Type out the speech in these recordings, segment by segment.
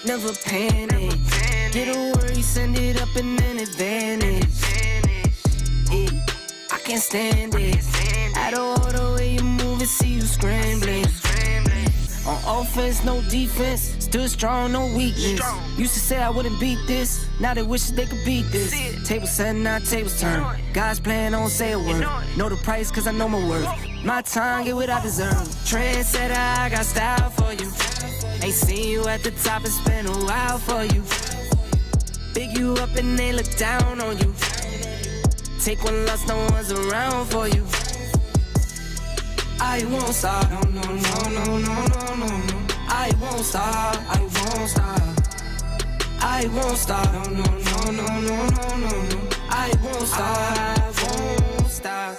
never panic. Get a worry, send it up in an advantage. Yeah, I can't stand it. Out of all the way you move and see you scrambling. On offense, no defense. Still strong, no weakness. Used to say I wouldn't beat this. Now they wish they could beat this. Tables set, now tables turn. Guys playing on say a word. Know the price cause I know my worth. My time, get what I deserve. Trendsetter, I got style for you. Ain't seen you at the top, it's been a while for you. Big you up and they look down on you. Take one loss, no one's around for you. I won't stop, no, no, no, no, no, no, no. I won't stop, I won't stop. I won't stop, no, no, no, no, no, no, no. I won't stop, I won't stop.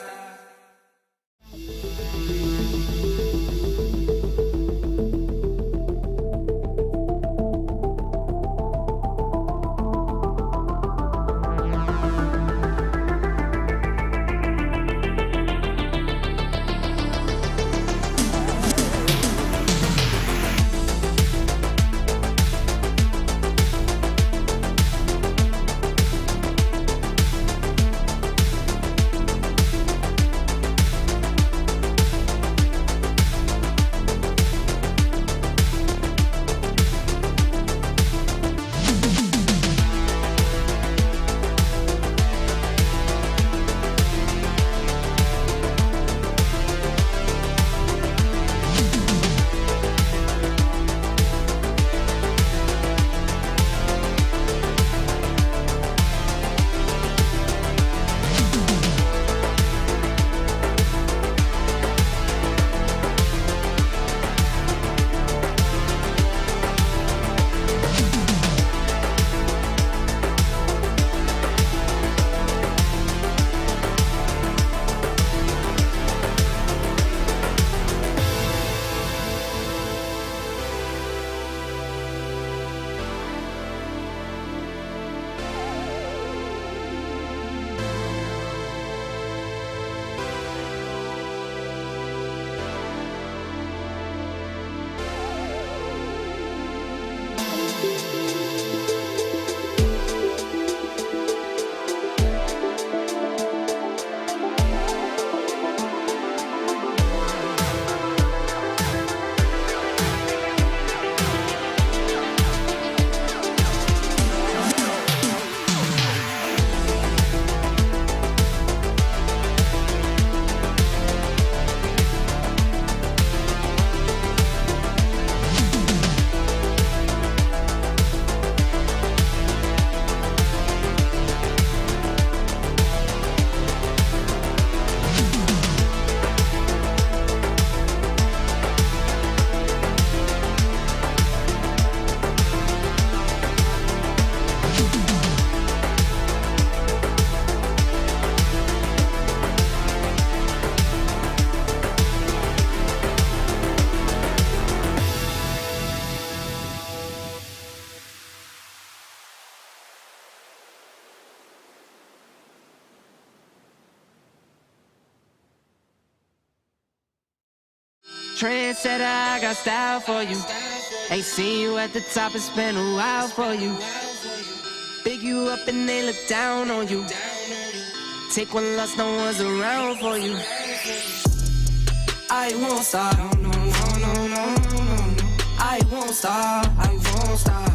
Trendsetter, I got style for you. Ain't seen you at the top, it's been a while for you. Big you up and they look down on you. Take one loss, no one's around for you. I won't stop, no, no, no, no, no, no, no. I won't stop, I won't stop.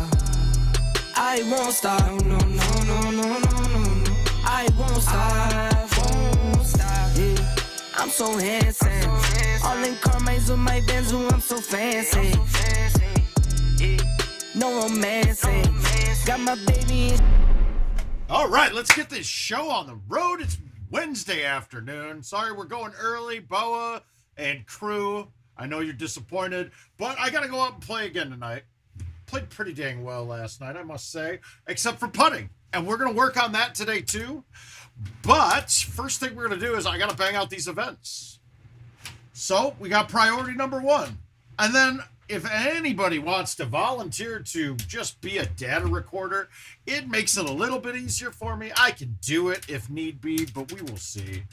I won't stop, no, no, no, no, no, no, no. I won't stop, won't stop, yeah. I'm so handsome. All in Carmine's with my Benz, I'm so fancy. No romancing. Got my baby in. All right, let's get this show on the road. It's Wednesday afternoon. Sorry we're going early, Boa and crew. I know you're disappointed, but I got to go out and play again tonight. Played pretty dang well last night, I must say, except for putting. And we're going to work on that today too. But first thing we're going to do is I got to bang out these events. So we got priority number 1. And then if anybody wants to volunteer to just be a data recorder, it makes it a little bit easier for me. I can do it if need be, but we will see.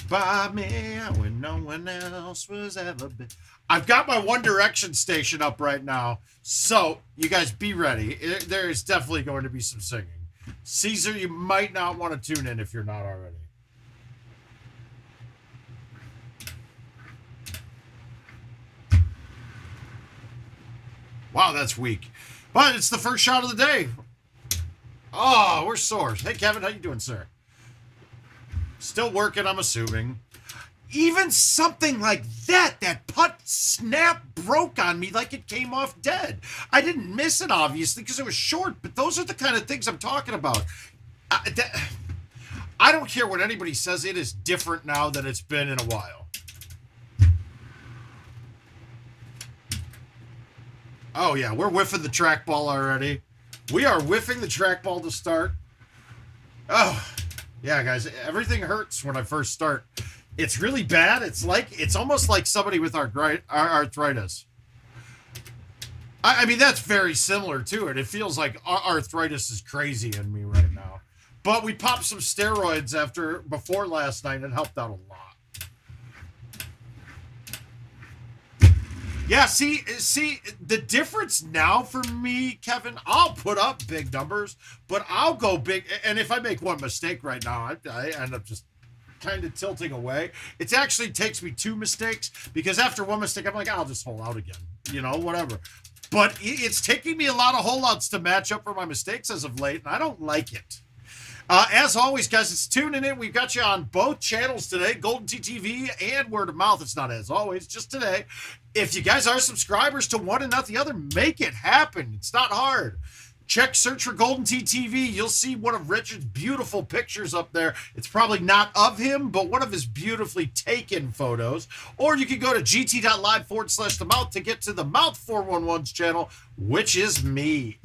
by me when no one else was ever been. I've got my One Direction station up right now, so you guys be ready. There is definitely going to be some singing. Caesar, you might not want to tune in if you're not already. Wow, that's weak. But it's the first shot of the day. Oh, we're sore. Hey, Kevin, how you doing, sir? Still working, I'm assuming. Even something like that putt snap broke on me like it came off dead. I didn't miss it, obviously, because it was short, but those are the kind of things I'm talking about. I don't care what anybody says. It is different now than it's been in a while. Oh, yeah, we're whiffing the trackball already. We are whiffing the trackball to start. Oh, yeah, guys, everything hurts when I first start. It's really bad. It's almost like somebody with arthritis. I mean, that's very similar to it. It feels like arthritis is crazy in me right now. But we popped some steroids before last night, and it helped out a lot. Yeah, see, the difference now for me, Kevin, I'll put up big numbers, but I'll go big. And if I make one mistake right now, I end up just kind of tilting away. It actually takes me 2 mistakes, because after one mistake, I'm like, I'll just hole out again, whatever. But it's taking me a lot of holeouts to match up for my mistakes as of late, and I don't like it. As always, guys, it's tuning in. We've got you on both channels today, GoldenTeeTV and Word of Mouth. It's not as always, just today. If you guys are subscribers to one and not the other, make it happen. It's not hard. Search for GoldenTeeTV. You'll see one of Richard's beautiful pictures up there. It's probably not of him, but one of his beautifully taken photos. Or you can go to gt.live /themouth to get to the Mouth 411's channel, which is me.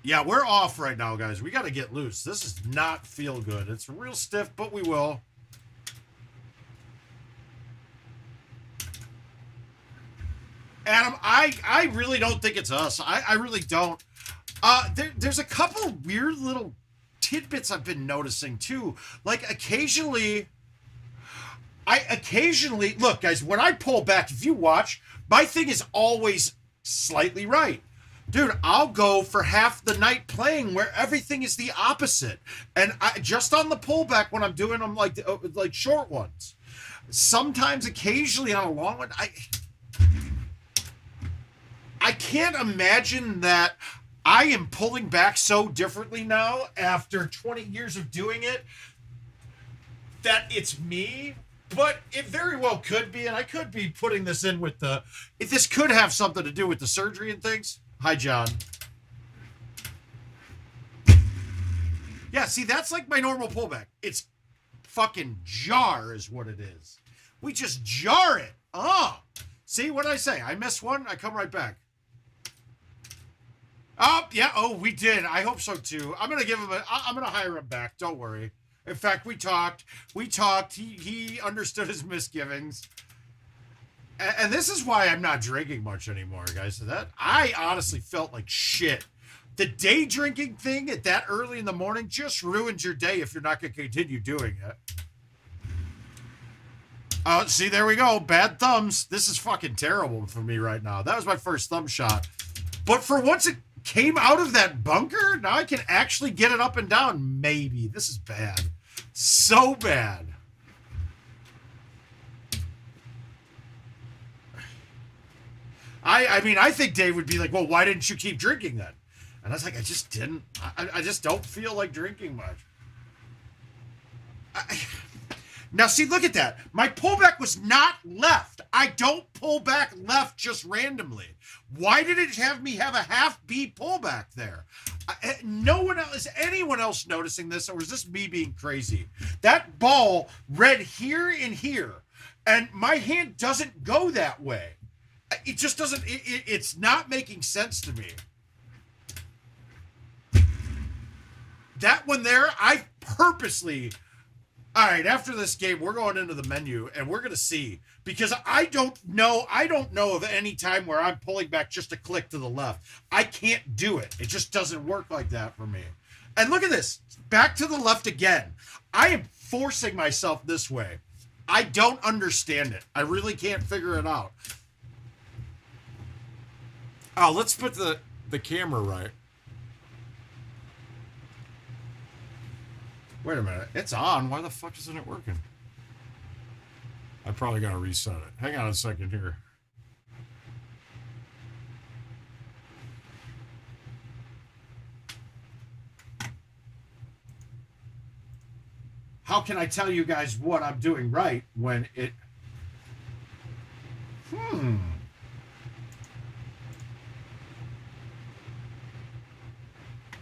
Yeah, we're off right now, guys. We got to get loose. This does not feel good. It's real stiff, but we will. Adam, I really don't think it's us. I really don't. There's a couple weird little tidbits I've been noticing, too. Like, occasionally, look, guys, when I pull back, if you watch, my thing is always slightly right. Dude, I'll go for half the night playing where everything is the opposite. And just on the pullback when I'm doing them like short ones. Sometimes, occasionally on a long one, I can't imagine that I am pulling back so differently now after 20 years of doing it that it's me. But it very well could be, and I could be putting this in with if this could have something to do with the surgery and things. Hi, John. Yeah, see, that's like my normal pullback. It's fucking jar is what it is. We just jar it. Oh, see what I say? I miss one, I come right back. Oh, yeah. Oh, we did. I hope so, too. I'm going to give him I'm going to hire him back. Don't worry. In fact, we talked. He understood his misgivings. And this is why I'm not drinking much anymore, guys. So that I honestly felt like shit. The day drinking thing at that early in the morning just ruins your day if you're not going to continue doing it. See, there we go. Bad thumbs. This is fucking terrible for me right now. That was my first thumb shot. But for once it came out of that bunker, now I can actually get it up and down. Maybe. This is bad. So bad. I mean, I think Dave would be like, well, why didn't you keep drinking then? And I was like, I just didn't. I just don't feel like drinking much. Now, see, look at that. My pullback was not left. I don't pull back left just randomly. Why did it have me have a half B pullback there? No one else, is anyone else noticing this, or is this me being crazy? That ball read here and here, and my hand doesn't go that way. It just doesn't, it's not making sense to me. That one there, I purposely... All right, after this game, we're going into the menu, and we're going to see. Because I don't know of any time where I'm pulling back just a click to the left. I can't do it. It just doesn't work like that for me. And look at this. Back to the left again. I am forcing myself this way. I don't understand it. I really can't figure it out. Oh, let's put the camera right. Wait a minute. It's on. Why the fuck isn't it working? I probably got to reset it. Hang on a second here. How can I tell you guys what I'm doing right when it...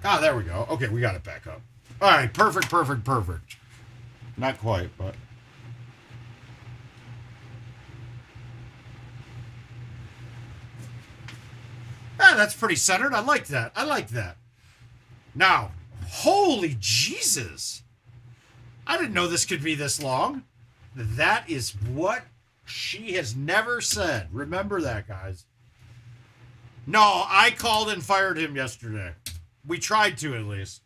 Ah, there we go. Okay, we got it back up. All right, perfect. Not quite, but... Ah, that's pretty centered. I like that. Now, holy Jesus! I didn't know this could be this long. That is what she has never said. Remember that, guys. No, I called and fired him yesterday. We tried to, at least.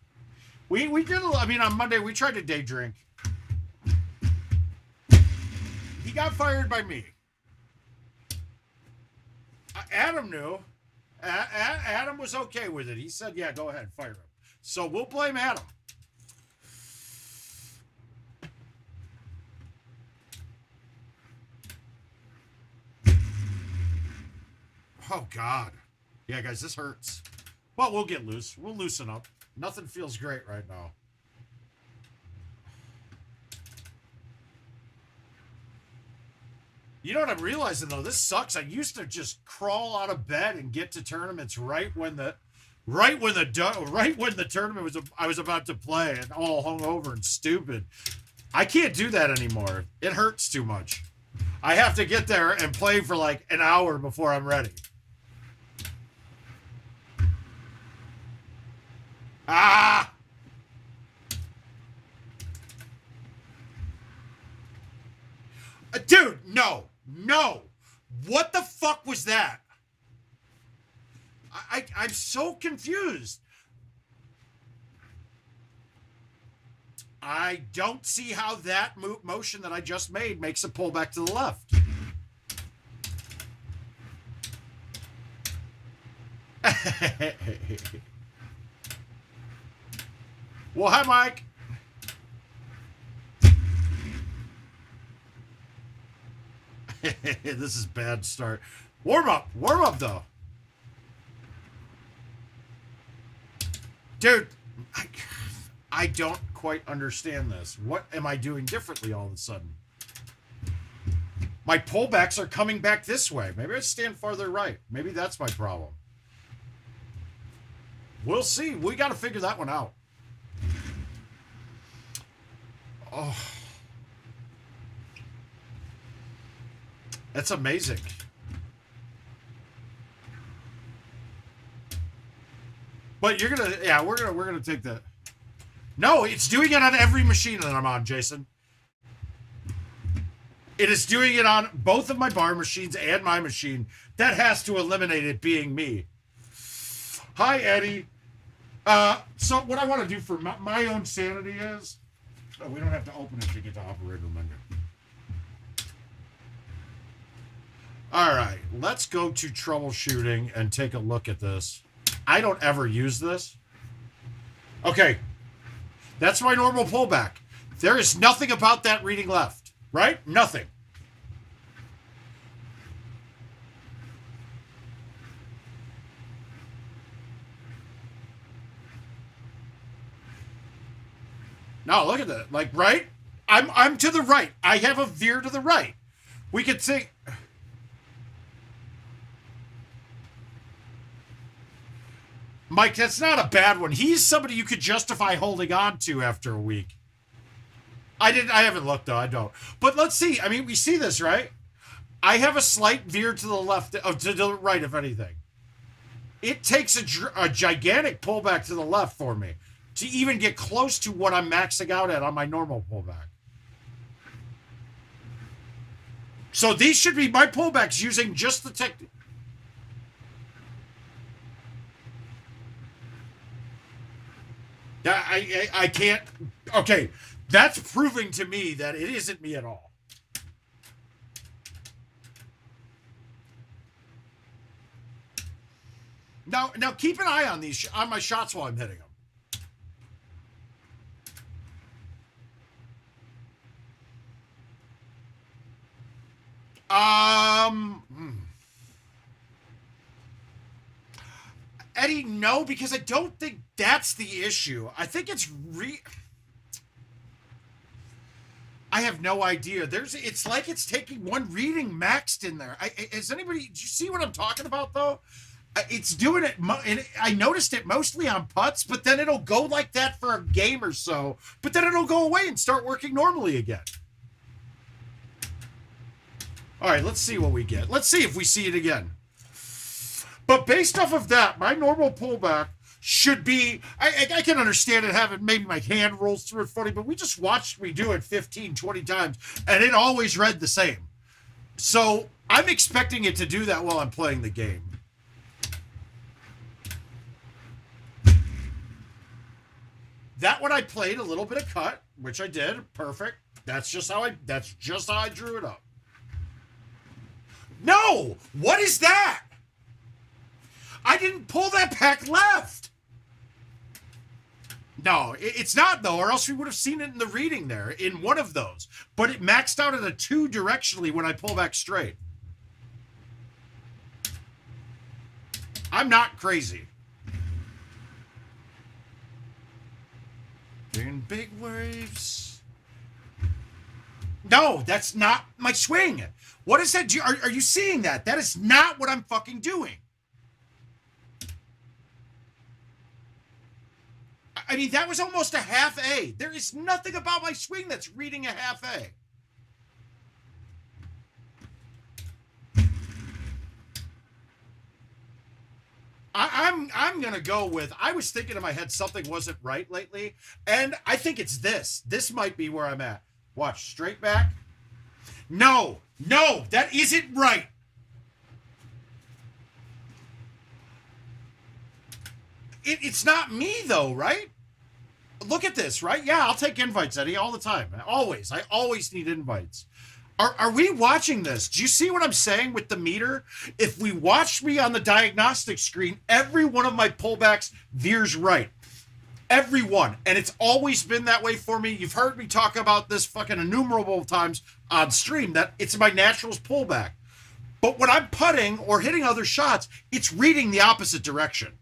We did, I mean, on Monday, we tried to day drink. He got fired by me. Adam knew. Adam was okay with it. He said, yeah, go ahead, fire him. So we'll blame Adam. Oh, God. Yeah, guys, this hurts. Well, we'll get loose. We'll loosen up. Nothing feels great right now. You know what I'm realizing, though? This sucks. I used to just crawl out of bed and get to tournaments right when the tournament I was about to play, and all hungover and stupid. I can't do that anymore. It hurts too much. I have to get there and play for like an hour before I'm ready. Ah! Dude, no. What the fuck was that? I'm so confused. I don't see how that motion that I just made makes a pull back to the left. Well, hi, Mike. This is bad start. Warm up though. Dude, I don't quite understand this. What am I doing differently all of a sudden? My pullbacks are coming back this way. Maybe I stand farther right. Maybe that's my problem. We'll see. We got to figure that one out. Oh. That's amazing. But you're gonna, yeah, we're gonna take that. No, it's doing it on every machine that I'm on, Jason. It is doing it on both of my bar machines and my machine. That has to eliminate it being me. Hi, Eddie. So what I want to do for my own sanity is, oh, we don't have to open it to get to operator menu. All right, let's go to troubleshooting and take a look at this. I don't ever use this. Okay, that's my normal pullback. There is nothing about that reading left, right? Nothing. No, look at that. Like, right? I'm to the right. I have a veer to the right. We could think... Mike, that's not a bad one. He's somebody you could justify holding on to after a week. I haven't looked, though. I don't. But let's see. I mean, we see this, right? I have a slight veer to the left, to the right, if anything. It takes a gigantic pullback to the left for me to even get close to what I'm maxing out at on my normal pullback. So these should be my pullbacks using just the technique. I can't. Okay, that's proving to me that it isn't me at all. Now keep an eye on these on my shots while I'm hitting them. Eddie, no, because I don't think that's the issue. I think it's I have no idea. It's like it's taking one reading maxed in there. Is anybody? Do you see what I'm talking about though? It's doing it. And I noticed it mostly on putts, but then it'll go like that for a game or so. But then it'll go away and start working normally again. All right, let's see what we get. Let's see if we see it again. But based off of that, my normal pullback should be, I can understand it having, maybe my hand rolls through it funny, but we just watched me do it 15, 20 times, and it always read the same. So I'm expecting it to do that while I'm playing the game. That one I played a little bit of cut, which I did. Perfect. That's just how I drew it up. No! What is that? I didn't pull that back left. No, it's not though, or else we would have seen it in the reading there, in one of those. But it maxed out at a 2 directionally when I pull back straight. I'm not crazy. In big waves. No, that's not my swing. What is that? Are you seeing that? That is not what I'm fucking doing. I mean, that was almost a half A. There is nothing about my swing that's reading a half A. I'm gonna go with, I was thinking in my head something wasn't right lately, and I think it's this. This might be where I'm at. Watch, straight back. No, that isn't right. It's not me though, right? Look at this, right? Yeah, I'll take invites, Eddie, all the time. Always. I always need invites. Are we watching this? Do you see what I'm saying with the meter? If we watch me on the diagnostic screen, every one of my pullbacks veers right. Every one. And it's always been that way for me. You've heard me talk about this fucking innumerable times on stream, that it's my naturals pullback. But when I'm putting or hitting other shots, it's reading the opposite direction.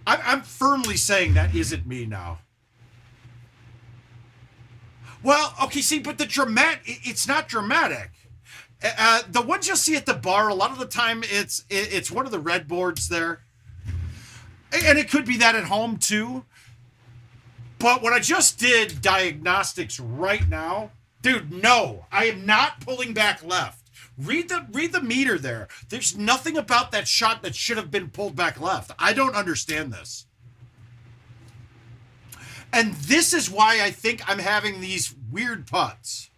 I'm firmly saying that isn't me now. Well, okay, see, but it's not dramatic. The ones you'll see at the bar, a lot of the time it's one of the red boards there. And it could be that at home too. But when I just did diagnostics right now, dude, no, I am not pulling back left. Read the meter there. There's nothing about that shot that should have been pulled back left. I don't understand this. And this is why I think I'm having these weird putts.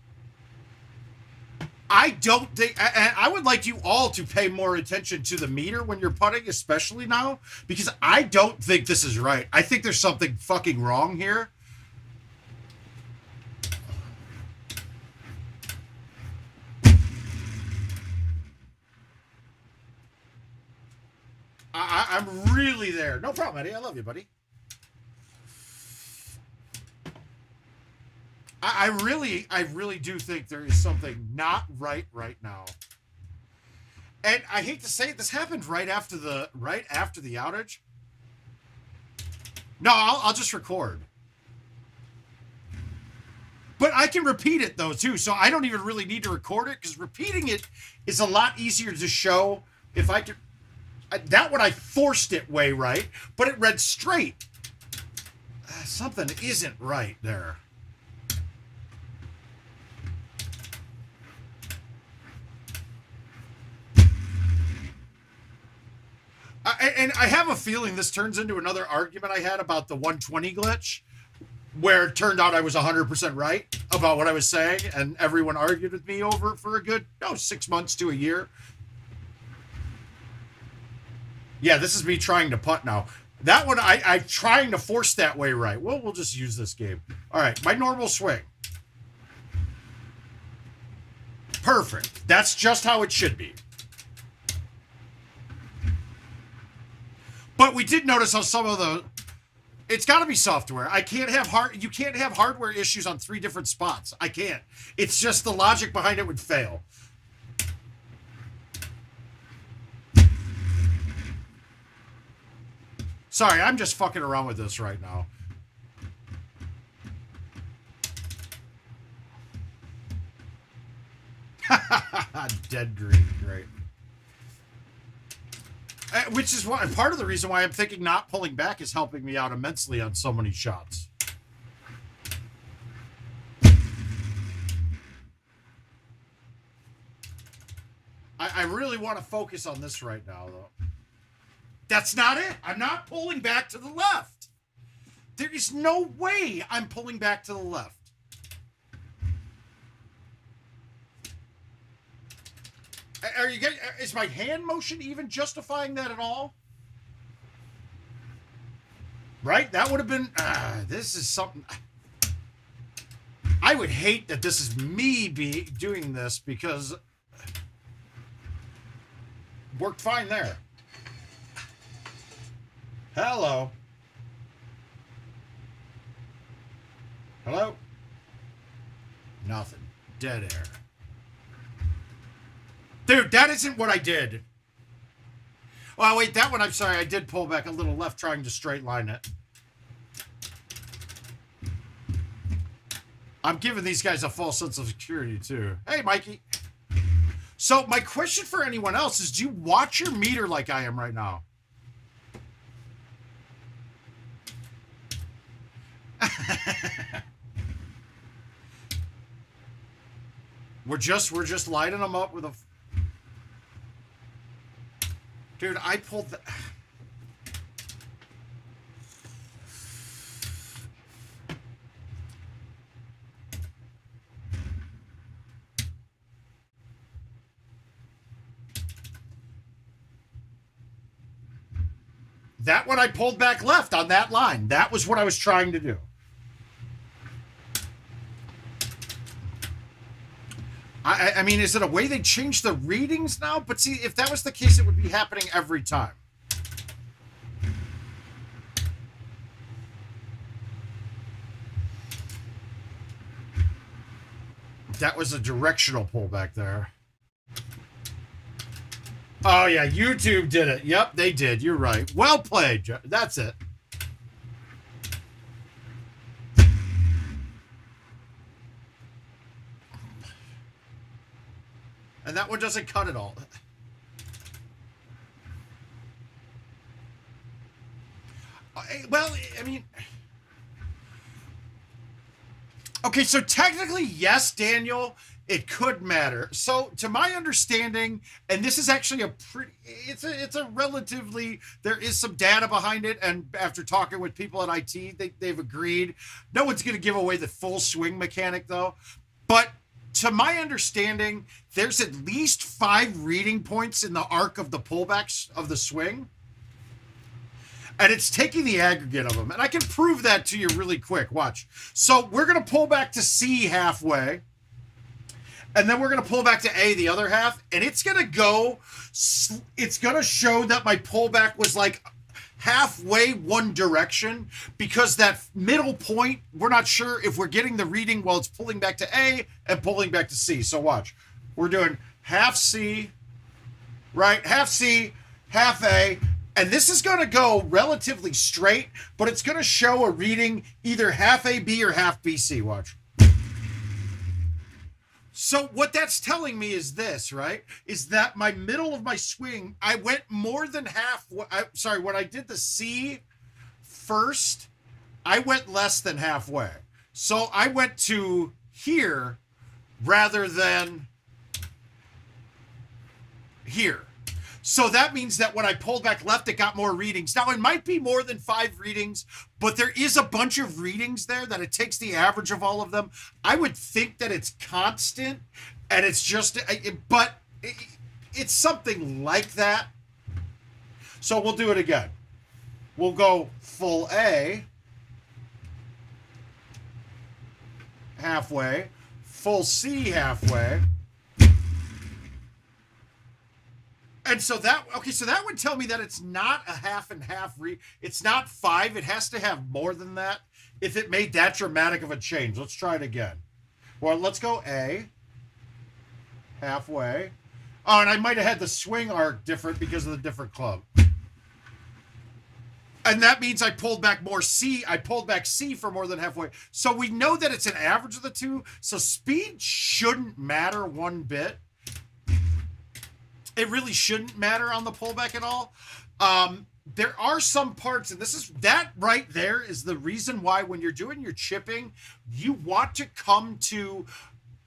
I don't think, and I would like you all to pay more attention to the meter when you're putting, especially now, because I don't think this is right. I think there's something fucking wrong here. I'm really there. No problem, Eddie. I love you, buddy. I really do think there is something not right now. And I hate to say it, this happened right after the outage. No, I'll just record. But I can repeat it though too, so I don't even really need to record it, because repeating it is a lot easier to show. If I could, that one I forced it way right, but it read straight. Something isn't right there. And I have a feeling this turns into another argument I had about the 120 glitch, where it turned out I was 100% right about what I was saying, and everyone argued with me over it for a good 6 months to a year. Yeah, this is me trying to putt now. That one, I'm trying to force that way right. Well, we'll just use this game. All right, my normal swing. Perfect. That's just how it should be. But we did notice how some of the... It's got to be software. I can't have you can't have hardware issues on 3 different spots. I can't. It's just the logic behind it would fail. Sorry, I'm just fucking around with this right now. Dead green, great. Which is why part of the reason why I'm thinking not pulling back is helping me out immensely on so many shots. I really want to focus on this right now, though. That's not it. I'm not pulling back to the left. There is no way I'm pulling back to the left. Are you getting, is my hand motion even justifying that at all? Right? That would have been, this is something. I would hate that this is me doing this because worked fine there. Hello. Hello? Nothing. Dead air. Dude, that isn't what I did. Oh, wait, that one, I'm sorry. I did pull back a little left trying to straight line it. I'm giving these guys a false sense of security, too. Hey, Mikey. So, my question for anyone else is, do you watch your meter like I am right now? We're just lighting them up with a... Dude, I pulled the... That one I pulled back left on that line. That was what I was trying to do. I mean, is it a way they change the readings now? But see, if that was the case, it would be happening every time. That was a directional pullback there. Oh, yeah, YouTube did it. Yep, they did. You're right. Well played. That's it. And that one doesn't cut it all. Well, I mean... Okay, so technically, yes, Daniel, it could matter. So, to my understanding, and this is actually a pretty... It's a relatively... There is some data behind it, and after talking with people at IT, they've agreed. No one's going to give away the full swing mechanic, though. But... To my understanding, there's at least 5 reading points in the arc of the pullbacks of the swing. And it's taking the aggregate of them. And I can prove that to you really quick. Watch. So we're going to pull back to C halfway. And then we're going to pull back to A the other half. And it's going to go... It's going to show that my pullback was like... halfway one direction, because that middle point, we're not sure if we're getting the reading while it's pulling back to A and pulling back to C. So watch. We're doing half C, right? Half C, half A. And this is going to go relatively straight, but it's going to show a reading either half AB or half BC. Watch. So what that's telling me is this, right? Is that my middle of my swing, I went more than half. Sorry, when I did the C first, I went less than halfway. So I went to here rather than here. So that means that when I pulled back left, it got more readings. Now, it might be more than 5 readings, but there is a bunch of readings there that it takes the average of all of them. I would think that it's constant, and it's just, but it's something like that. So we'll do it again. we'll go full A, halfway, full C halfway. And so that, okay, so that would tell me that it's not a half and half it's not 5. It has to have more than that if it made that dramatic of a change. Let's try it again. Well, let's go A, halfway. Oh, and I might have had the swing arc different because of the different club. And that means I pulled back more C. I pulled back C for more than halfway. So we know that it's an average of the two. So speed shouldn't matter one bit. It really shouldn't matter on the pullback at all. There are some parts, and that right there is the reason why when you're doing your chipping, you want to come to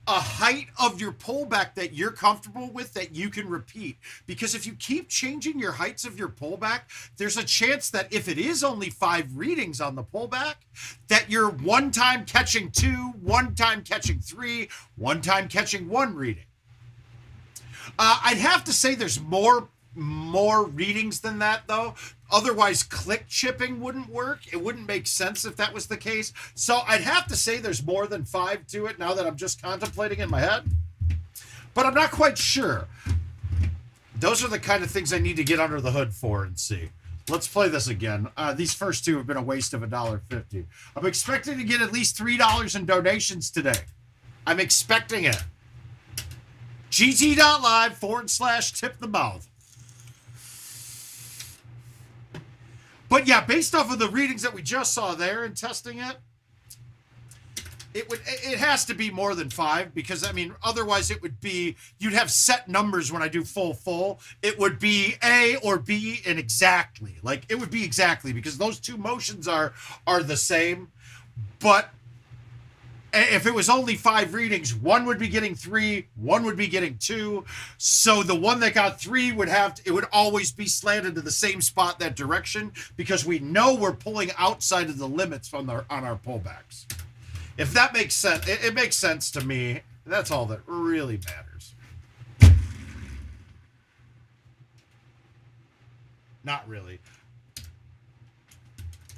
a height of your pullback that you're comfortable with, that you can repeat. Because if you keep changing your heights of your pullback, there's a chance that if it is only 5 readings on the pullback, that you're one time catching 2, one time catching 3, one time catching 1 reading. I'd have to say there's more readings than that, though. Otherwise, click chipping wouldn't work. It wouldn't make sense if that was the case. So I'd have to say there's more than 5 to it now that I'm just contemplating in my head. But I'm not quite sure. Those are the kind of things I need to get under the hood for and see. Let's play this again. These first 2 have been a waste of $1.50. I'm expecting to get at least $3 in donations today. I'm expecting it. gt.live /tip the mouth. But yeah, based off of the readings that we just saw there and testing it, it has to be more than 5, because I mean, otherwise it would be, you'd have set numbers when I do full. It would be A or B and exactly. Like it would be exactly, because those 2 motions are the same. But if it was only 5 readings, 1 would be getting 3, 1 would be getting 2. So the one that got 3 would always be slanted to the same spot that direction, because we know we're pulling outside of the limits on our pullbacks. If that makes sense, it makes sense to me. That's all that really matters. Not really.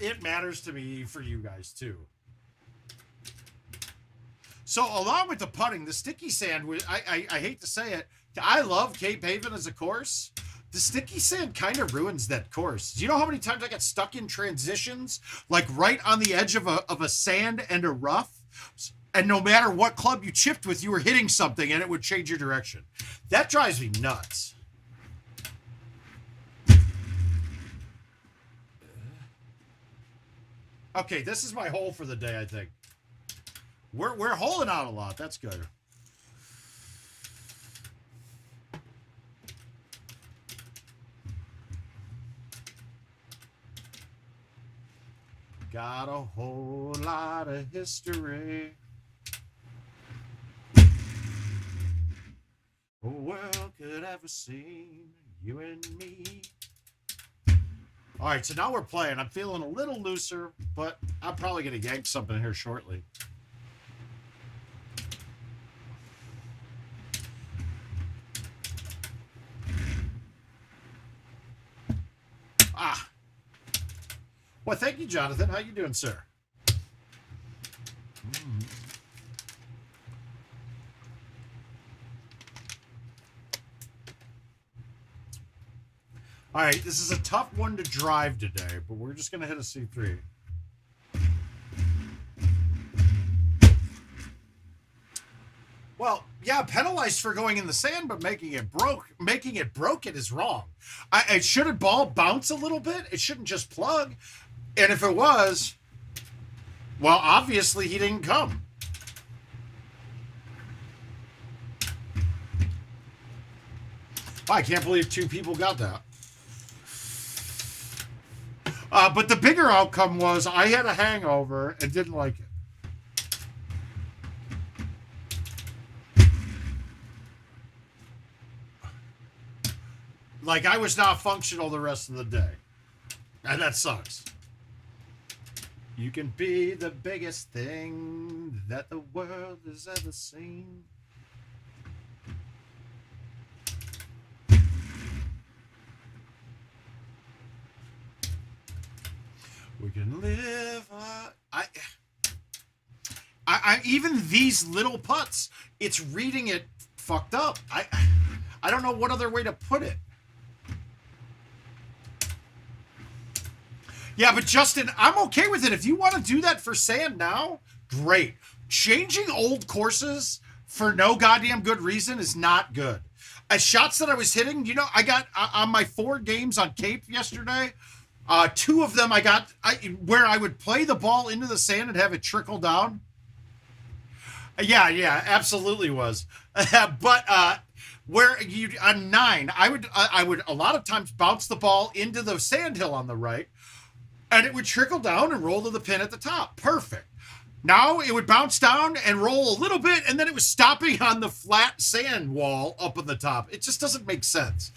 It matters to me for you guys too. So along with the putting, the sticky sand, I hate to say it, I love Cape Haven as a course. The sticky sand kind of ruins that course. Do you know how many times I got stuck in transitions, like right on the edge of a sand and a rough? And no matter what club you chipped with, you were hitting something and it would change your direction. That drives me nuts. Okay, this is my hole for the day, I think. We're holing out a lot. That's good. Got a whole lot of history. The world could ever seen, you and me. All right, so now we're playing. I'm feeling a little looser, but I'm probably going to yank something here shortly. Well, thank you, Jonathan. How you doing, sir? All right, this is a tough one to drive today, but we're just going to hit a C3. Well, yeah, penalized for going in the sand, but making it broken is wrong. Should a ball bounce a little bit? It shouldn't just plug. And if it was, well, obviously he didn't come. I can't believe 2 people got that. But the bigger outcome was I had a hangover and didn't like it. Like, I was not functional the rest of the day. And that sucks. You can be the biggest thing that the world has ever seen. We can live. I even these little putts, it's reading it fucked up. I don't know what other way to put it. Yeah, but Justin, I'm okay with it. If you want to do that for sand now, great. Changing old courses for no goddamn good reason is not good. Shots that I was hitting, you know, I got on my 4 games on Cape yesterday. 2 of them I got where I would play the ball into the sand and have it trickle down. Yeah, absolutely was. But where you on 9, I would a lot of times bounce the ball into the sand hill on the right, and it would trickle down and roll to the pin at the top. Perfect. Now it would bounce down and roll a little bit, and then it was stopping on the flat sand wall up on the top. It just doesn't make sense.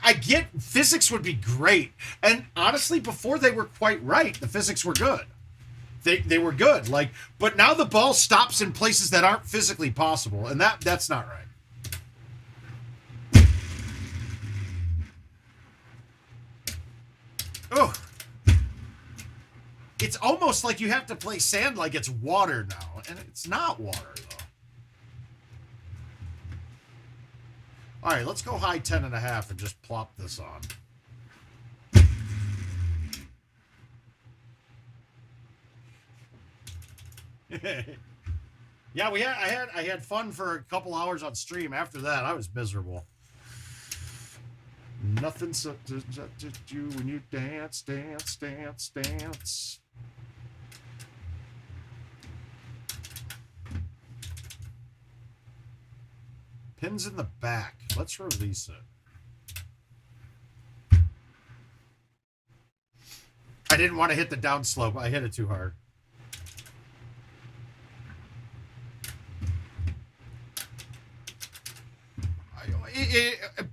I get physics would be great, and honestly, before they were quite right, the physics were good. They were good. Like, but now the ball stops in places that aren't physically possible, and that's not right. Oh. It's almost like you have to play sand like it's water now, and it's not water, though. All right, let's go high 10.5 and just plop this on. Yeah, I had fun for a couple hours on stream. After that, I was miserable. Nothing such as you when you dance, dance, dance, dance. Pins in the back. Let's release it. I didn't want to hit the downslope. I hit it too hard.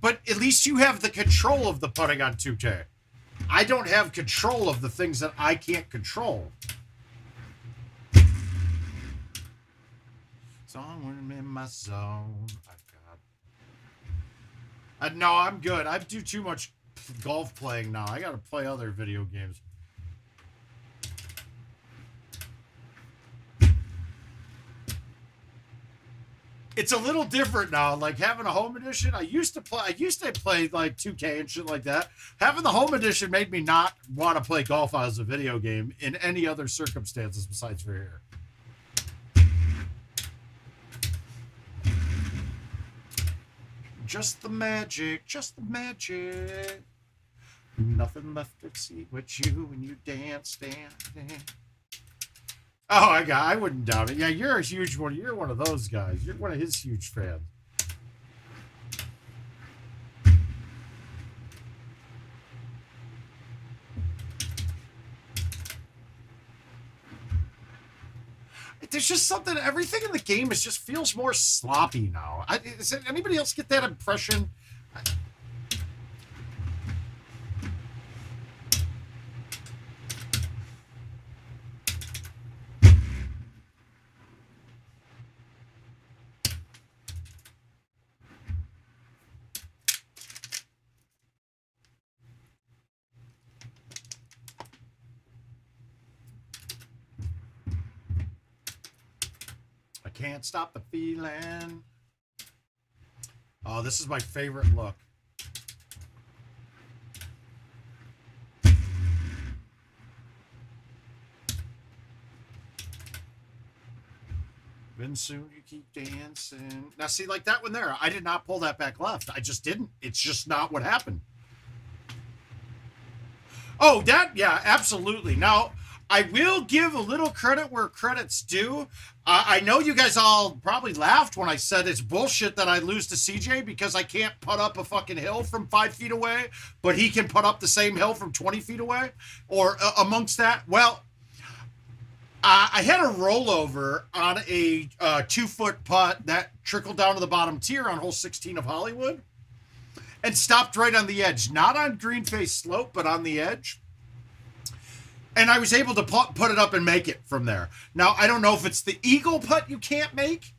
But at least you have the control of the putting on 2K. I don't have control of the things that I can't control. So I'm in my zone. No, I'm good. I do too much golf playing now. I got to play other video games. It's a little different now. Like having a home edition. I used to play like 2K and shit like that. Having the home edition made me not want to play golf as a video game in any other circumstances besides for here. Just the magic, just the magic. Nothing left to see but you when you dance, dance, dance. Oh, I wouldn't doubt it. Yeah, you're a huge one. You're one of those guys. You're one of his huge fans. There's just something, everything in the game just feels more sloppy now. Does anybody else get that impression? Can't stop the feeling. Oh, this is my favorite look. Then soon you keep dancing. Now see, like that one there, I did not pull that back left. I just didn't. It's just not what happened. Oh, that, yeah, absolutely. Now, I will give a little credit where credit's due. I know you guys all probably laughed when I said it's bullshit that I lose to CJ because I can't put up a fucking hill from 5 feet away, but he can put up the same hill from 20 feet away, or amongst that. Well, I had a rollover on a 2-foot putt that trickled down to the bottom tier on hole 16 of Hollywood and stopped right on the edge, not on green face slope, but on the edge. And I was able to put it up and make it from there. Now, I don't know if it's the eagle putt you can't make.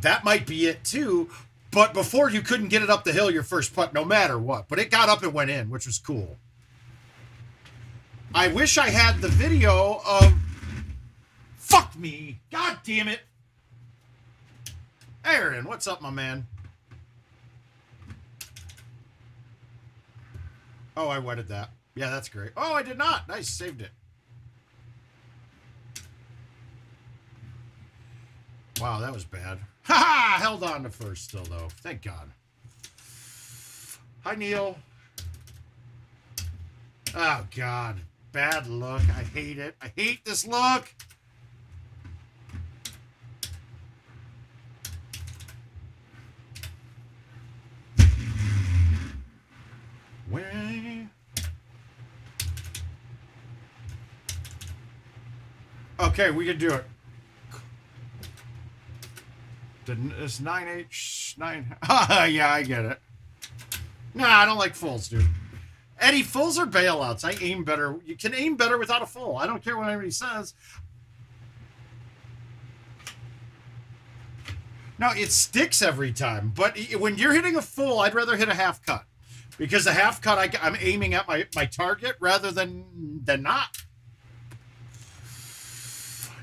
That might be it too. But before, you couldn't get it up the hill your first putt no matter what. But it got up and went in, which was cool. I wish I had the video of... Fuck me. God damn it. Aaron, what's up, my man? Oh, I wedded that. Yeah, that's great. Oh, I did not. Nice, saved it. Wow, that was bad. Ha ha! Held on to first still, though. Thank God. Hi, Neil. Oh, God. Bad look. I hate it. I hate this look. Where? Okay, we can do it. It's 9H9. Yeah, I get it. Nah, I don't like fulls, dude. Eddie, fulls are bailouts. I aim better. You can aim better without a full. I don't care what anybody says. Now, it sticks every time, but when you're hitting a full, I'd rather hit a half cut. Because the half cut, I'm aiming at my target rather than not.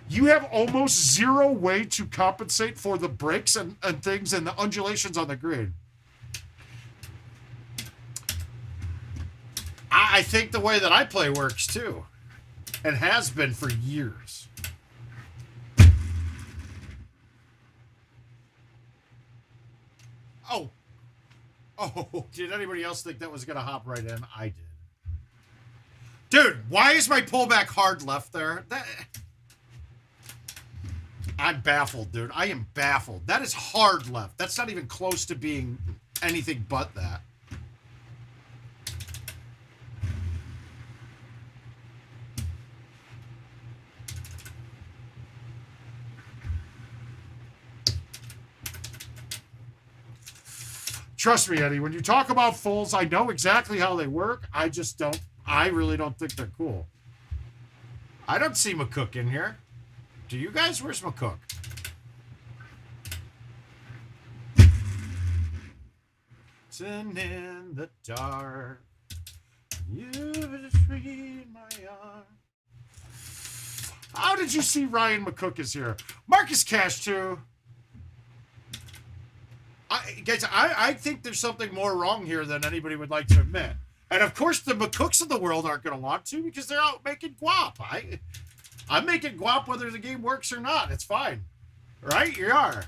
You have almost zero way to compensate for the breaks and things and the undulations on the grid. I think the way that I play works too. And has been for years. Oh. Oh, did anybody else think that was going to hop right in? I did. Dude, why is my pullback hard left there? I'm baffled, dude. I am baffled. That is hard left. That's not even close to being anything but that. Trust me, Eddie, when you talk about fulls, I know exactly how they work. I just don't, I really don't think they're cool. I don't see McCook in here. Do you guys? Where's McCook? Sitting in the dark, you between my arms. How did you see Ryan McCook is here? Marc is cash too. Guys, I think there's something more wrong here than anybody would like to admit. And of course, the McCooks of the world aren't going to want to because they're out making guap. I'm making guap whether the game works or not. It's fine. Right? You are.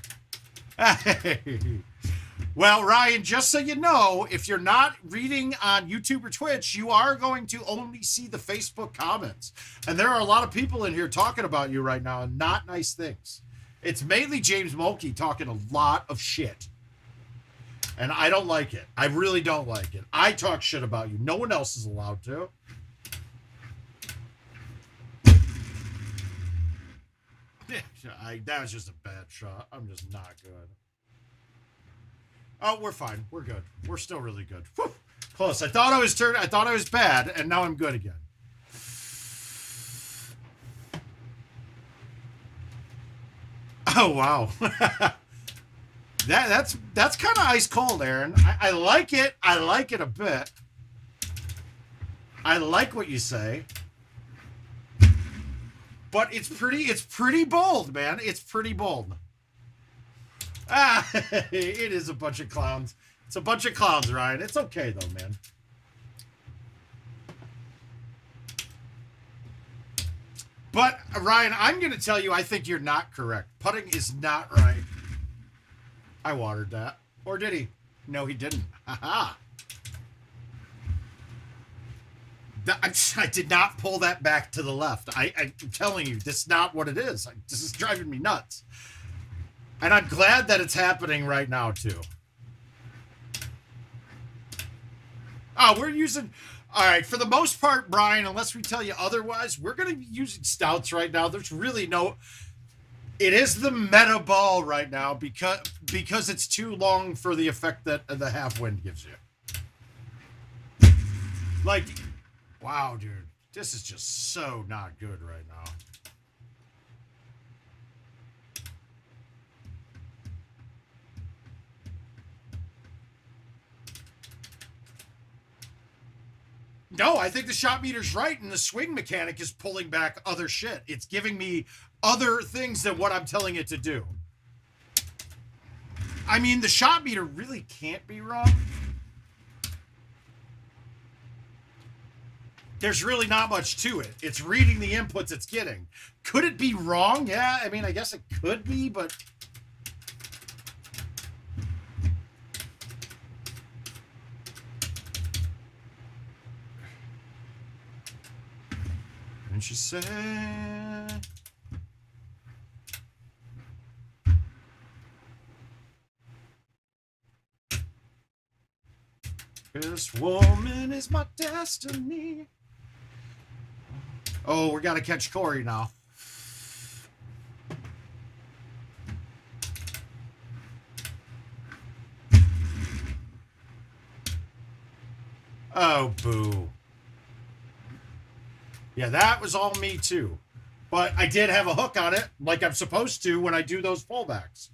Well, Ryan, just so you know, if you're not reading on YouTube or Twitch, you are going to only see the Facebook comments. And there are a lot of people in here talking about you right now and not nice things. It's mainly James Mulkey talking a lot of shit. And I don't like it. I really don't like it. I talk shit about you. No one else is allowed to. That was just a bad shot. I'm just not good. Oh, we're fine. We're good. We're still really good. Whew. Close. I thought I was bad, and now I'm good again. Oh wow. That's kind of ice cold, Aaron. I like it. I like it a bit. I like what you say. But it's pretty bold, man. It's pretty bold. Ah, it is a bunch of clowns. It's a bunch of clowns, Ryan. It's okay though, man. But Ryan, I'm going to tell you, I think you're not correct. Putting is not right. I watered that. Or did he? No, he didn't. Haha. I did not pull that back to the left. I'm telling you, this is not what it is. This is driving me nuts. And I'm glad that it's happening right now, too. Oh, we're using... All right, for the most part, Brian, unless we tell you otherwise, we're going to be using stouts right now. There's really no... It is the meta ball right now because it's too long for the effect that the half wind gives you. Like, wow, dude. This is just so not good right now. No, I think the shot meter's right, and the swing mechanic is pulling back other shit. It's giving me other things than what I'm telling it to do. I mean, the shot meter really can't be wrong. There's really not much to it. It's reading the inputs it's getting. Could it be wrong? Yeah, I mean, I guess it could be, but... And she said... This woman is my destiny. Oh, we got to catch Corey now. Oh, boo. Yeah, that was all me too. But I did have a hook on it, like I'm supposed to when I do those pullbacks.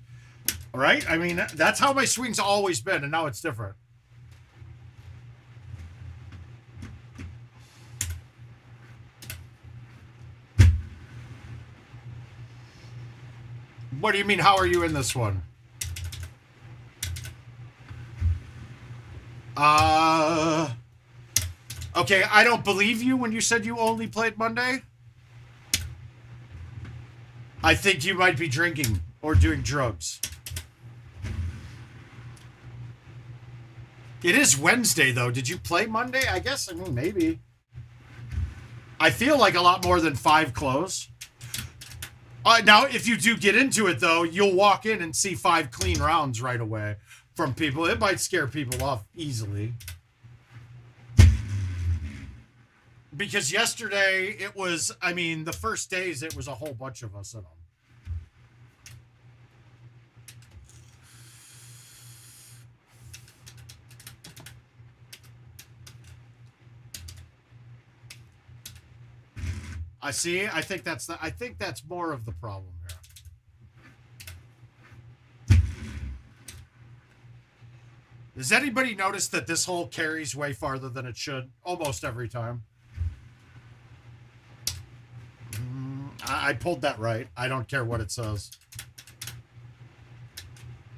All right? I mean, that's how my swing's always been, and now it's different. What do you mean, how are you in this one? Okay, I don't believe you when you said you only played Monday. I think you might be drinking or doing drugs. It is Wednesday, though. Did you play Monday? I guess, I mean, maybe. I feel like a lot more than 5 close. Now, if you do get into it, though, you'll walk in and see 5 clean rounds right away from people. It might scare people off easily. Because yesterday, it was, I mean, the first days, it was a whole bunch of us in them. I see. I think that's more of the problem here. Does anybody notice that this hole carries way farther than it should almost every time? I pulled that right. I don't care what it says.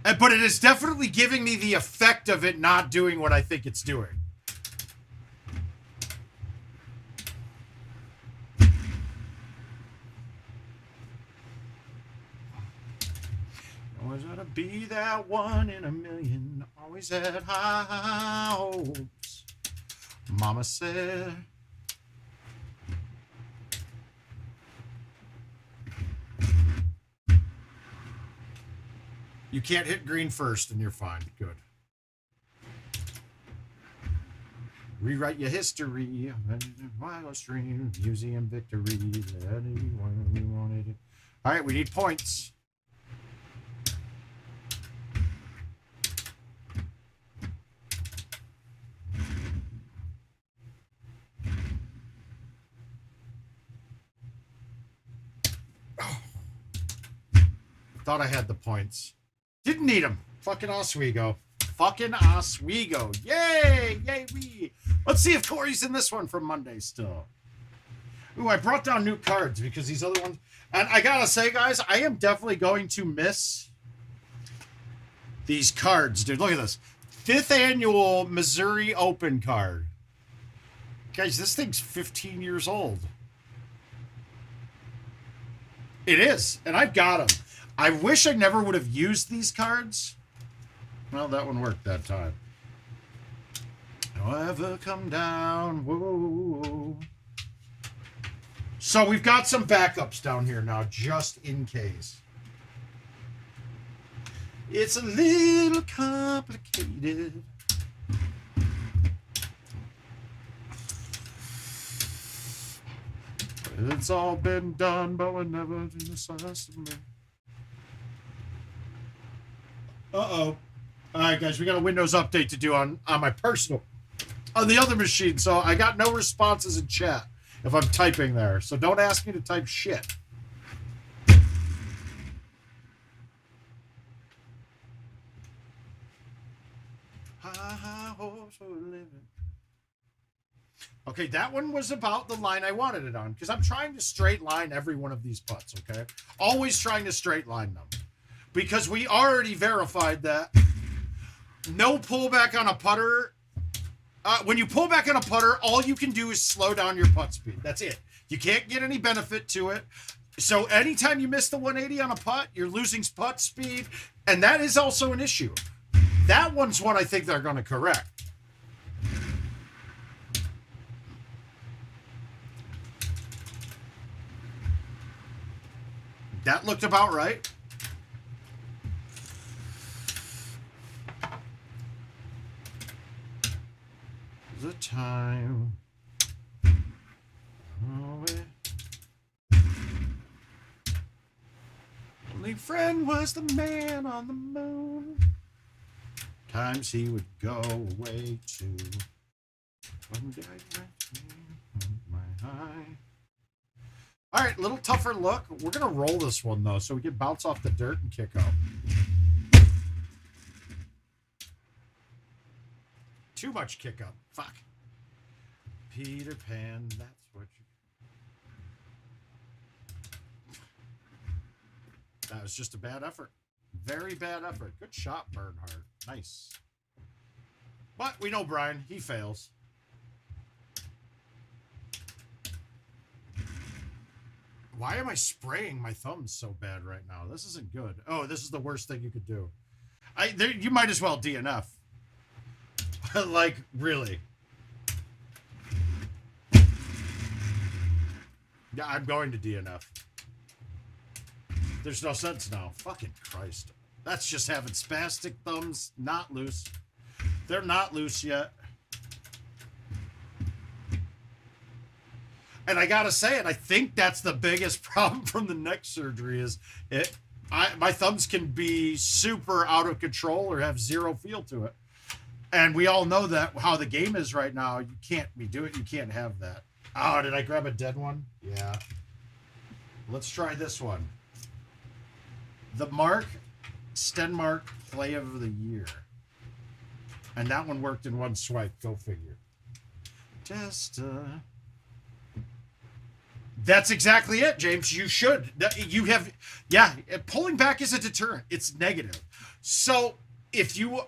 But it is definitely giving me the effect of it not doing what I think it's doing. Always gotta be that one in a million. Always had high hopes. Mama said. You can't hit green first and you're fine. Good. Rewrite your history. Wild stream. Museum victory. Let anyone who wanted it. All right, we need points. Thought I had the points. Didn't need them. Fucking Oswego. Fucking Oswego. Yay! Yay, we. Let's see if Corey's in this one from Monday still. Ooh, I brought down new cards because these other ones... And I gotta say, guys, I am definitely going to miss these cards. Dude, look at this. 5th annual Missouri Open card. Guys, this thing's 15 years old. It is. And I've got them. I wish I never would have used these cards. Well, that one worked that time. Don't ever come down. Whoa. So we've got some backups down here now, just in case. It's a little complicated. It's all been done, but we're never in the size of me. Uh-oh. All right, guys, we got a Windows update to do on my personal, on the other machine, so I got no responses in chat if I'm typing there, so don't ask me to type shit. High hopes for living. Okay, that one was about the line I wanted it on because I'm trying to straight line every one of these putts, okay? Always trying to straight line them because we already verified that no pullback on a putter. When you pull back on a putter, all you can do is slow down your putt speed. That's it. You can't get any benefit to it. So anytime you miss the 180 on a putt, you're losing putt speed, and that is also an issue. That one's one I think they're going to correct. That looked about right. The time. Only friend was the man on the moon. Times he would go away to. One day I went my high. All right, a little tougher look. We're going to roll this one, though, so we can bounce off the dirt and kick up. Too much kick up. Fuck. Peter Pan, that's what you... That was just a bad effort. Very bad effort. Good shot, Bernhardt. Nice. But we know Brian. He fails. Why am I spraying my thumbs so bad right now? This isn't good. Oh, this is the worst thing you could do. You might as well DNF. Like, really. Yeah, I'm going to DNF. There's no sense now. Fucking Christ. That's just having spastic thumbs. Not loose. They're not loose yet. And I gotta say it, I think that's the biggest problem from the neck surgery is my thumbs can be super out of control or have zero feel to it. And we all know that how the game is right now. You can't be doing it. You can't have that. Oh, did I grab a dead one? Yeah. Let's try this one. The Marc Stenmark Play of the Year. And that one worked in one swipe. Go figure. Just That's exactly it, James. You should. You have, yeah, pulling back is a deterrent. It's negative. So if you,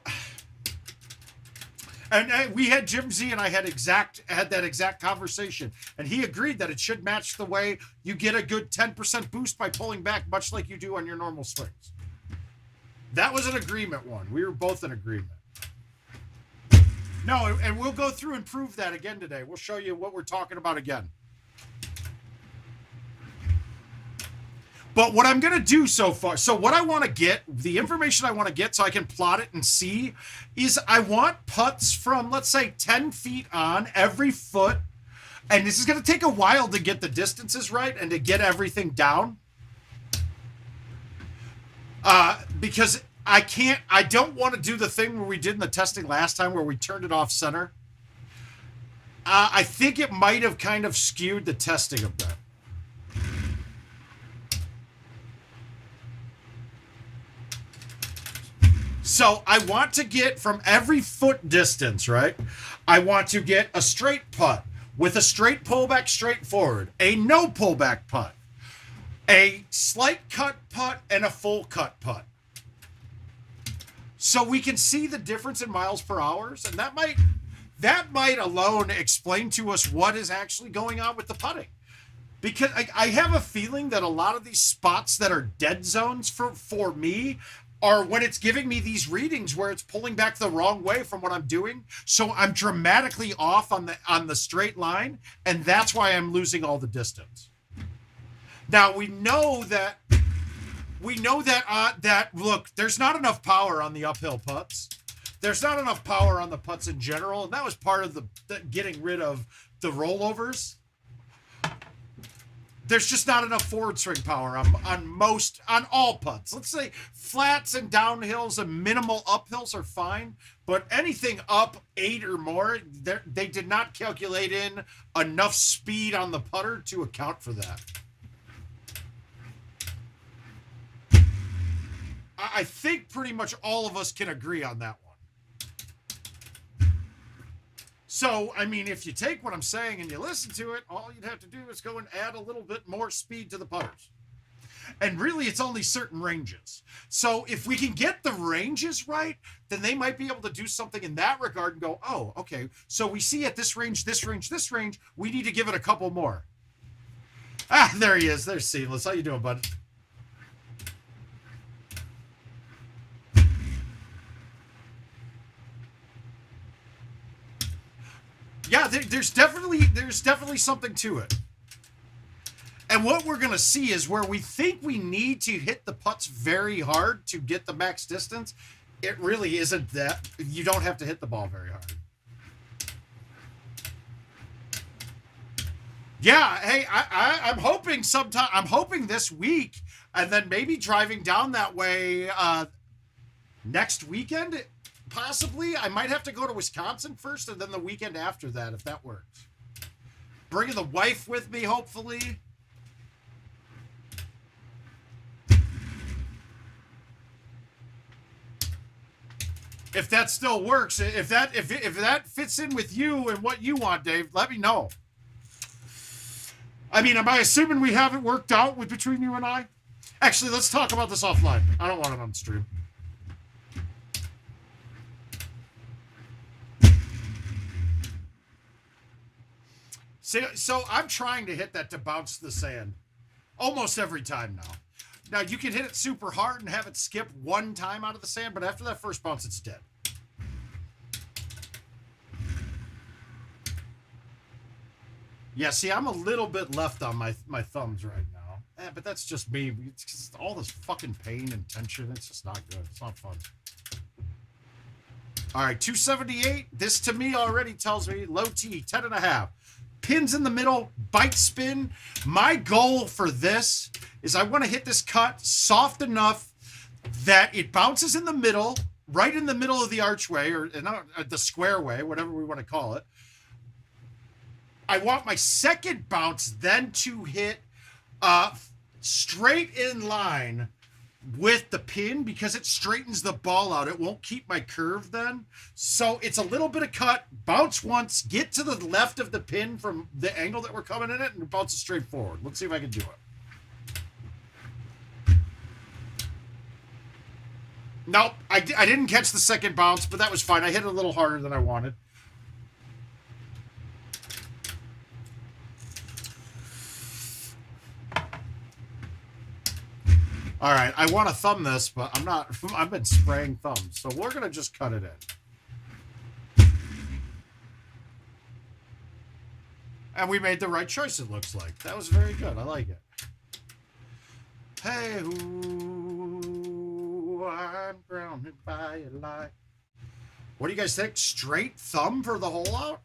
and we had Jim Z and I had that exact conversation, and he agreed that it should match the way you get a good 10% boost by pulling back, much like you do on your normal swings. That was an agreement one. We were both in agreement. No, and we'll go through and prove that again today. We'll show you what we're talking about again. But what I'm going to do so far, so what I want to get, the information I want to get so I can plot it and see, is I want putts from, let's say, 10 feet on every foot. And this is going to take a while to get the distances right and to get everything down. Because I don't want to do the thing where we did in the testing last time where we turned it off center. I think it might have kind of skewed the testing a bit. So I want to get from every foot distance, right? I want to get a straight putt with a straight pullback straight forward, a no pullback putt, a slight cut putt, and a full cut putt. So we can see the difference in miles per hour, and that might alone explain to us what is actually going on with the putting. Because I have a feeling that a lot of these spots that are dead zones for me are when it's giving me these readings where it's pulling back the wrong way from what I'm doing. So I'm dramatically off on the straight line, and that's why I'm losing all the distance. Now we know that look, there's not enough power on the uphill putts. There's not enough power on the putts in general, and that was part of the getting rid of the rollovers. There's just not enough forward swing power on all putts. Let's say flats and downhills and minimal uphills are fine, but anything up 8 or more, they did not calculate in enough speed on the putter to account for that. I think pretty much all of us can agree on that one. So, I mean, if you take what I'm saying and you listen to it, all you'd have to do is go and add a little bit more speed to the putters. And really, it's only certain ranges. So if we can get the ranges right, then they might be able to do something in that regard and go, oh, okay, so we see at this range, this range, this range, we need to give it a couple more. Ah, there he is. There's Seamless. How you doing, bud? Yeah, there's definitely something to it. And what we're going to see is where we think we need to hit the putts very hard to get the max distance, it really isn't that. You don't have to hit the ball very hard. Yeah, hey, I'm hoping sometime. I'm hoping this week, and then maybe driving down that way next weekend. Possibly, I might have to go to Wisconsin first, and then the weekend after that, if that works. Bringing the wife with me, hopefully. If that still works, if that fits in with you and what you want, Dave, let me know. I mean, am I assuming we have it worked out with between you and I? Actually, let's talk about this offline. I don't want it on stream. So I'm trying to hit that to bounce the sand almost every time now. Now, you can hit it super hard and have it skip one time out of the sand, but after that first bounce, it's dead. Yeah, see, I'm a little bit left on my thumbs right now. But that's just me. It's just all this fucking pain and tension. It's just not good. It's not fun. All right, 278. This, to me, already tells me low T, 10.5. Pins in the middle, bite spin. My goal for this is I want to hit this cut soft enough that it bounces in the middle, right in the middle of the archway, or the square way, whatever we want to call it. I want my second bounce then to hit straight in line with the pin, because it straightens the ball out. It won't keep my curve then. So it's a little bit of cut, bounce once, get to the left of the pin from the angle that we're coming in it, and bounce it straight forward. Let's see if I can do it. Nope, I didn't catch the second bounce, but that was fine. I hit it a little harder than I wanted. All right, I want to thumb this, but I'm not. I've been spraying thumbs, so we're going to just cut it in. And we made the right choice, it looks like. That was very good. I like it. Hey, ooh, I'm grounded by a lie. What do you guys think? Straight thumb for the hole out?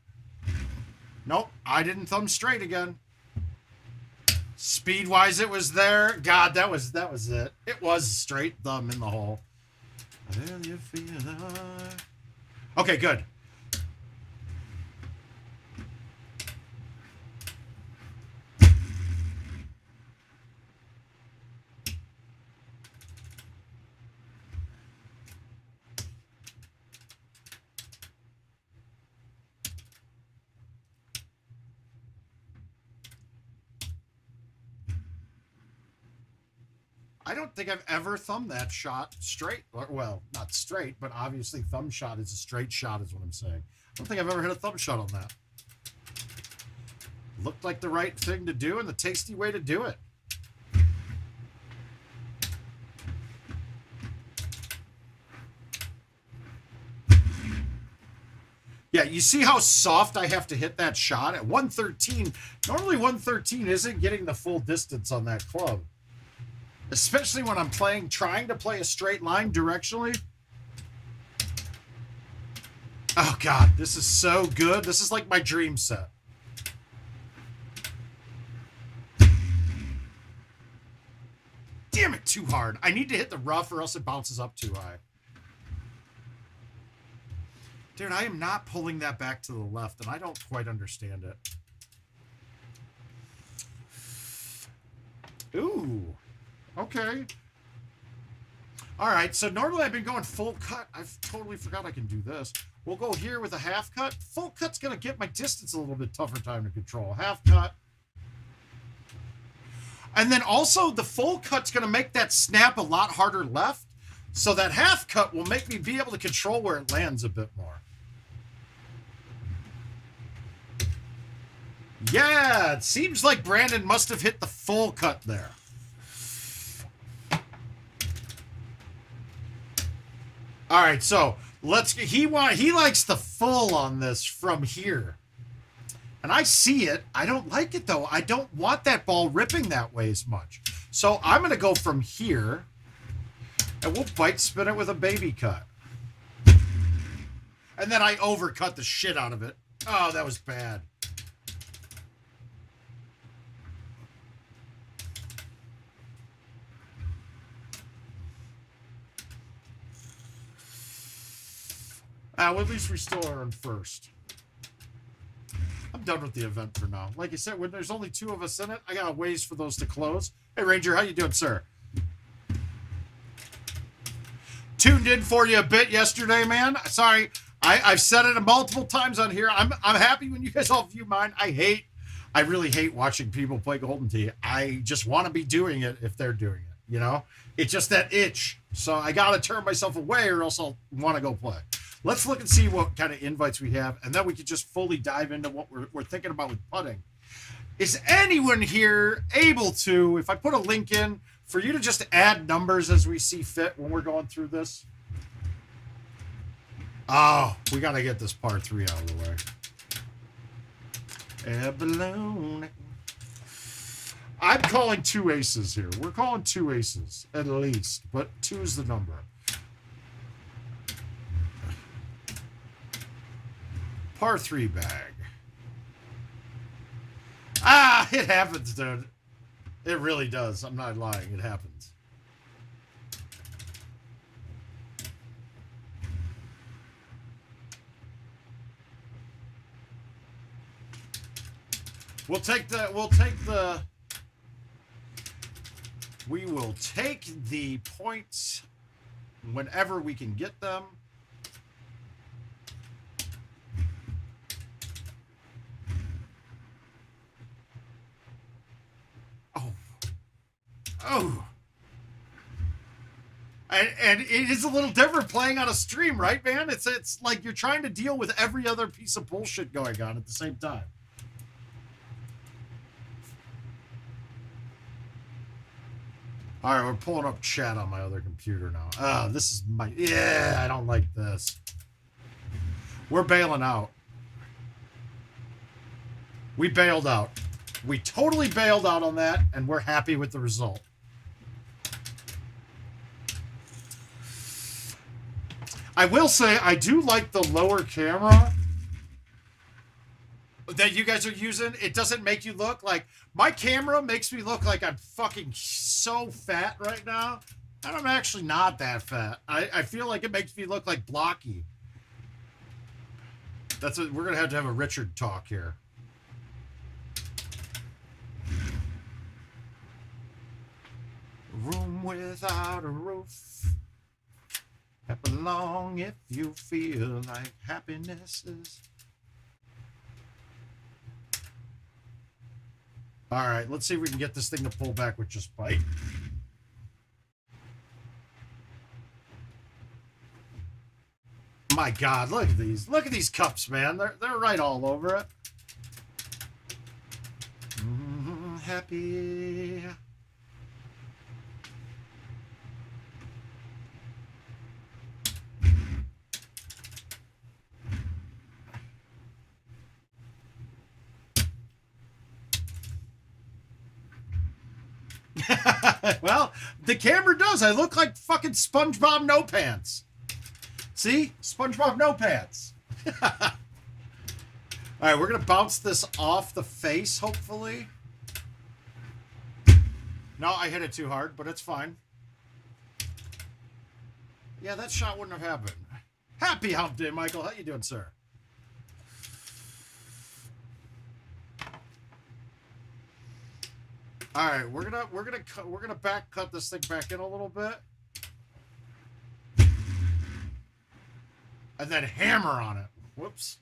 Nope, I didn't thumb straight again. Speed-wise, it was there. God, that was it. It was straight thumb in the hole. Okay, good. I don't think I've ever thumbed that shot straight. Well, not straight, but obviously thumb shot is a straight shot is what I'm saying. I don't think I've ever hit a thumb shot on that. Looked like the right thing to do and the tasty way to do it. Yeah, you see how soft I have to hit that shot? At 113, normally 113 isn't getting the full distance on that club. Especially when I'm trying to play a straight line directionally. Oh, God, this is so good. This is like my dream set. Damn it, too hard. I need to hit the rough or else it bounces up too high. Dude, I am not pulling that back to the left, and I don't quite understand it. Ooh. Okay. All right, so normally I've been going full cut. I've totally forgot I can do this. We'll go here with a half cut. Full cut's going to get my distance a little bit tougher time to control. Half cut. And then also the full cut's going to make that snap a lot harder left. So that half cut will make me be able to control where it lands a bit more. Yeah, it seems like Brandon must have hit the full cut there. All right, so he likes the full on this from here. And I see it. I don't like it though. I don't want that ball ripping that way as much. So I'm going to go from here and we'll bite spin it with a baby cut. And then I overcut the shit out of it. Oh, that was bad. Well, at least we still are in first. I'm done with the event for now. Like I said, when there's only 2 of us in it, I got a ways for those to close. Hey, Ranger, how you doing, sir? Tuned in for you a bit yesterday, man. Sorry, I've said it multiple times on here. I'm happy when you guys all view mine. I really hate watching people play Golden Tee. I just want to be doing it if they're doing it, you know? It's just that itch. So I got to turn myself away or else I'll want to go play. Let's look and see what kind of invites we have, and then we can just fully dive into what we're thinking about with putting. Is anyone here able to, if I put a link in, for you to just add numbers as we see fit when we're going through this? Oh, we got to get this par 3 out of the way. Abalone. I'm calling 2 aces here. We're calling 2 aces, at least, but 2 is the number. Par 3 bag. Ah, it happens, dude. It really does. I'm not lying. It happens. We will take the points whenever we can get them. Oh. And it is a little different playing on a stream, right, man? It's like you're trying to deal with every other piece of bullshit going on at the same time. All right, we're pulling up chat on my other computer now. Oh, this is yeah, I don't like this. We're bailing out. We bailed out. We totally bailed out on that, and we're happy with the result. I will say, I do like the lower camera that you guys are using. It doesn't make you look like... My camera makes me look like I'm fucking so fat right now. And I'm actually not that fat. I feel like it makes me look like blocky. That's what we're going to have a Richard talk here. Room without a roof. Clap along if you feel like happiness is. All right, let's see if we can get this thing to pull back with just bite. My God, look at these. Look at these cups, man. They're right all over it. Happy. Well, the camera does. I look like fucking SpongeBob No Pants. See? SpongeBob No Pants. All right, we're going to bounce this off the face, hopefully. No, I hit it too hard, but it's fine. Yeah, that shot wouldn't have happened. Happy hump day, Michael. How you doing, sir? All right, we're gonna back cut this thing back in a little bit. and then hammer on it. Whoops.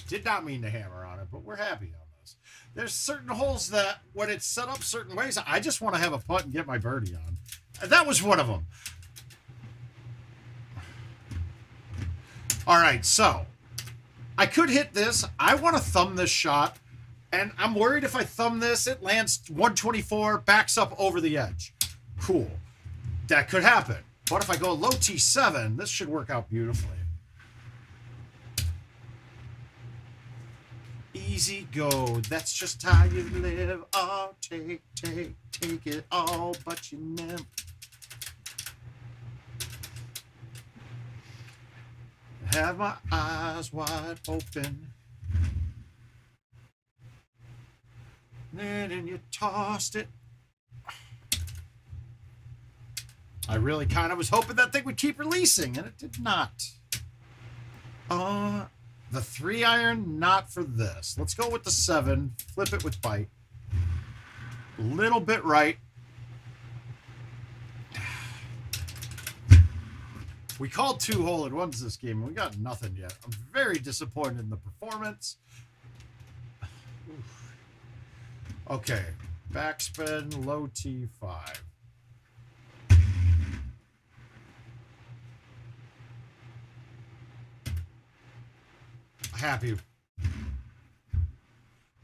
Did not mean to hammer on it, but we're happy on this. There's certain holes that, when it's set up certain ways, I just want to have a putt and get my birdie on. And that was one of them. All right, so I could hit this. I want to thumb this shot, and I'm worried if I thumb this, it lands 124, backs up over the edge. Cool. That could happen. But if I go low T7, this should work out beautifully. Easy go, that's just how you live. Oh, take it all, but you never. Have my eyes wide open. And then you tossed it. I really kind of was hoping that thing would keep releasing, and it did not. The 3-iron, not for this. Let's go with the 7. Flip it with bite. A little bit right. We called 2 hole-in-ones this game, and we got nothing yet. I'm very disappointed in the performance. Okay. Backspin, low T5. Happy.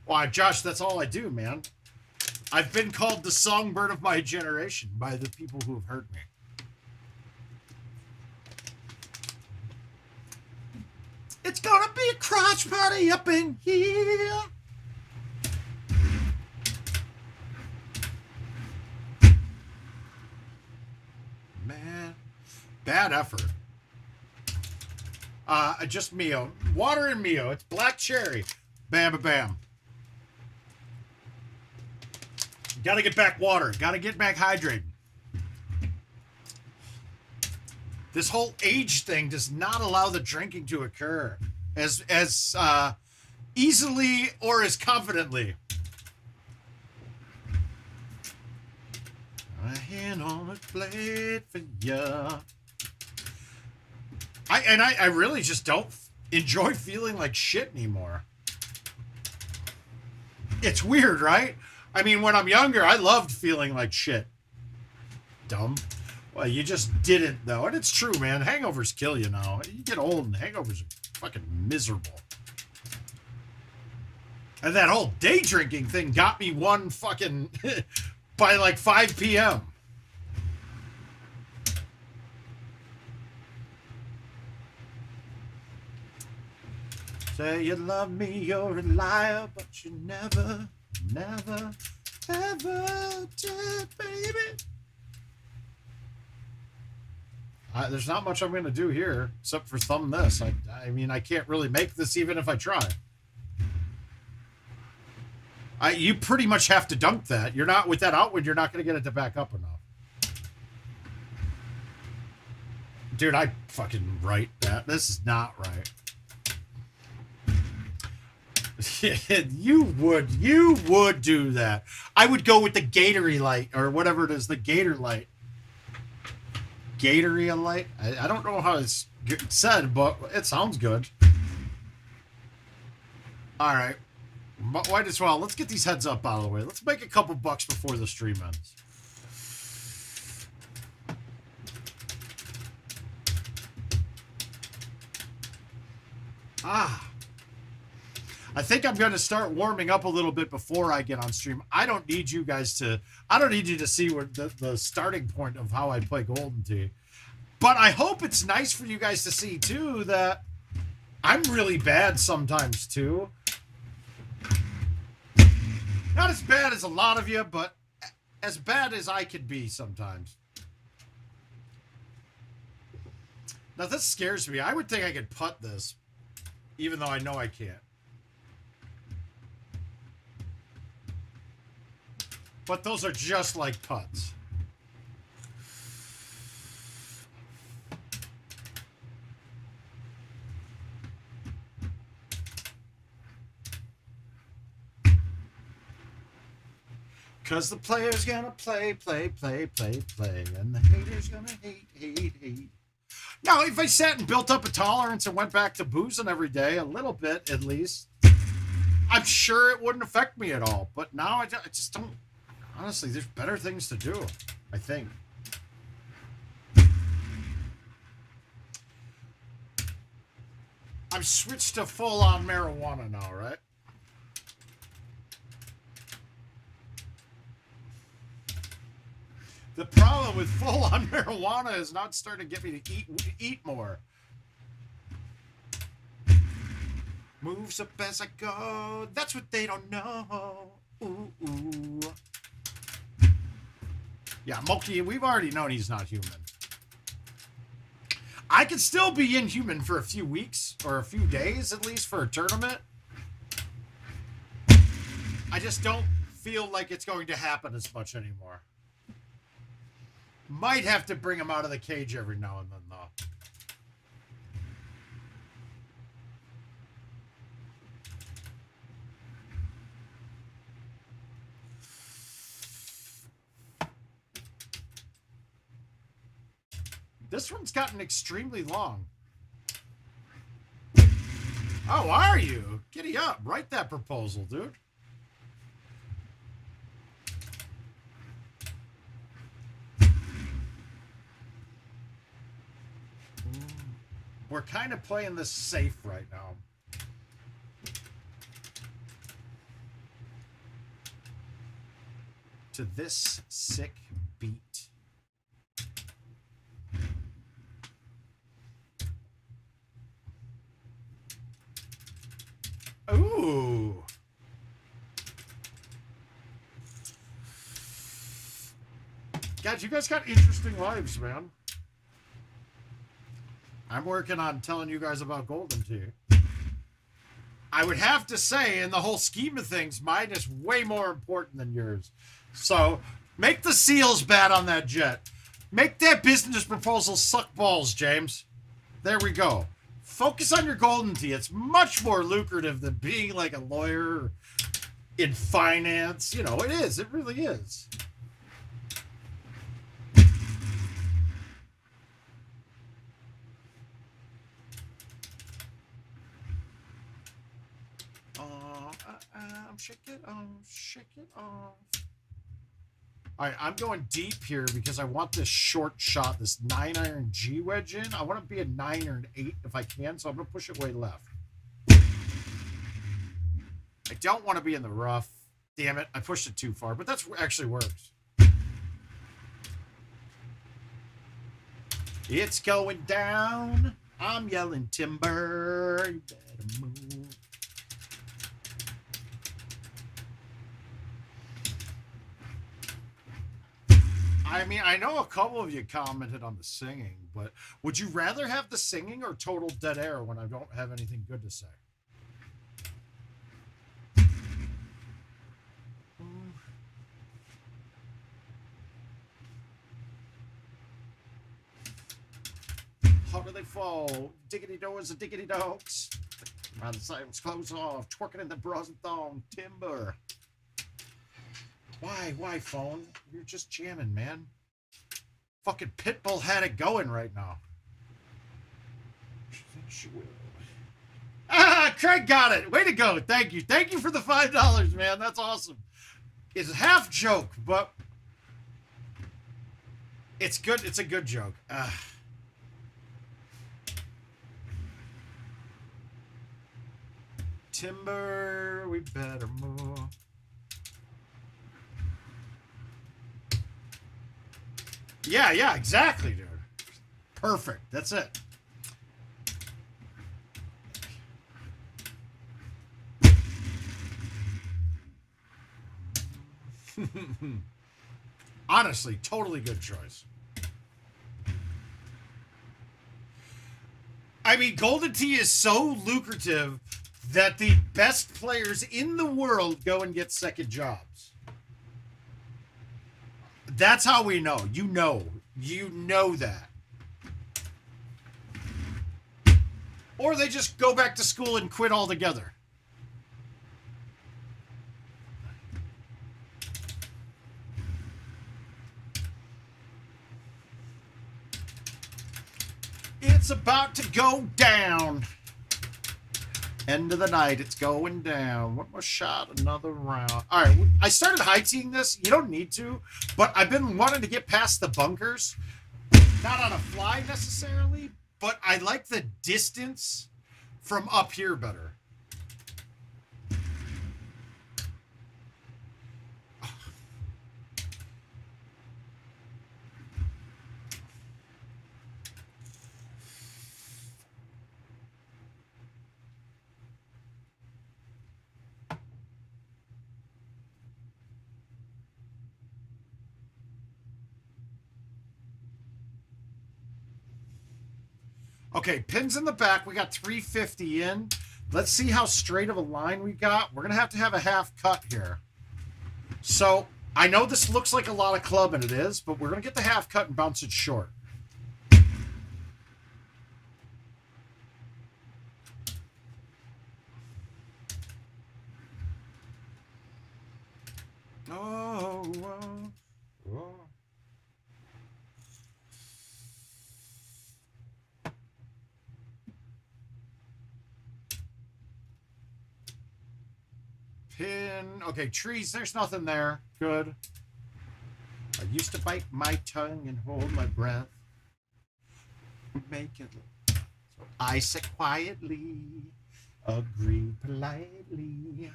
Why, Josh, that's all I do, man. I've been called the songbird of my generation by the people who have heard me. It's gonna be a crotch party up in here. Man, bad effort. Just Mio. Water and Mio. It's black cherry. Bam, bam, bam. Gotta get back water. Gotta get back hydrated. This whole age thing does not allow the drinking to occur as easily or as confidently. A hand on a plate for ya. I really just don't enjoy feeling like shit anymore. It's weird, right? I mean, when I'm younger, I loved feeling like shit. Dumb. Well, you just didn't, though. And it's true, man. Hangovers kill you now. You get old and hangovers are fucking miserable. And that whole day drinking thing got me one fucking by like 5 p.m. Say you love me, you're a liar, but you never, never, ever did, baby. There's not much I'm going to do here except for thumb this. I mean, I can't really make this even if I try. You pretty much have to dunk that. You're not, with that outwind, you're not going to get it to back up enough. Dude, I fucking write that. This is not right. You would do that. I would go with the Gatory light or whatever it is, the Gator light. Gatory light? I don't know how it's said, but it sounds good. All right. Might as well. Let's get these heads up out of the way. Let's make a couple bucks before the stream ends. I think I'm going to start warming up a little bit before I get on stream. I don't need you guys to, I don't need you to see where the starting point of how I play Golden Tee. But I hope it's nice for you guys to see, too, that I'm really bad sometimes, too. Not as bad as a lot of you, but as bad as I could be sometimes. Now, this scares me. I would think I could putt this, even though I know I can't. But those are just like putts. Cause the player's gonna play, and the hater's gonna hate. Now, if I sat and built up a tolerance and went back to boozing every day, a little bit at least, I'm sure it wouldn't affect me at all. But now I just don't. Honestly, there's better things to do, I think. I'm switched to full-on marijuana now, right? The problem with full-on marijuana is not starting to get me to eat more. Moves up as I go. That's what they don't know. Ooh, ooh. Yeah, Moki, we've already known he's not human. I could still be inhuman for a few weeks or a few days at least for a tournament. I just don't feel like it's going to happen as much anymore. Might have to bring him out of the cage every now and then, though. This one's gotten extremely long. How are you? Giddy up. Write that proposal, dude. We're kind of playing this safe right now. To this sick beat. Ooh. Guys, you guys got interesting lives, man. I'm working on telling you guys about GoldenTeeTV. I would have to say, in the whole scheme of things, mine is way more important than yours. So, make the seals bad on that jet. Make that business proposal suck balls, James. There we go. Focus on your GoldenTeeTV. It's much more lucrative than being like a lawyer in finance. You know, it is. It really is. Shake it off, shake it off. All right, I'm going deep here because I want this short shot, this 9-iron G wedge in. I want to be a 9 or an 8 if I can, so I'm going to push it way left. I don't want to be in the rough. Damn it, I pushed it too far, but that's actually works. It's going down. I'm yelling timber. You better move. I mean, I know a couple of you commented on the singing, but would you rather have the singing or total dead air when I don't have anything good to say? How do they fall? Diggity doors and diggity dogs. Around the sides, clothes off, twerking in the bras and thong, timber. Why, phone? You're just jamming, man. Fucking Pitbull had it going right now. She will. Ah, Craig got it. Way to go. Thank you. Thank you for the $5, man. That's awesome. It's a half joke, but it's good. It's a good joke. Timber, we better move. Yeah, exactly, dude. Perfect. That's it. Honestly, totally good choice. I mean, GoldenTeeTV is so lucrative that the best players in the world go and get second jobs. That's how we know. You know that. Or they just go back to school and quit altogether. It's about to go down. End of the night, it's going down. One more shot, another round. All right, I started high teeing this. You don't need to, but I've been wanting to get past the bunkers. Not on a fly necessarily, but I like the distance from up here better. Okay, pins in the back. We got 350 in. Let's see how straight of a line we got. We're going to have a half cut here. So I know this looks like a lot of club, and it is, but we're going to get the half cut and bounce it short. Oh, oh, oh. Pin. Okay, trees. There's nothing there. Good. I used to bite my tongue and hold my breath. Make it. So I sit quietly, agree politely.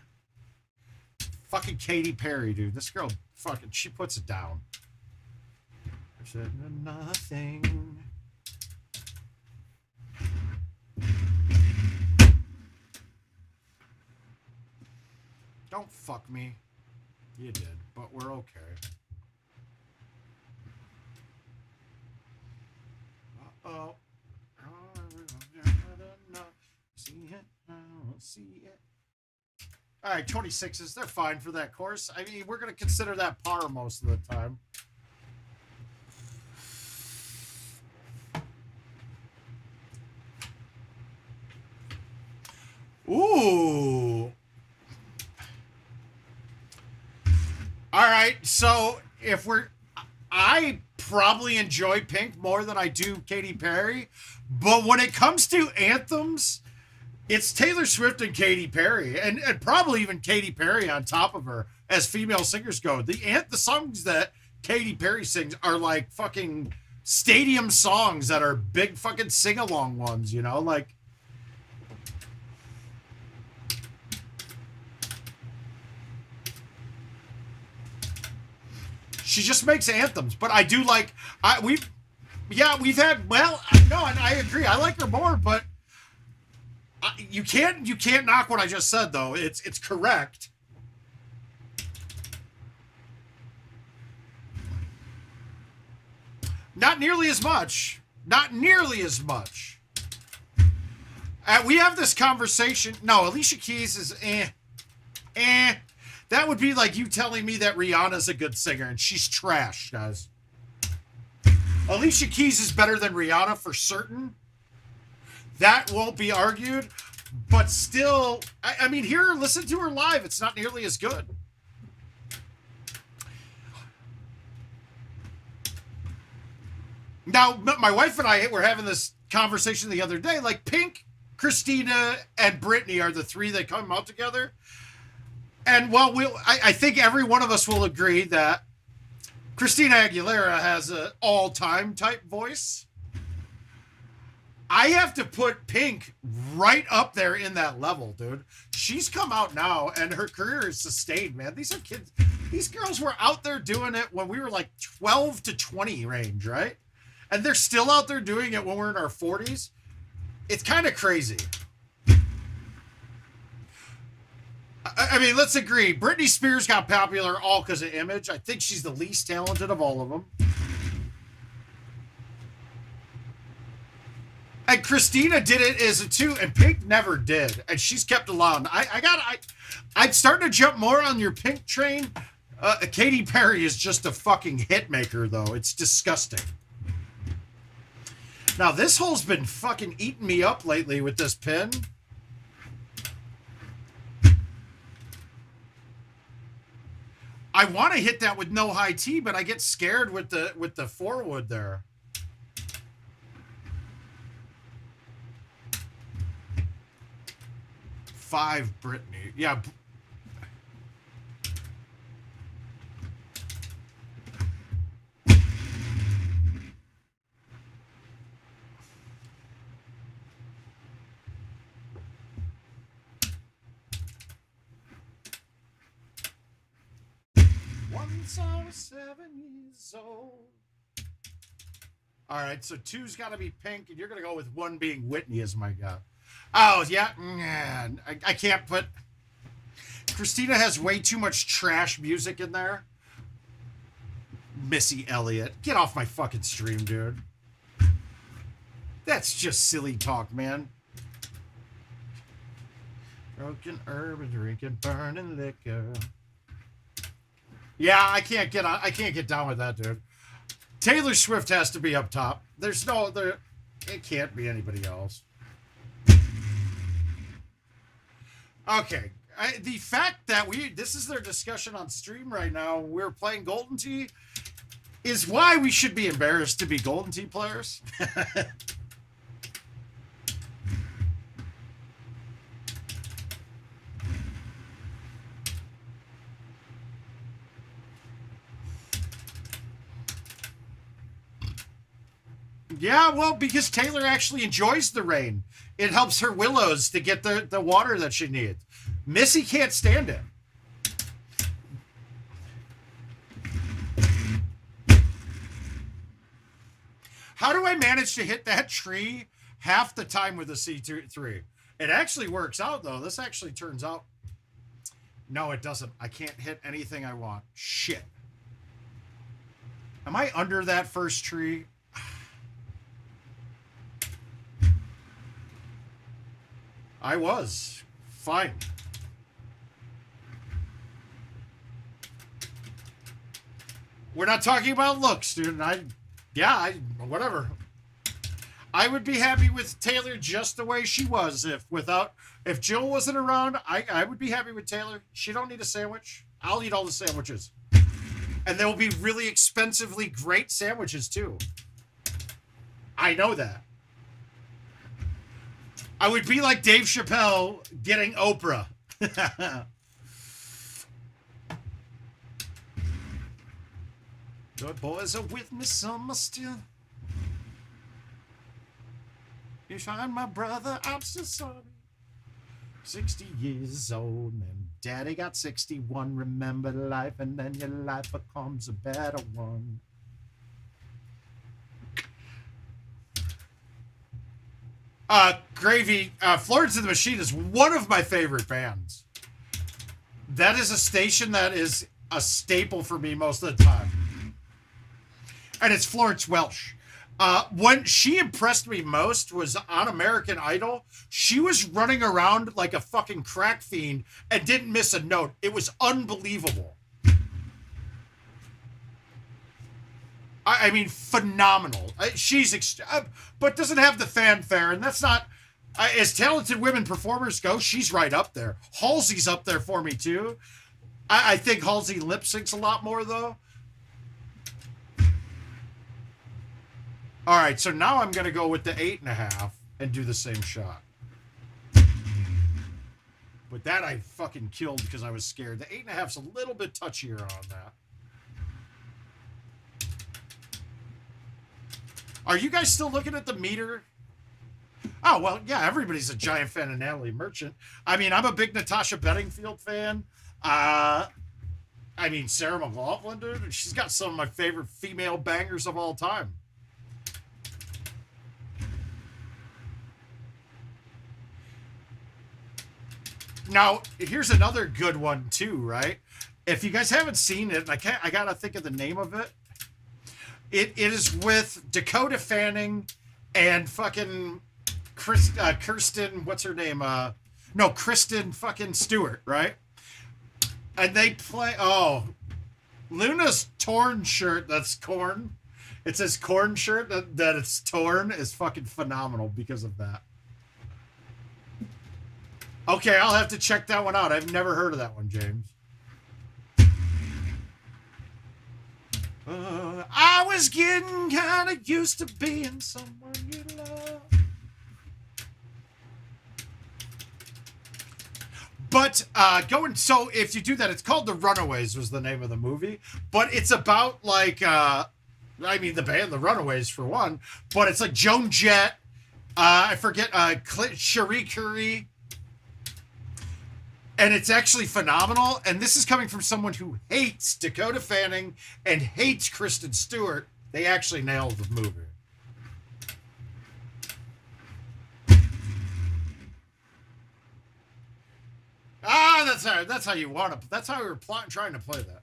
Fucking Katy Perry, dude. This girl, fucking, she puts it down. I said nothing. Don't fuck me. You did, but we're okay. Uh-oh. See it now, see it. All right, 26s. They're fine for that course. I mean, we're going to consider that par most of the time. Ooh. All right, so if I probably enjoy Pink more than I do Katy Perry, but when it comes to anthems, it's Taylor Swift and Katy Perry, and probably even Katy Perry on top of her as female singers go. The songs that Katy Perry sings are like fucking stadium songs that are big fucking sing-along ones, you know, like. She just makes anthems, but I do like, we've had, well, no, and I agree. I like her more, but you can't knock what I just said though. It's correct. Not nearly as much. Not nearly as much. We have this conversation. No, Alicia Keys is That would be like you telling me that Rihanna's a good singer, and she's trash, guys. Alicia Keys is better than Rihanna for certain. That won't be argued. But still, I mean, listen to her live. It's not nearly as good. Now, my wife and I were having this conversation the other day. Like, Pink, Christina, and Britney are the three that come out together. And well, I think every one of us will agree that Christina Aguilera has an all-time type voice. I have to put Pink right up there in that level, dude. She's come out now, and her career is sustained, man. These are kids. These girls were out there doing it when we were like 12 to 20 range, right? And they're still out there doing it when we're in our 40s. It's kind of crazy. I mean, let's agree. Britney Spears got popular all because of image. I think she's the least talented of all of them. And Christina did it as a too, and Pink never did. And she's kept along. I'm starting to jump more on your Pink train. Katy Perry is just a fucking hit maker, though. It's disgusting. Now, this hole's been fucking eating me up lately with this pin. I want to hit that with no high tee, but I get scared with the 4-wood there. 5 Brittany. Yeah. Once I was 7 years old. All right, so 2's got to be Pink, and you're going to go with 1 being Whitney as my guy. Oh, yeah. I can't put... Christina has way too much trash music in there. Missy Elliott. Get off my fucking stream, dude. That's just silly talk, man. Broken urban drinking, burning liquor. Yeah, I can't get down with that, dude. Taylor Swift has to be up top. There's no there. It can't be anybody else. Okay, the fact that this is their discussion on stream right now. We're playing Golden Tee, is why we should be embarrassed to be Golden Tee players. Yeah, well, because Taylor actually enjoys the rain. It helps her willows to get the water that she needs. Missy can't stand it. How do I manage to hit that tree half the time with a C3? It actually works out, though. This actually turns out... No, it doesn't. I can't hit anything I want. Shit. Am I under that first tree? I was. Fine. We're not talking about looks, dude. Whatever. I would be happy with Taylor just the way she was. If Jill wasn't around, I would be happy with Taylor. She don't need a sandwich. I'll eat all the sandwiches. And there will be really expensively great sandwiches, too. I know that. I would be like Dave Chappelle getting Oprah. The boys are with me, some are still. You find my brother, I'm so sorry. 60 years old, and Daddy got 61. Remember life, and then your life becomes a better one. Gravy, Florence and the Machine is one of my favorite bands. That is a station that is a staple for me most of the time. And it's Florence Welch. When she impressed me most was on American Idol. She was running around like a fucking crack fiend and didn't miss a note. It was unbelievable. I mean, phenomenal. She's but doesn't have the fanfare, and that's not... as talented women performers go, she's right up there. Halsey's up there for me, too. I think Halsey lip syncs a lot more, though. All right, so now I'm going to go with the 8.5 and do the same shot. But that I fucking killed because I was scared. The 8.5's a little bit touchier on that. Are you guys still looking at the meter? Oh, well, yeah, everybody's a giant fan of Natalie Merchant. I mean, I'm a big Natasha Bedingfield fan. I mean, Sarah McLachlan, dude, she's got some of my favorite female bangers of all time. Now, here's another good one, too, right? If you guys haven't seen it, I gotta think of the name of it. It is with Dakota Fanning and fucking Kirsten, what's her name? No, Kristen fucking Stewart, right? And they play, Luna's torn shirt, that's Korn. It says Korn shirt, that it's torn is fucking phenomenal because of that. Okay, I'll have to check that one out. I've never heard of that one, James. I was getting kind of used to being someone you love. But so if you do that, it's called The Runaways was the name of the movie. But it's about like, the band The Runaways for one. But it's like Joan Jett, I forget, Cherie Currie. And it's actually phenomenal. And this is coming from someone who hates Dakota Fanning and hates Kristen Stewart. They actually nailed the movie. That's how you want to. That's how we were trying to play that.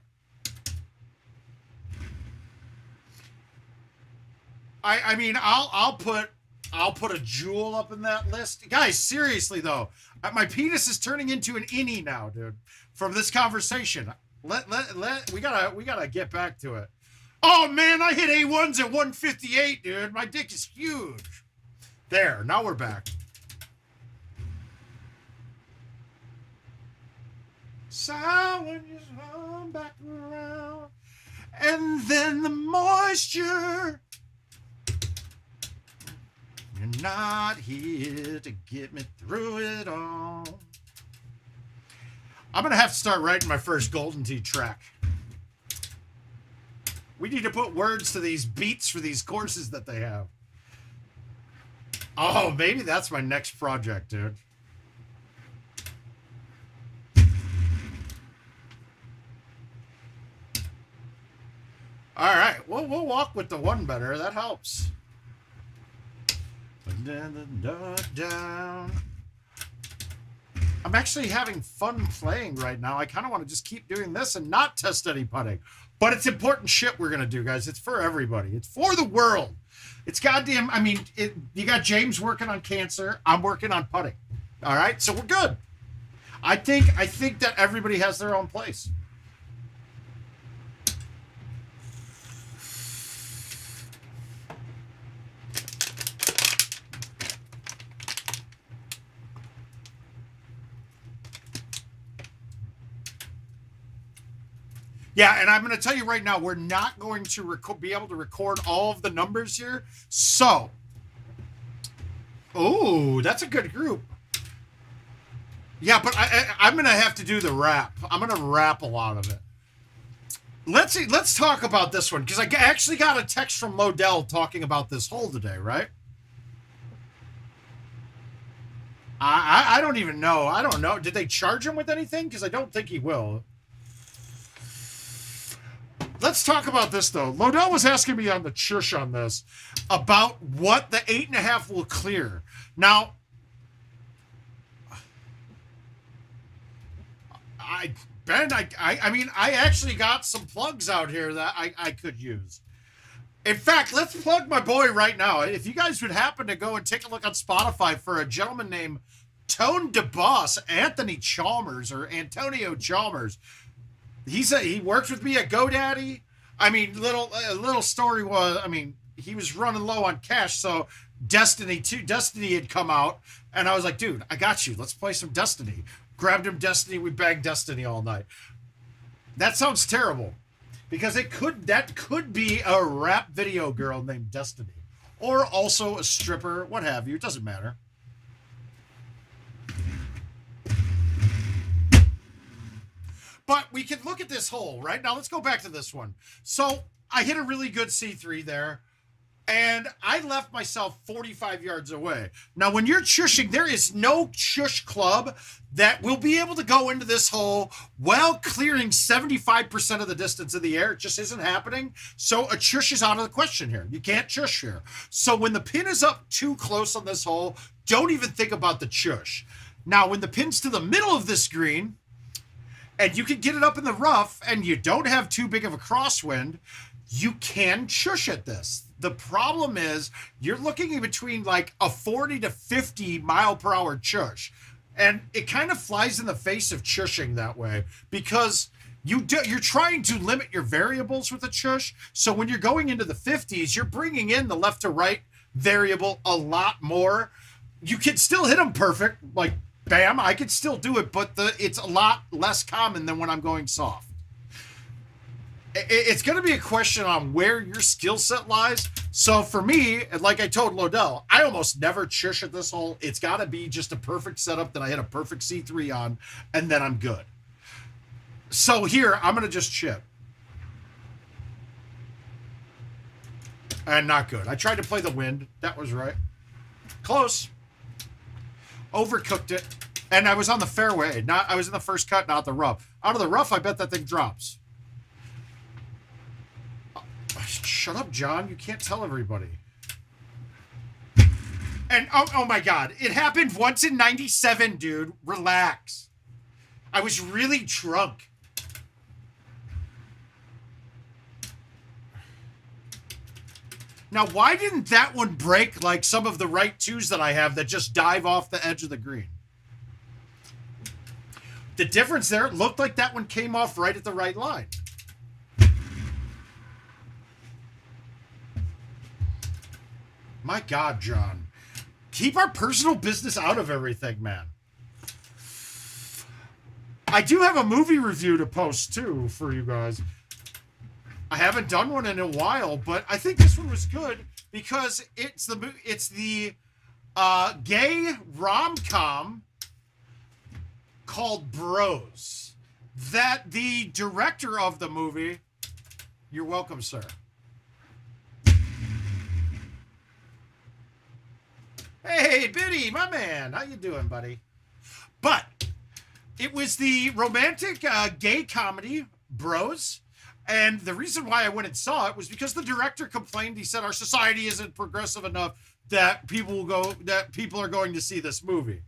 I'll put a jewel up in that list, guys. Seriously though, my penis is turning into an innie now, dude. From this conversation, we gotta get back to it. Oh man, I hit A1s at 158, dude. My dick is huge. There, now we're back. Someone just hung back around, and then the moisture. You're not here to get me through it all. I'm gonna have to start writing my first Golden Tee track. We need to put words to these beats for these courses that they have. Oh, maybe that's my next project, dude. All right, we'll walk with the one better. That helps. Down. I'm actually having fun playing right now. I kind of want to just keep doing this and not test any putting. But it's important shit we're going to do, guys. It's for everybody. It's for the world. It's goddamn, you got James working on cancer. I'm working on putting. All right? So we're good. I think that everybody has their own place. Yeah, and I'm going to tell you right now, we're not going to be able to record all of the numbers here. So, oh, that's a good group. Yeah, but I'm going to have to do the rap. I'm going to rap a lot of it. Let's talk about this one, because I actually got a text from Lodell talking about this hole today, right? I don't even know. I don't know. Did they charge him with anything? Because I don't think he will. Let's talk about this, though. Lodell was asking me on the chush on this about what the 8.5 will clear. Now, I actually got some plugs out here that I could use. In fact, let's plug my boy right now. If you guys would happen to go and take a look on Spotify for a gentleman named Tone DeBoss, Anthony Chalmers, or Antonio Chalmers. He worked with me at GoDaddy. Little story was, he was running low on cash, so Destiny had come out, and I was like, dude, I got you. Let's play some Destiny. Grabbed him Destiny. We banged Destiny all night. That sounds terrible, because that could be a rap video girl named Destiny, or also a stripper, what have you. It doesn't matter. But we can look at this hole, right? Now let's go back to this one. So I hit a really good C3 there, and I left myself 45 yards away. Now, when you're chushing, there is no chush club that will be able to go into this hole while clearing 75% of the distance of the air. It just isn't happening. So a chush is out of the question here. You can't chush here. So when the pin is up too close on this hole, don't even think about the chush. Now, when the pin's to the middle of this green, and you can get it up in the rough, and you don't have too big of a crosswind, you can chush at this. The problem is you're looking in between like a 40 to 50 mile per hour chush. And it kind of flies in the face of chushing that way, because you're trying to limit your variables with a chush. So when you're going into the 50s, you're bringing in the left to right variable a lot more. You can still hit them perfect, like bam, I could still do it, but it's a lot less common than when I'm going soft. It's going to be a question on where your skill set lies. So for me, like I told Lodell, I almost never chush at this hole. It's got to be just a perfect setup that I hit a perfect C3 on, and then I'm good. So here, I'm going to just chip. And not good. I tried to play the wind. That was right. Close. Overcooked it. And I was on the fairway. I was in the first cut, not the rough. Out of the rough, I bet that thing drops. Shut up, John. You can't tell everybody. And, oh my God. It happened once in 97, dude. Relax. I was really drunk. Now, why didn't that one break like some of the right twos that I have that just dive off the edge of the green? The difference there, it looked like that one came off right at the right line. My God, John. Keep our personal business out of everything, man. I do have a movie review to post, too, for you guys. I haven't done one in a while, but I think this one was good because it's the gay rom-com called Bros that the director of the movie, you're welcome, sir. Hey, Biddy, my man. How you doing, buddy? But it was the romantic gay comedy, Bros. And the reason why I went and saw it was because the director complained. He said our society isn't progressive enough that people are going to see this movie.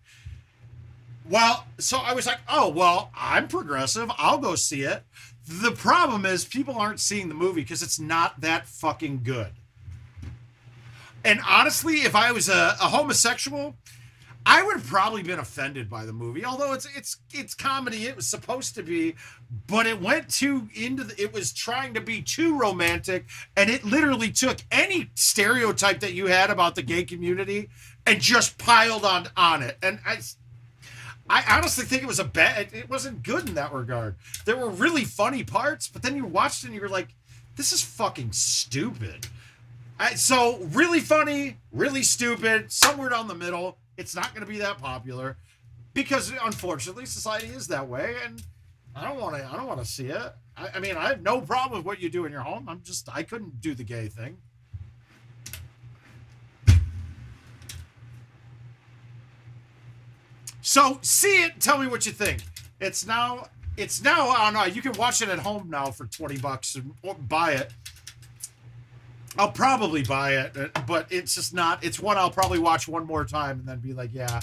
Well, so I was like, oh, well, I'm progressive. I'll go see it. The problem is people aren't seeing the movie because it's not that fucking good. And honestly, if I was a homosexual, I would have probably been offended by the movie. Although it's comedy, it was supposed to be, but it went too it was trying to be too romantic, and it literally took any stereotype that you had about the gay community and just piled on it. And I honestly think it wasn't good in that regard. There were really funny parts, but then you watched it and you were like, this is fucking stupid. So really funny, really stupid, somewhere down the middle. It's not going to be that popular because unfortunately society is that way, and I don't want to see it. I mean, I have no problem with what you do in your home. I couldn't do the gay thing. So see it. Tell me what you think. It's now. I don't know. You can watch it at home now for $20 and buy it. I'll probably buy it, but it's just not. It's one I'll probably watch one more time and then be like, yeah.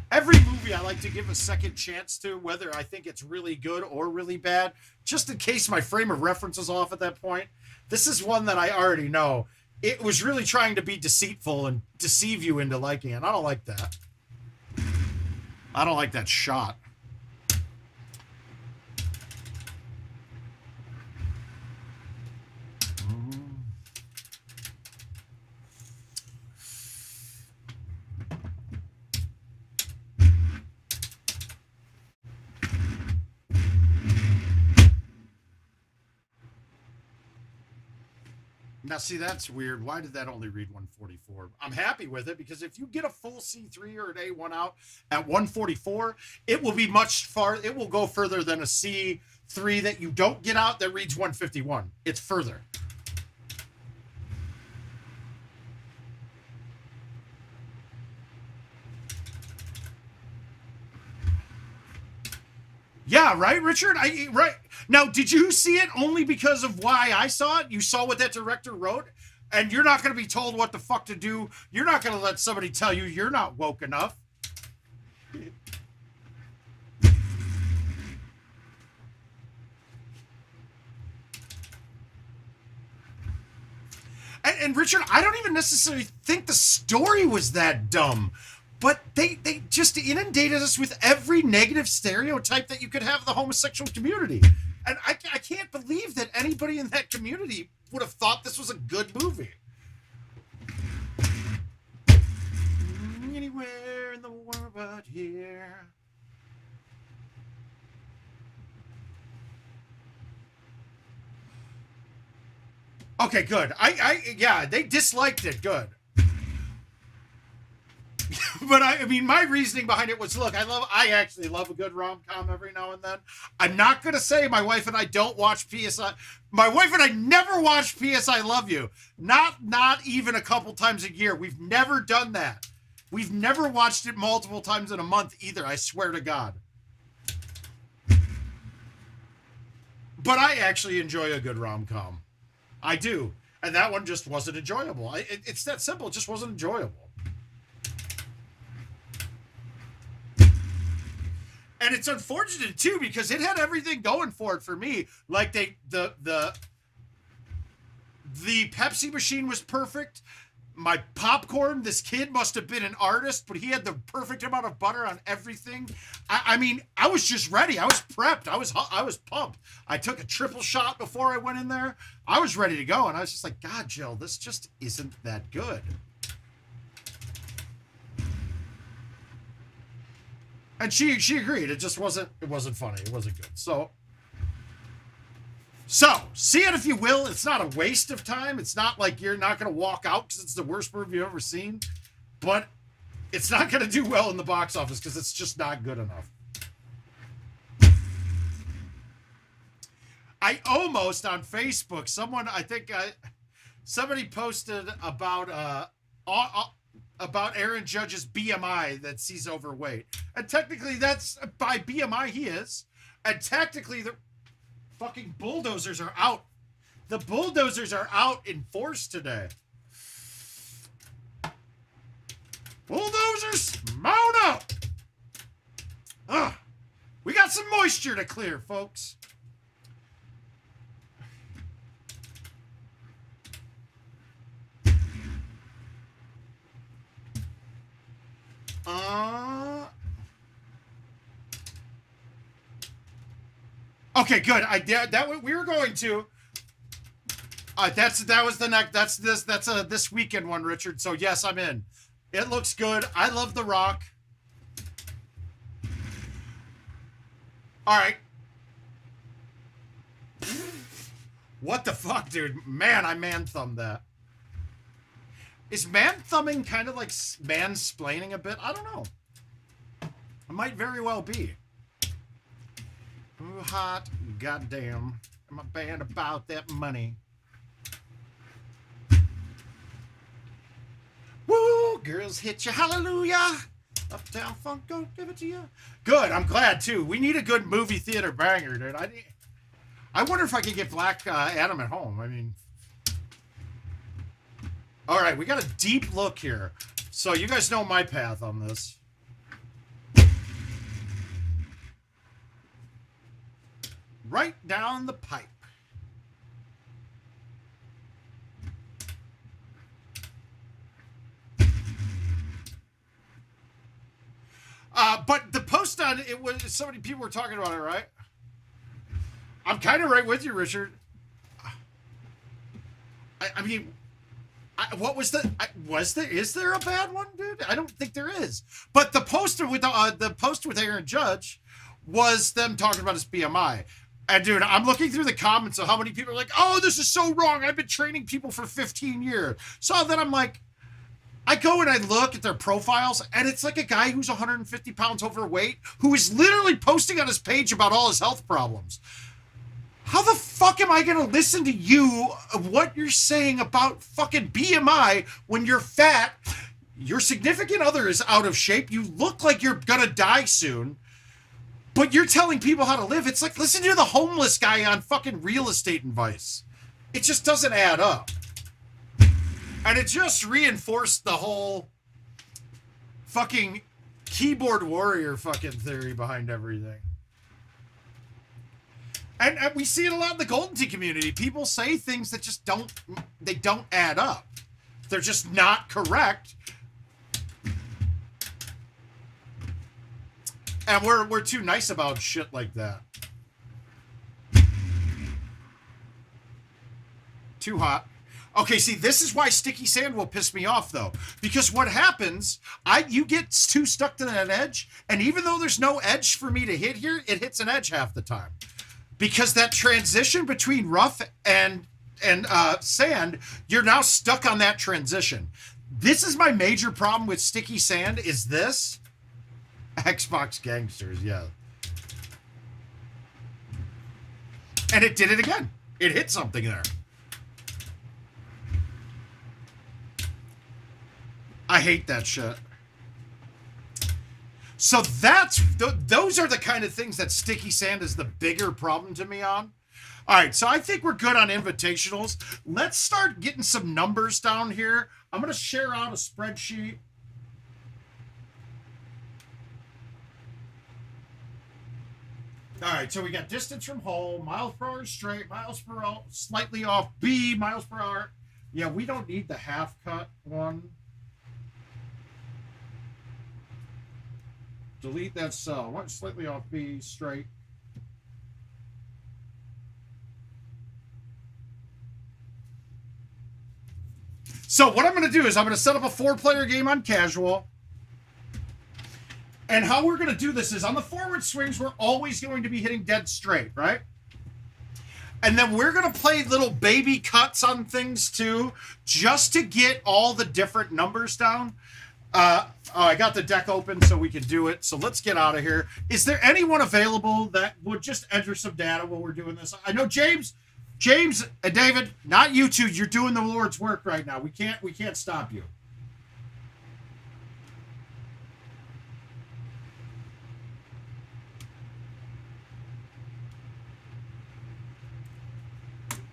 Every movie I like to give a second chance to, whether I think it's really good or really bad, just in case my frame of reference is off at that point. This is one that I already know. It was really trying to be deceitful and deceive you into liking it. I don't like that. I don't like that shot. Now, see, that's weird. Why did that only read 144? I'm happy with it because if you get a full C3 or an A1 out at 144, it will be it will go further than a C3 that you don't get out that reads 151. It's further. Yeah, right, Richard? Right. Now, did you see it only because of why I saw it? You saw what that director wrote? And you're not going to be told what the fuck to do. You're not going to let somebody tell you you're not woke enough. And Richard, I don't even necessarily think the story was that dumb. But they just inundated us with every negative stereotype that you could have of the homosexual community. And I can't believe that anybody in that community would have thought this was a good movie. Anywhere in the world but here. Okay, good. Yeah, they disliked it. Good. But I mean, my reasoning behind it was, look, I actually love a good rom-com every now and then. I'm not going to say my wife and I don't watch PSI. My wife and I never watch PS I Love You. Not even a couple times a year. We've never done that. We've never watched it multiple times in a month either. I swear to God. But I actually enjoy a good rom-com. I do. And that one just wasn't enjoyable. It's that simple. It just wasn't enjoyable. And it's unfortunate too, because it had everything going for it for me. Like the Pepsi machine was perfect. My popcorn, this kid must have been an artist, but he had the perfect amount of butter on everything. I mean, I was just ready. I was prepped. I was pumped. I took a triple shot before I went in there. I was ready to go, and I was just like, God, Jill, this just isn't that good. And she agreed. It just wasn't funny. It wasn't good. So see it if you will. It's not a waste of time. It's not like you're not going to walk out because it's the worst movie you've ever seen. But it's not going to do well in the box office because it's just not good enough. I almost, on Facebook, somebody posted about Aaron Judge's BMI that he's overweight. And technically that's by BMI he is. And technically the fucking bulldozers are out. The bulldozers are out in force today. Bulldozers, mount up. We got some moisture to clear, folks. Okay, good. We were going to. That was the next. That's this weekend one, Richard. So yes, I'm in. It looks good. I love The Rock. All right. What the fuck, dude? Man, I man-thumbed that. Is man-thumbing kind of like mansplaining a bit? I don't know. It might very well be. Ooh, hot, goddamn. I'm a band about that money. Woo, girls hit you, hallelujah. Uptown funk, go give it to you. Good, I'm glad too. We need a good movie theater banger, dude. I wonder if I can get Black Adam at home. I mean, all right, we got a deep look here. So you guys know my path on this. Right down the pipe. But the post on it was, so many people were talking about it, right? I'm kind of right with you, Richard. I mean, what was is there a bad one, dude? I don't think there is. But the poster with the post with Aaron Judge was them talking about his BMI. And dude, I'm looking through the comments of how many people are like, "Oh, this is so wrong. I've been training people for 15 years." So then I'm like, I go and I look at their profiles, and it's like a guy who's 150 pounds overweight who is literally posting on his page about all his health problems. How the fuck am I going to listen to you, what you're saying about fucking BMI when you're fat, your significant other is out of shape, you look like you're going to die soon, but you're telling people how to live? It's like, listen to the homeless guy on fucking Real Estate Advice. It just doesn't add up. And it just reinforced the whole fucking keyboard warrior fucking theory behind everything. And we see it a lot in the Golden Tee community. People say things that just don't add up. They're just not correct. And we're too nice about shit like that. Too hot. Okay, see, this is why sticky sand will piss me off, though. Because what happens, you get too stuck to that edge, and even though there's no edge for me to hit here, it hits an edge half the time. Because that transition between rough and and sand, you're now stuck on that transition. This is my major problem with sticky sand is this. Xbox Gangsters, yeah. And it did it again. It hit something there. I hate that shit. So those are the kind of things that sticky sand is the bigger problem to me on. All right, so I think we're good on invitationals. Let's start getting some numbers down here. I'm going to share out a spreadsheet. All right, so we got distance from home, miles per hour straight, miles per hour slightly off B, miles per hour. Yeah, we don't need the half cut one. Delete that cell. What slightly off B straight. So what I'm going to do is I'm going to set up a 4-player game on casual. And how we're going to do this is on the forward swings, we're always going to be hitting dead straight, right? And then we're going to play little baby cuts on things too, just to get all the different numbers down. Oh, I got the deck open so we can do it. So let's get out of here. Is there anyone available that would just enter some data while we're doing this? I know James and David, not you two. You're doing the Lord's work right now. We can't stop you.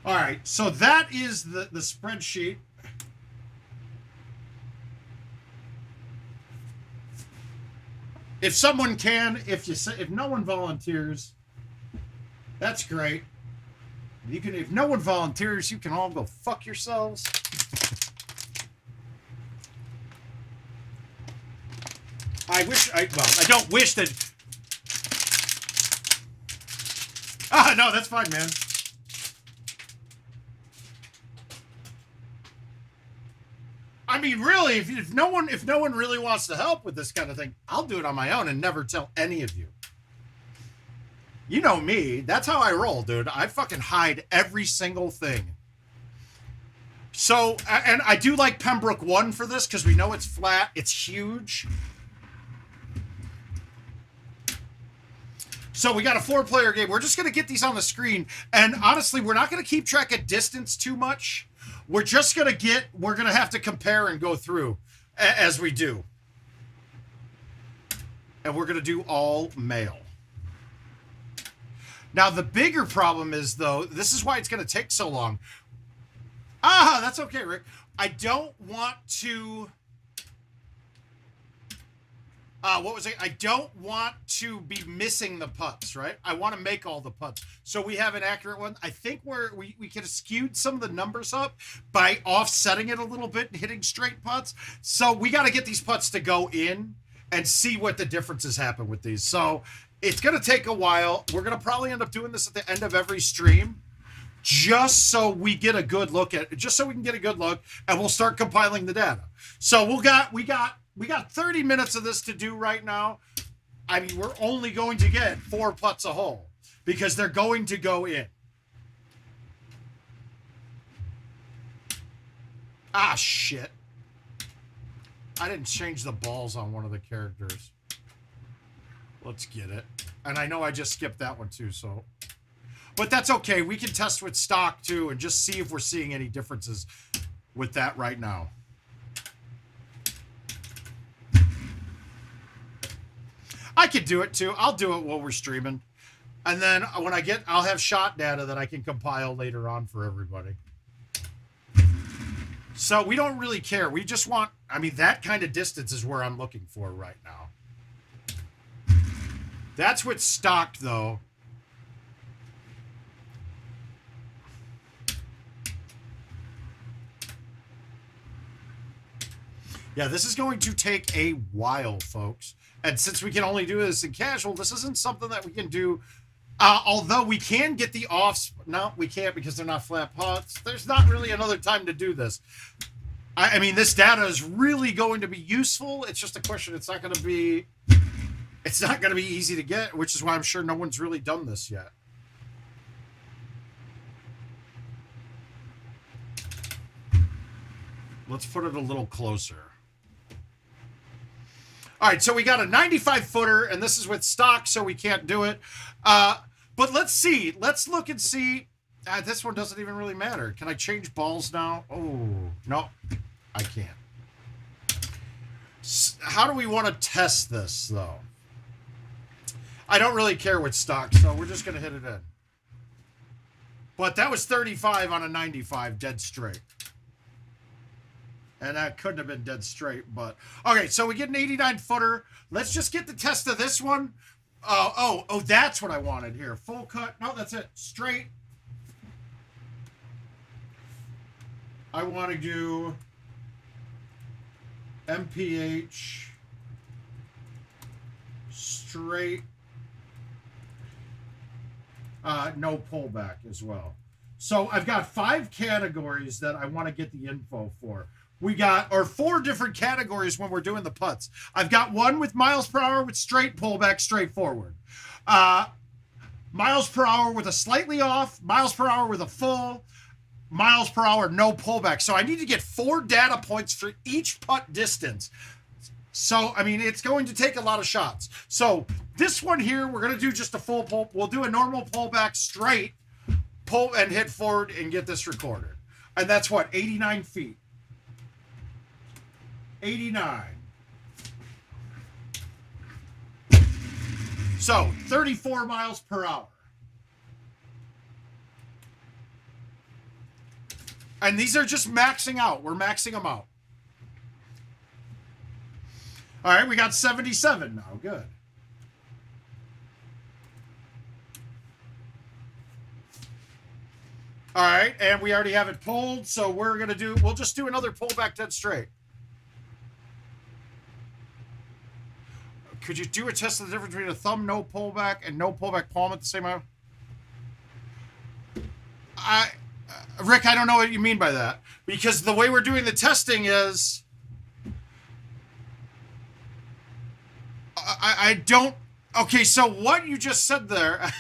All right, so that is the spreadsheet. If someone can, if no one volunteers, that's great. You can, if no one volunteers, you can all go fuck yourselves. I don't wish that. Ah, no, that's fine, man. I mean, really, if no one really wants to help with this kind of thing, I'll do it on my own and never tell any of you. You know me. That's how I roll, dude. I fucking hide every single thing. So, and I do like Pembroke 1 for this because we know it's flat. It's huge. So we got a 4-player game. We're just going to get these on the screen. And honestly, we're not going to keep track of distance too much. We're just going to have to compare and go through as we do. And we're going to do all male. Now, the bigger problem is, though, this is why it's going to take so long. Ah, that's okay, Rick. I don't want to... I don't want to be missing the putts, right? I want to make all the putts. So we have an accurate one. I think we could have skewed some of the numbers up by offsetting it a little bit and hitting straight putts. So we got to get these putts to go in and see what the differences happen with these. So it's going to take a while. We're going to probably end up doing this at the end of every stream just so we get a good look at it, just so we can get a good look, and we'll start compiling the data. So we got 30 minutes of this to do right now. I mean, we're only going to get 4 putts a hole because they're going to go in. Ah, shit. I didn't change the balls on one of the characters. Let's get it. And I know I just skipped that one too, so. But that's okay. We can test with stock too and just see if we're seeing any differences with that right now. I could do it too. I'll do it while we're streaming. And then when I'll have shot data that I can compile later on for everybody. So we don't really care. We just want, I mean, that kind of distance is where I'm looking for right now. That's with stock though. Yeah, this is going to take a while, folks. And since we can only do this in casual, this isn't something that we can do. Although we can get the offs. No, we can't because they're not flat putts. There's not really another time to do this. I mean, this data is really going to be useful. It's just a question. It's not going to be easy to get, which is why I'm sure no one's really done this yet. Let's put it a little closer. All right, so we got a 95 footer, and this is with stock, so we can't do it. But let's see. Let's look and see. This one doesn't even really matter. Can I change balls now? Oh, no, I can't. How do we want to test this, though? I don't really care with stock, so we're just going to hit it in. But that was 35 on a 95, dead straight. And that couldn't have been dead straight, but... Okay, so we get an 89 footer. Let's just get the test of this one. Oh, that's what I wanted here. Full cut. No, that's it. Straight. I want to do MPH. Straight. No pullback as well. So I've got 5 categories that I want to get the info for. We got, or 4 different categories when we're doing the putts. I've got one with miles per hour with straight pullback, straight forward. Miles per hour with a slightly off, miles per hour with a full, miles per hour, no pullback. So I need to get 4 data points for each putt distance. So, I mean, it's going to take a lot of shots. So this one here, we're going to do just a full pull. We'll do a normal pullback straight, pull and hit forward and get this recorded. And that's what, 89 feet. 89. So 34 miles per hour. And these are just maxing out. We're maxing them out. All right, we got 77 now. Good. All right, and we already have it pulled, so we'll just do another pullback dead straight. Could you do a test of the difference between a thumb no pullback and no pullback palm at the same time? Rick, I don't know what you mean by that. Because the way we're doing the testing is... I don't... Okay, so what you just said there...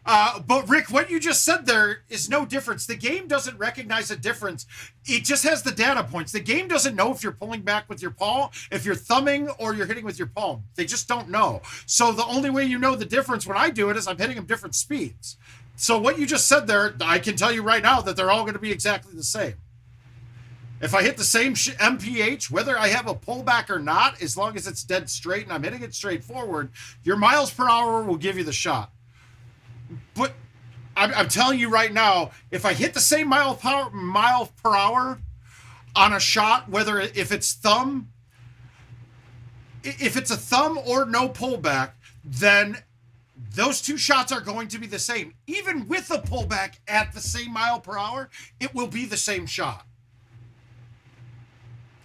but Rick, what you just said there is no difference. The game doesn't recognize a difference. It just has the data points. The game doesn't know if you're pulling back with your paw, if you're thumbing, or you're hitting with your palm. They just don't know. So the only way you know the difference when I do it is I'm hitting them different speeds. So what you just said there, I can tell you right now that they're all going to be exactly the same. If I hit the same MPH, whether I have a pullback or not, as long as it's dead straight and I'm hitting it straight forward, your miles per hour will give you the shot. But I'm telling you right now, if I hit the same mile per hour on a shot, whether if it's a thumb or no pullback, then those 2 shots are going to be the same. Even with a pullback at the same mile per hour, it will be the same shot.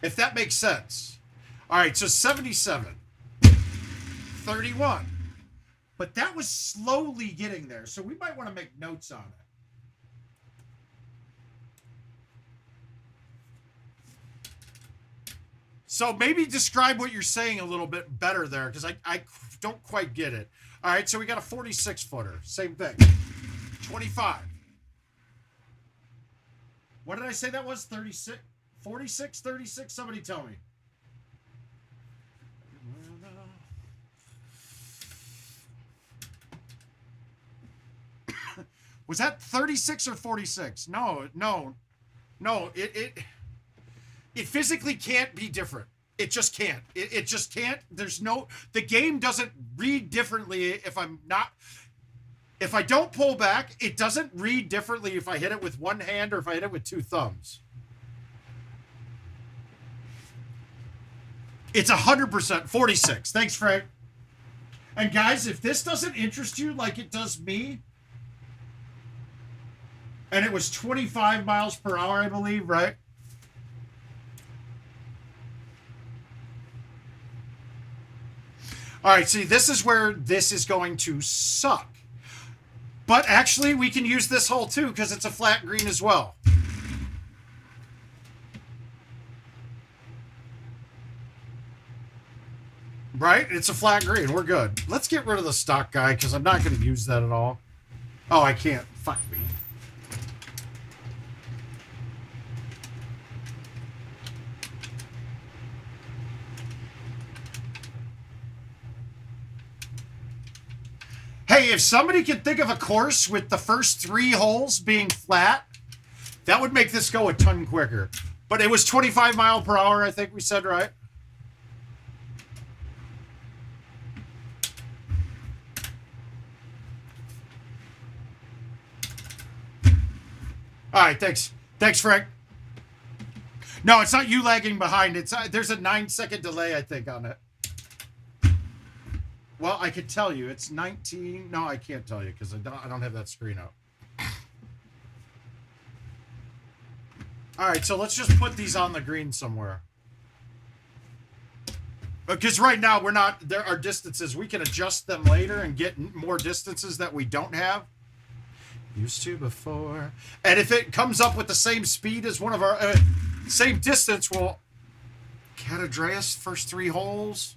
If that makes sense. All right, so 77, 31. But that was slowly getting there, so we might want to make notes on it. So maybe describe what you're saying a little bit better there, because I don't quite get it. All right, so we got a 46-footer. Same thing. 25. What did I say that was? 36? 46? 36? Somebody tell me. Was that 36 or 46? No. It physically can't be different. It just can't. It just can't. The game doesn't read differently if I don't pull back. It doesn't read differently if I hit it with one hand or if I hit it with 2 thumbs. It's 100% 46. Thanks, Frank. And guys, if this doesn't interest you like it does me, and it was 25 miles per hour, I believe, right? All right, see, this is where this is going to suck. But actually, we can use this hole too because it's a flat green as well. Right? It's a flat green. We're good. Let's get rid of the stock guy because I'm not going to use that at all. Oh, I can't. Fuck me. Hey, if somebody could think of a course with the first 3 holes being flat, that would make this go a ton quicker. But it was 25 mile per hour, I think we said, right? All right, thanks. Thanks, Frank. No, it's not you lagging behind. It's there's a 9-second delay, I think, on it. Well, I could tell you. It's 19. No, I can't tell you because I don't have that screen up. All right, so let's just put these on the green somewhere. Because right now we're not, there are distances. We can adjust them later and get more distances that we don't have. Used to before. And if it comes up with the same speed as one of our, same distance, well, Catadreas, first 3 holes.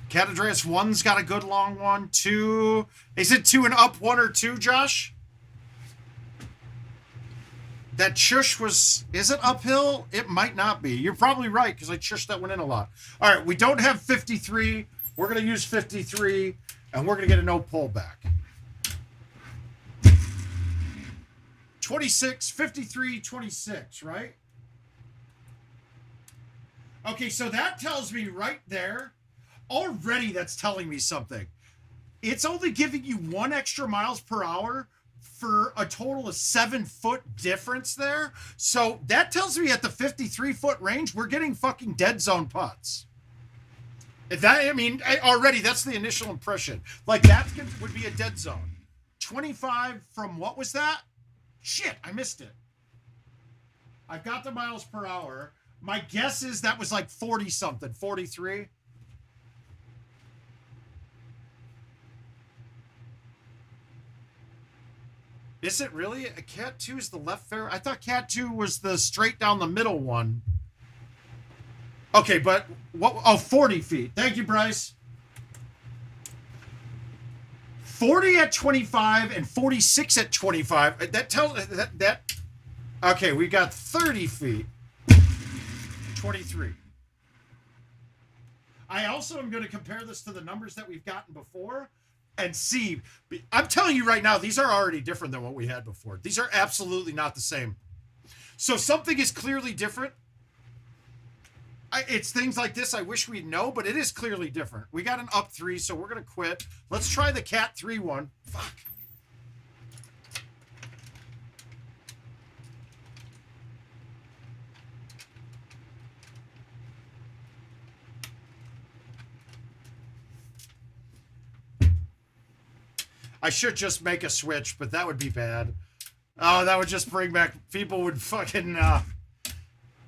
Catadreas 1's got a good long one. 2, is it 2 and up 1 or 2, Josh? That chush was, is it uphill? It might not be. You're probably right, because I chushed that one in a lot. All right, we don't have 53. We're going to use 53, and we're going to get a no pullback. 26, 53, 26, right? Okay, so that tells me right there, already that's telling me something. It's only giving you 1 extra miles per hour for a total of 7-foot difference there. So that tells me at the 53-foot range, we're getting fucking dead zone putts. If that, I mean, already that's the initial impression. Like that would be a dead zone. 25 from what was that? Shit, I missed it. I've got the miles per hour. My guess is that was like 40 something, 43. Is it really? A Cat 2 is the left fair? I thought Cat 2 was the straight down the middle one. Okay, but what? Oh, 40 feet. Thank you, Bryce. 40 at 25 and 46 at 25. That tells that. Okay, we got 30 feet. 23. I also am going to compare this to the numbers that we've gotten before and see. I'm telling you right now, these are already different than what we had before. These are absolutely not the same. So something is clearly different. It's things like this I wish we'd know, but it is clearly different. We got an up 3, so we're going to quit. Let's try the Cat 3 one. Fuck. I should just make a switch, but that would be bad. Oh, that would just bring back... People would fucking...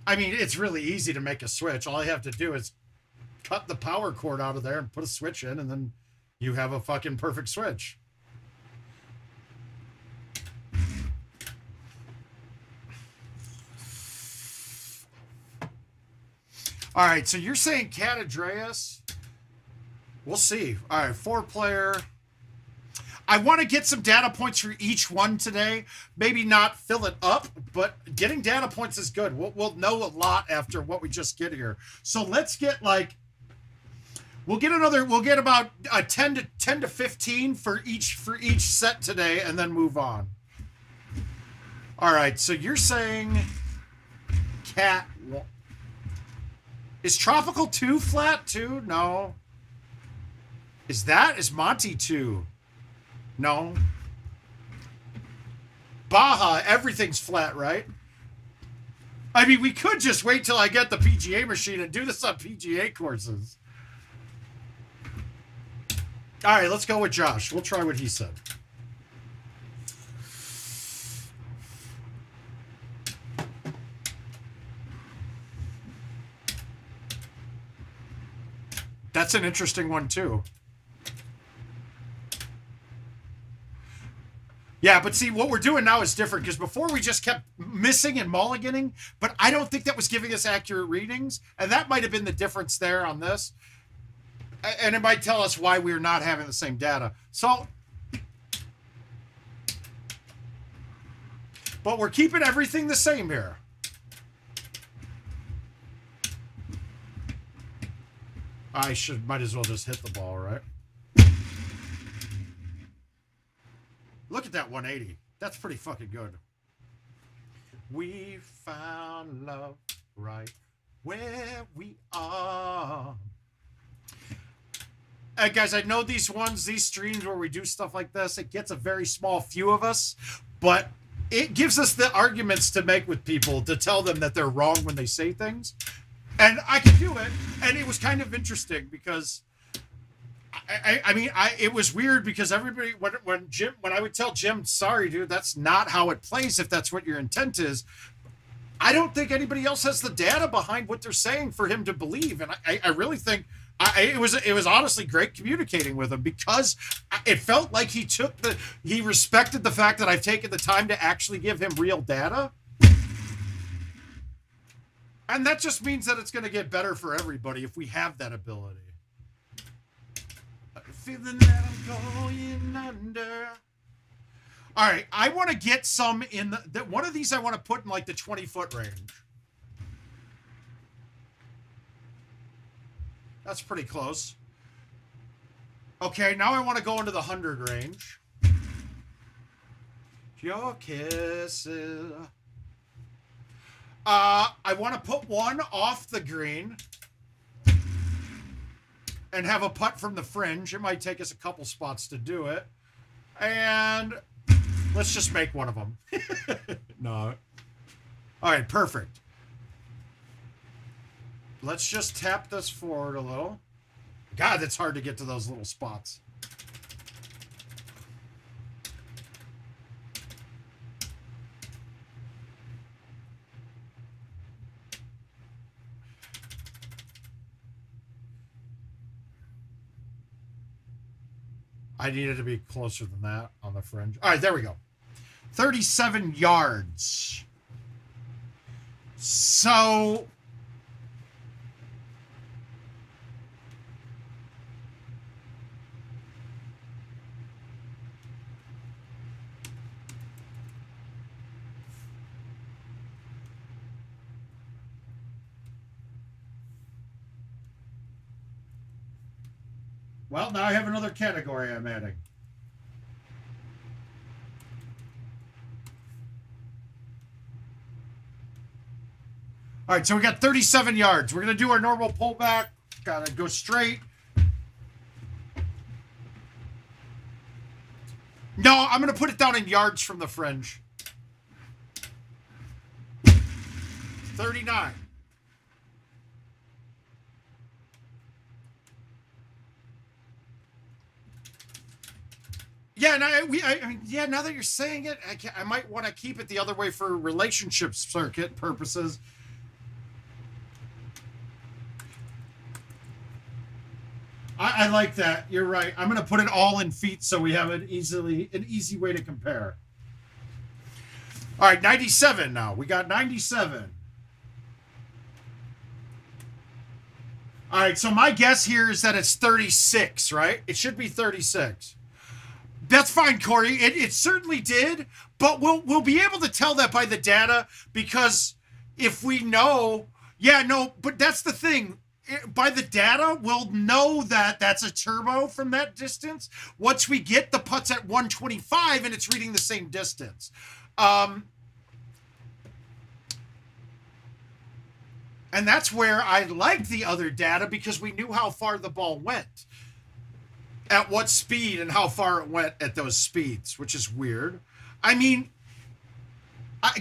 I mean, it's really easy to make a switch. All I have to do is cut the power cord out of there and put a switch in, and then you have a fucking perfect switch. All right, so you're saying Catadreas? We'll see. All right, 4-player... I want to get some data points for each one today. Maybe not fill it up, but getting data points is good. We'll know a lot after what we just get here. So let's get like, we'll get about 10 to 15 for each set today, and then move on. All right. So you're saying Cat. Is Tropical 2 flat too? No. Is Monty 2? No. Baja, everything's flat, right? I mean, we could just wait till I get the PGA machine and do this on PGA courses. All right, let's go with Josh. We'll try what he said. That's an interesting one, too. Yeah, but see, what we're doing now is different, because before we just kept missing and mulliganing, but I don't think that was giving us accurate readings, and that might have been the difference there on this. And it might tell us why we're not having the same data. So, but we're keeping everything the same here. I might as well just hit the ball, right? Look at that 180. That's pretty fucking good. We found love right where we are. Guys, I know these streams where we do stuff like this, it gets a very small few of us, but it gives us the arguments to make with people to tell them that they're wrong when they say things. And I can do it. And it was kind of interesting because I mean, it was weird because everybody, when I would tell Jim, sorry, dude, that's not how it plays if that's what your intent is. I don't think anybody else has the data behind what they're saying for him to believe. And I really think it was honestly great communicating with him because it felt like he respected the fact that I've taken the time to actually give him real data. And that just means that it's going to get better for everybody if we have that ability. Feeling that I'm going under. All right, I want to get some in one of these I want to put in like the 20-foot range. That's pretty close. Okay, now I want to go into the 100 range. Your kisses. I want to put one off the green and have a putt from the fringe. It might take us a couple spots to do it. And let's just make one of them. No. All right, perfect. Let's just tap this forward a little. God, it's hard to get to those little spots. I needed to be closer than that on the fringe. All right, there we go. 37 yards. So well, now I have another category I'm adding. All right, so we got 37 yards. We're going to do our normal pullback. Got to go straight. No, I'm going to put it down in yards from the fringe. 39. Yeah, and I mean, yeah, now that you're saying it, I might want to keep it the other way for relationship circuit purposes. I like that. You're right. I'm going to put it all in feet so we have an easy way to compare. All right, 97 now. We got 97. All right, so my guess here is that it's 36, right? It should be 36. That's fine, Corey. It certainly did, but we'll be able to tell that by the data because if we know, yeah, no, but that's the thing. By the data, we'll know that that's a turbo from that distance. Once we get the putts at 125 and it's reading the same distance. And that's where I liked the other data because we knew how far the ball went. At what speed and how far it went at those speeds, which is weird. I mean,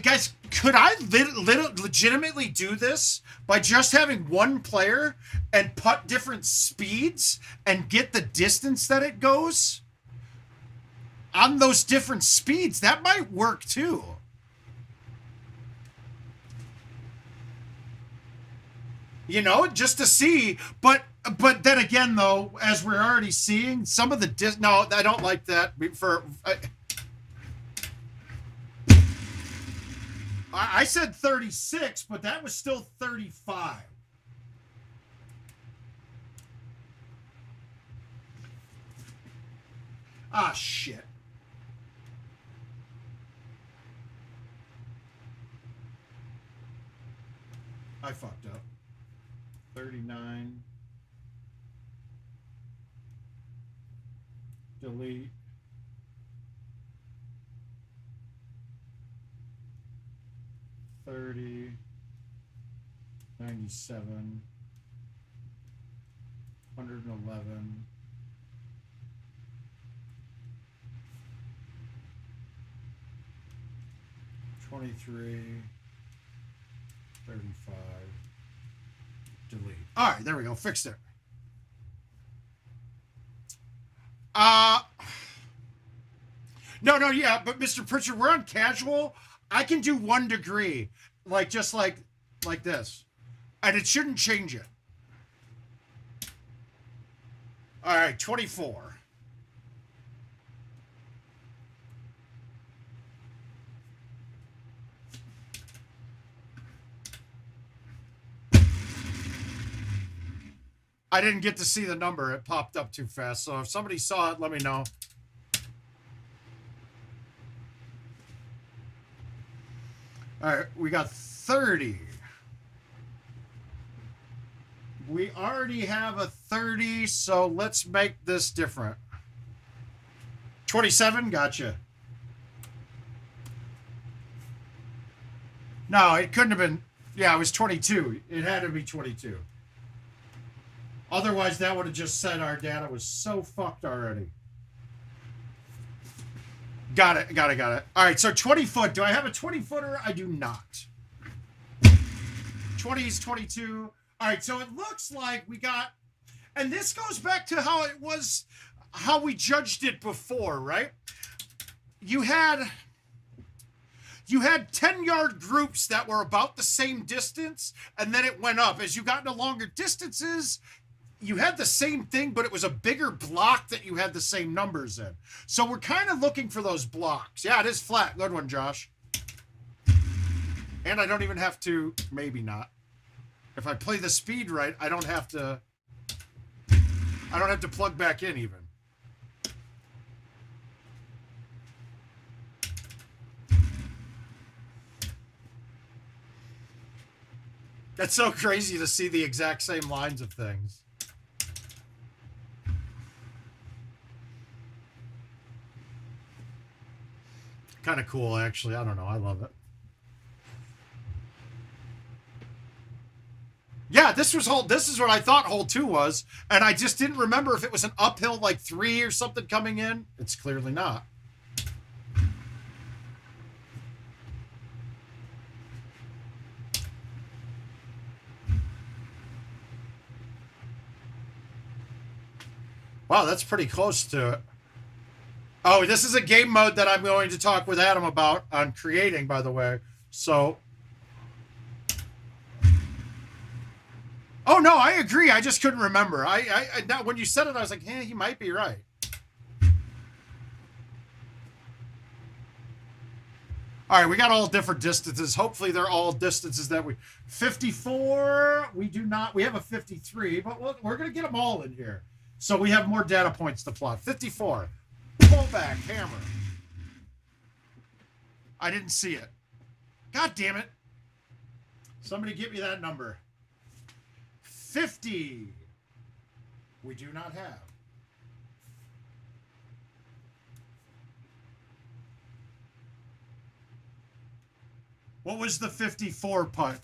guys, could I legitimately do this by just having one player and putt different speeds and get the distance that it goes on those different speeds? That might work too. You know, just to see, but then again, though, as we're already seeing, some of the no, I don't like that. I said 36, but that was still 35. Ah, shit. I fucked up. 39. Delete. 30, 97, 111, 23, 35, delete. All right, there we go. Fixed it. No, yeah, but Mr. Pritchard, we're on casual. I can do 1 degree, like just like this, and it shouldn't change it. All right, 24. I didn't get to see the number. It popped up too fast. So if somebody saw it, let me know. All right, we got 30. We already have a 30, so let's make this different. 27, gotcha. No, it couldn't have been. Yeah, it was 22. It had to be 22. Otherwise, that would have just said our data was so fucked already. Got it. All right, so 20 foot. Do I have a 20-footer? I do not. 20 is 22. All right, so it looks like we got, and this goes back to how it was, how we judged it before, right? You had 10-yard groups that were about the same distance, and then it went up. As you got into longer distances, you had the same thing, but it was a bigger block that you had the same numbers in. So we're kind of looking for those blocks. Yeah, it is flat. Good one, Josh. And I don't even have to, maybe not. If I play the speed right, I don't have to plug back in even. That's so crazy to see the exact same lines of things. Kind of cool, actually. I don't know. I love it. Yeah, this is what I thought hole 2 was, and I just didn't remember if it was an uphill like 3 or something coming in. It's clearly not. Wow, that's pretty close to it. Oh, this is a game mode that I'm going to talk with Adam about on creating, by the way. So, oh no, I agree. I just couldn't remember. Now when you said it, I was like, hey, he might be right. All right, we got all different distances. Hopefully, they're all distances that 54. We do not. We have a 53, but we're going to get them all in here. So we have more data points to plot. 54. Pull back, hammer. I didn't see it. God damn it. Somebody get me that number. 50. We do not have. What was the 54 putt?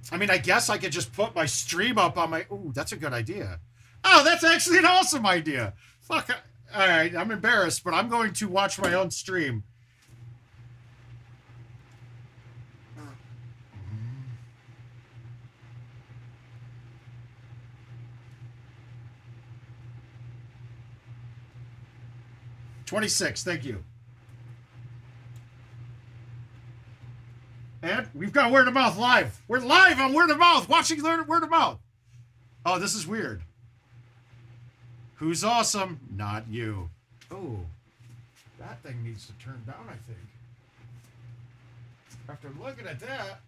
I mean, I guess I could just put my stream up on my... Ooh, that's a good idea. Oh, that's actually an awesome idea. Fuck. All right, I'm embarrassed, but I'm going to watch my own stream. $26, thank you. And we've got Word of Mouth live. We're live on Word of Mouth, watching Word of Mouth. Oh, this is weird. Who's awesome? Not you. Oh, that thing needs to turn down, I think. After looking at that.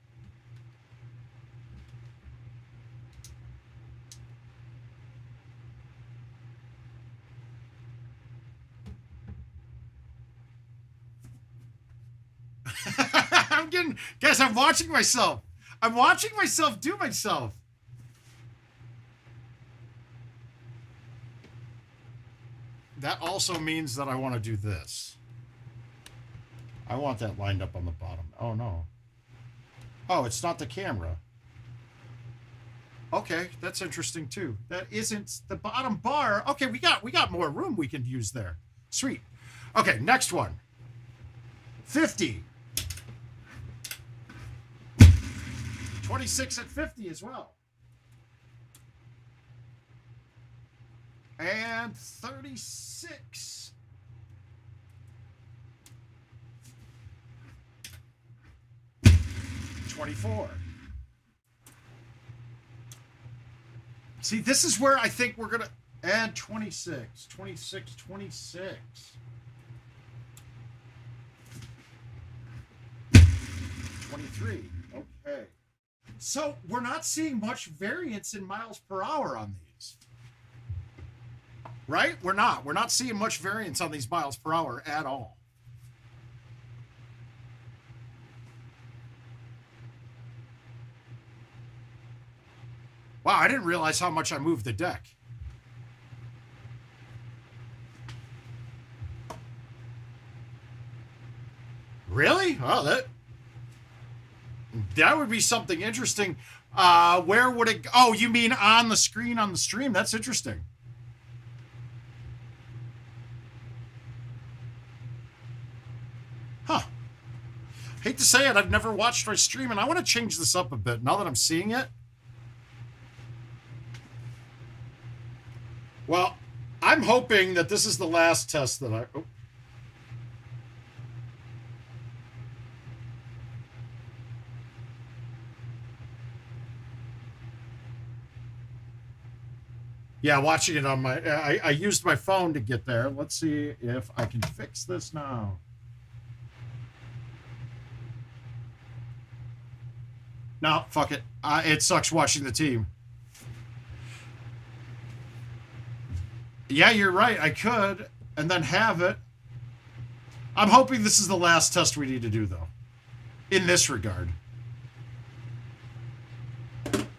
Guys, I'm watching myself. I'm watching myself do myself. that also means that I want to do this. I want that lined up on the bottom. Oh, no. Oh, it's not the camera. Okay, that's interesting too. That isn't the bottom bar. Okay, we got more room we can use there. Sweet. Okay, next one. 50. 26 at 50 as well. And 36. $24. See, this is where I think we're going to add 26. 26, 26. 23. Okay. So we're not seeing much variance in miles per hour on these. Right? We're not. We're not seeing much variance on these miles per hour at all. Wow, I didn't realize how much I moved the deck. Really? Oh, that would be something interesting. Where would it... Oh, you mean on the screen on the stream? That's interesting. Huh. Hate to say it, I've never watched my stream, and I want to change this up a bit now that I'm seeing it. Well, I'm hoping that this is the last test that I... Oh. Yeah, watching it on my... I used my phone to get there. Let's see if I can fix this now. No, fuck it. It sucks watching the team. Yeah, you're right. I could, and then have it. I'm hoping this is the last test we need to do, though. In this regard.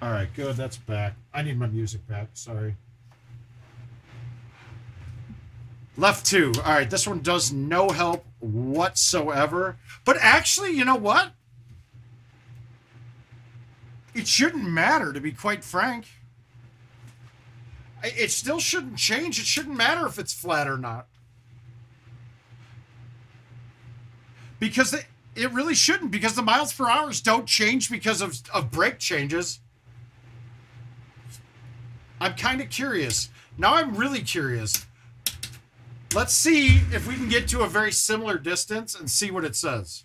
All right, good. That's back. I need my music back. Sorry. Left 2. All right, this one does no help whatsoever. But actually, you know what? It shouldn't matter, to be quite frank. It still shouldn't change. It shouldn't matter if it's flat or not. Because it really shouldn't, because the miles per hour don't change because of brake changes. I'm kind of curious. Now I'm really curious. Let's see if we can get to a very similar distance and see what it says.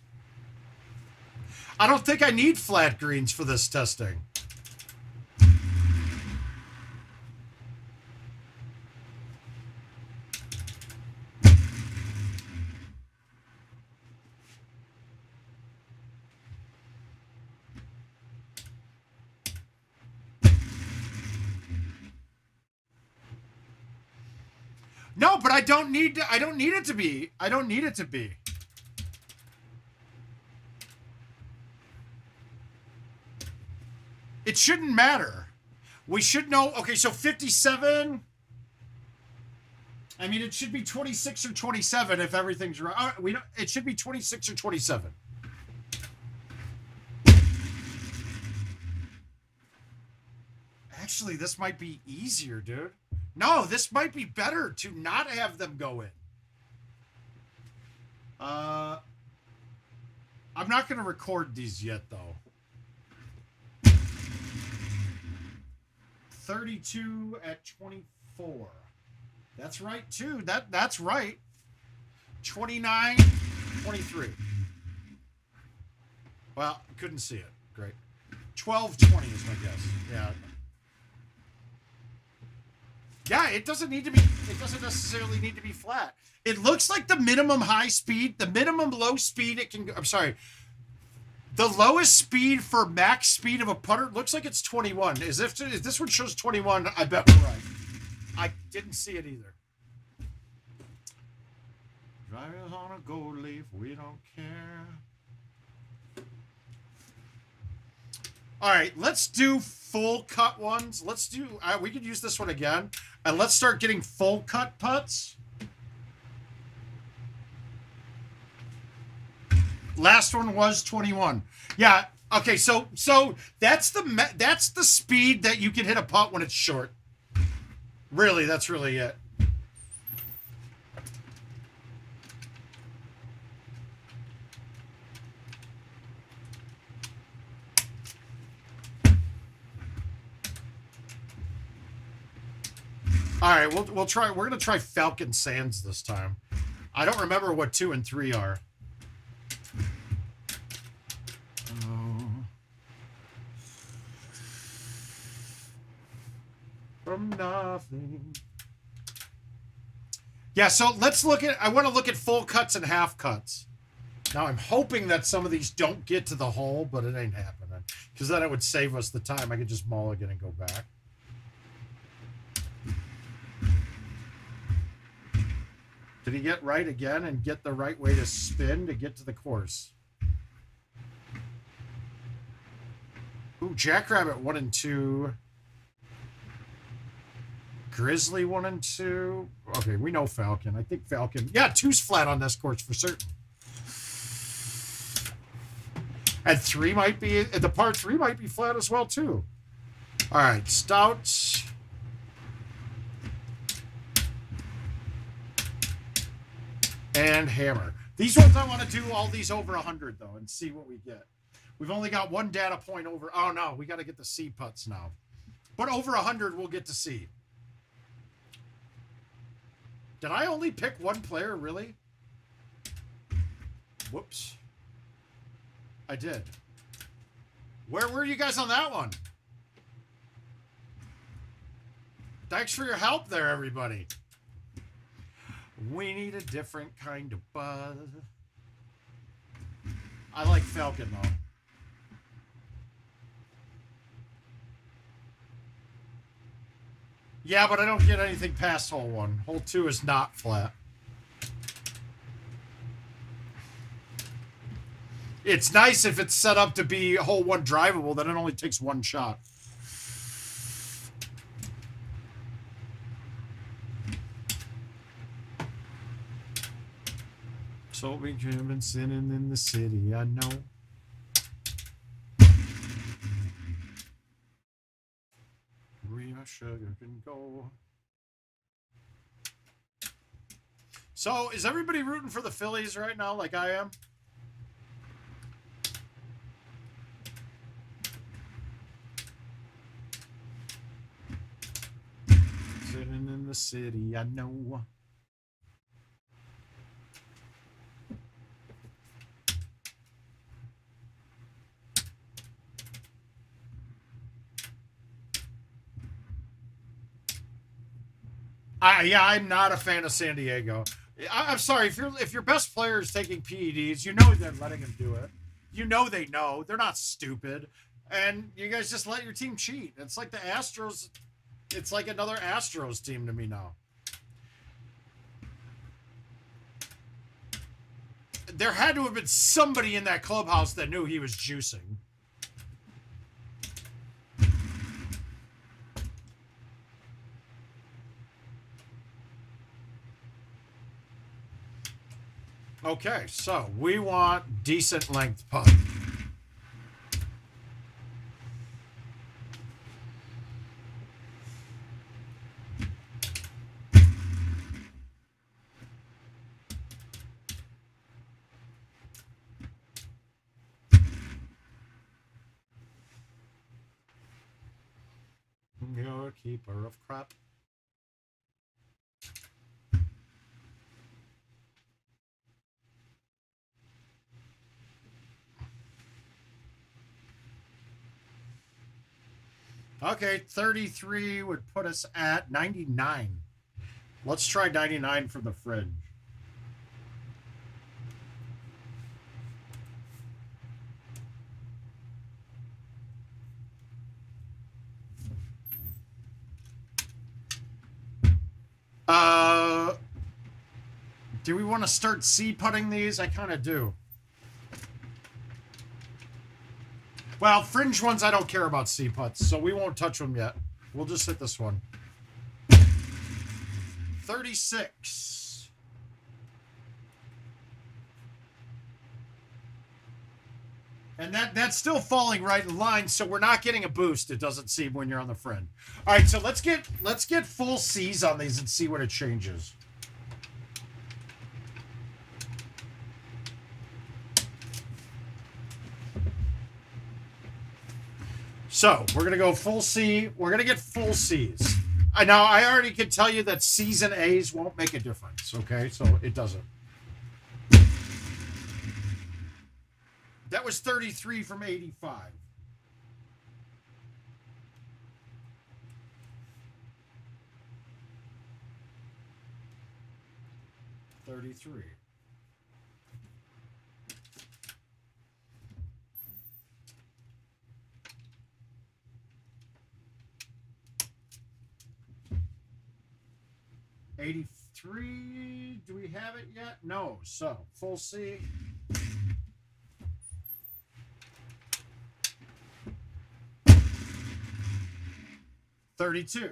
I don't think I need flat greens for this testing. No, but I don't need it to be. I don't need it to be. It shouldn't matter. We should know. Okay, so 57. I mean, it should be 26 or 27 if everything's right. We don't. It should be 26 or 27. Actually, this might be easier, dude. No, this might be better to not have them go in. I'm not going to record these yet, though. 32 at 24. That's right, too. That's right. 29, 23. Well, couldn't see it. Great. 12:20 is my guess. Yeah. Yeah, it doesn't necessarily need to be flat. It looks like the minimum high speed, the minimum low speed it can go. I'm sorry. The lowest speed for max speed of a putter looks like it's 21. If this one shows 21, I bet we're right. I didn't see it either. Drivers on a gold leaf, we don't care. All right, let's do full cut ones. Let's do, we could use this one again. And let's start getting full cut putts. Last one was 21. Yeah. Okay. So that's the speed that you can hit a putt when it's short. Really, that's really it. All right, we'll try. We're gonna try Falcon Sands this time. I don't remember what 2 and 3 are. From nothing. Yeah, so let's look at. I want to look at full cuts and half cuts. Now I'm hoping that some of these don't get to the hole, but it ain't happening because then it would save us the time. I could just mulligan and go back. Did he get right again and get the right way to spin to get to the course? Ooh, Jackrabbit 1 and 2. Grizzly 1 and 2. Okay, we know Falcon. I think Falcon. Yeah, 2's flat on this course for certain. And 3 might be. The par 3 might be flat as well too. All right, Stouts. And Hammer. These ones I want to do all these over 100 though and see what we get. We've only got one data point over. Oh no, we got to get the C putts now. But over 100 we'll get to see. Did I only pick one player, really? Whoops. I did. Where were you guys on that one? Thanks for your help there, everybody. We need a different kind of buzz. I like Falcon, though. Yeah, but I don't get anything past hole 1. Hole 2 is not flat. It's nice if it's set up to be hole 1 drivable, then it only takes 1 shot. So we have been sitting in the city, I know. Real sugar can go. So, is everybody rooting for the Phillies right now like I am? Sitting in the city, I know. Yeah, I'm not a fan of San Diego. I'm sorry, if your best player is taking PEDs, you know they're letting him do it. You know they know. They're not stupid. And you guys just let your team cheat. It's like the Astros. It's like another Astros team to me now. There had to have been somebody in that clubhouse that knew he was juicing. Okay, so we want decent length putt. You're a keeper of crap. Okay, 33 would put us at 99. Let's try 99 from the fridge. Do we want to start C-putting these? I kind of do. Well, fringe ones, I don't care about C-putts, so we won't touch them yet. We'll just hit this one. 36. And that's still falling right in line, so we're not getting a boost, it doesn't seem, when you're on the friend. All right, so let's get full C's on these and see what it changes. So we're gonna go full C. We're gonna get full C's. Now I already can tell you that C's and A's won't make a difference. Okay, so it doesn't. That was 33 from 85. $33. $83. Do we have it yet? No. So full C. $32.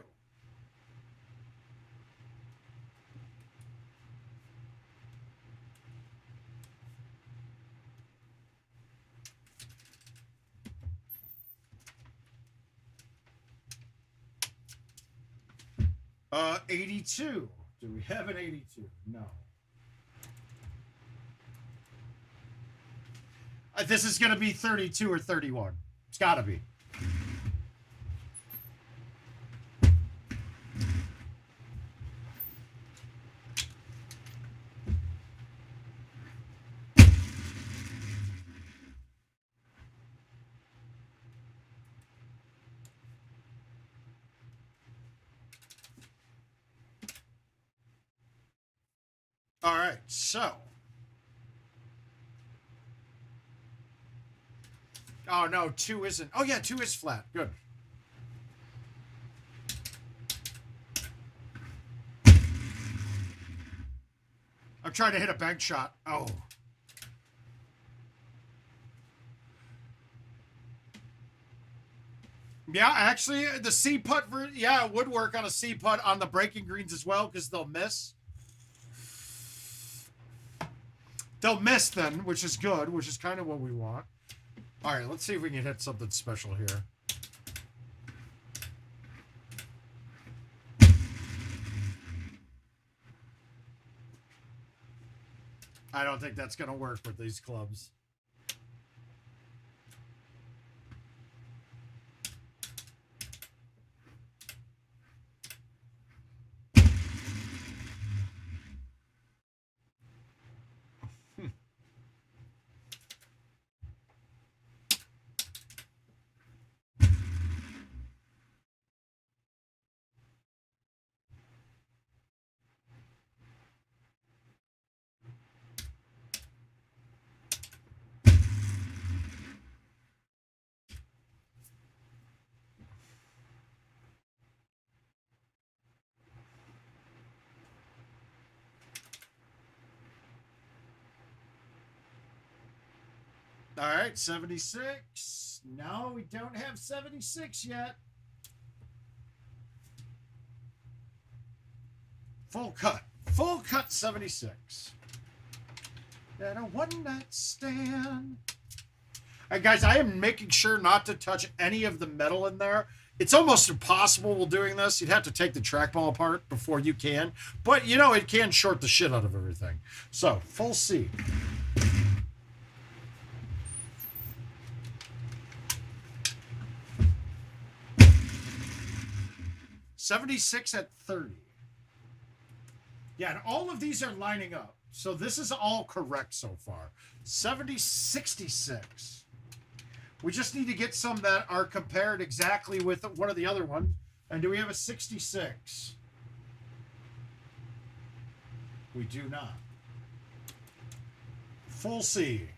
$82. Do we have an 82? No. This is going to be 32 or 31. It's got to be. All right, so. Oh, no, 2 isn't. Oh, yeah, 2 is flat. Good. I'm trying to hit a bank shot. Oh. Yeah, actually, the C putt, yeah, it would work on a C putt on the breaking greens as well because they'll miss. They'll miss then, which is good, which is kind of what we want. All right, let's see if we can hit something special here. I don't think that's going to work with these clubs. All right, 76. No, we don't have 76 yet. Full cut. Full cut 76. And a one-night stand. All right, guys, I am making sure not to touch any of the metal in there. It's almost impossible while doing this. You'd have to take the trackball apart before you can. But, you know, it can short the shit out of everything. So, full C. $76 at 30. Yeah, and all of these are lining up. So this is all correct so far. 66. We just need to get some that are compared exactly with one of the other ones. And do we have a 66? We do not. Full C.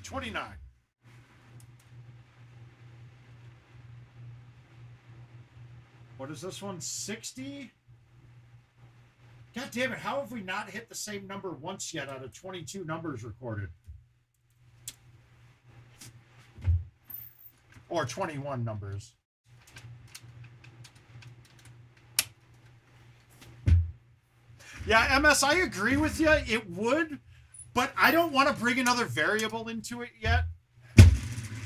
$29. What is this one? 60? God damn it. How have we not hit the same number once yet out of 22 numbers recorded? Or 21 numbers. Yeah, MS, I agree with you. It would, but I don't want to bring another variable into it yet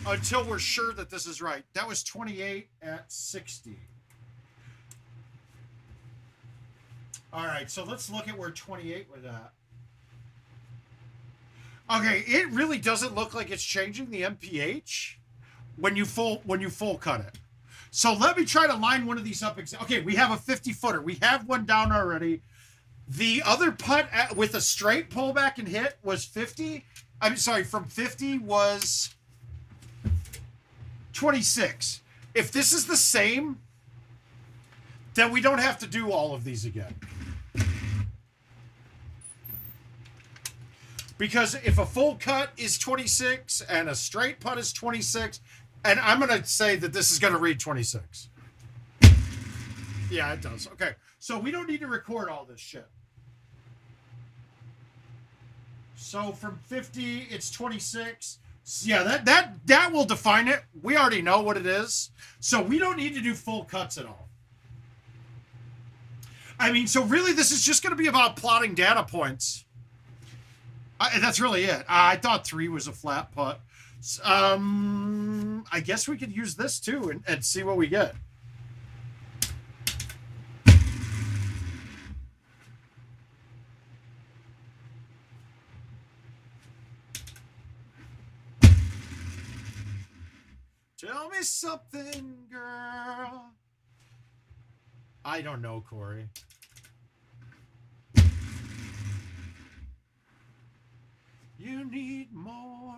until we're sure that this is right. That was 28 at 60. All right, so let's look at where 28 was at. Okay, it really doesn't look like it's changing the MPH when you full cut it. So let me try to line one of these up. Okay, we have a 50-footer. We have one down already. The other putt with a straight pullback and hit was 50. I'm sorry, from 50 was 26. If this is the same, then we don't have to do all of these again. Because if a full cut is 26 and a straight putt is 26, and I'm going to say that this is going to read 26. Yeah, it does. Okay, so we don't need to record all this shit. So from 50, it's 26. Yeah, that will define it. We already know what it is. So we don't need to do full cuts at all. I mean, so really this is just going to be about plotting data points. That's really it. I thought 3 was a flat putt. I guess we could use this too and see what we get. Tell me something, girl. I don't know, Corey. You need more.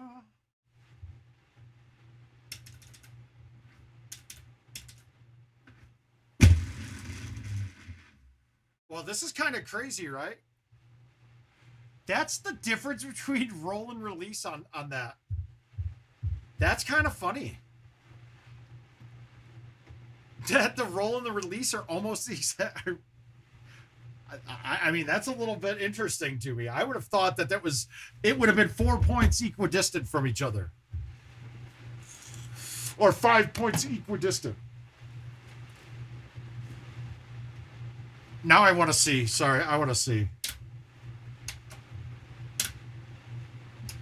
Well, this is kind of crazy, right? That's the difference between roll and release on that. That's kind of funny. That the roll and the release are almost the exact. I mean, that's a little bit interesting to me. I would have thought that it would have been 4 points equidistant from each other. Or 5 points equidistant. Now I want to see. Sorry, I want to see.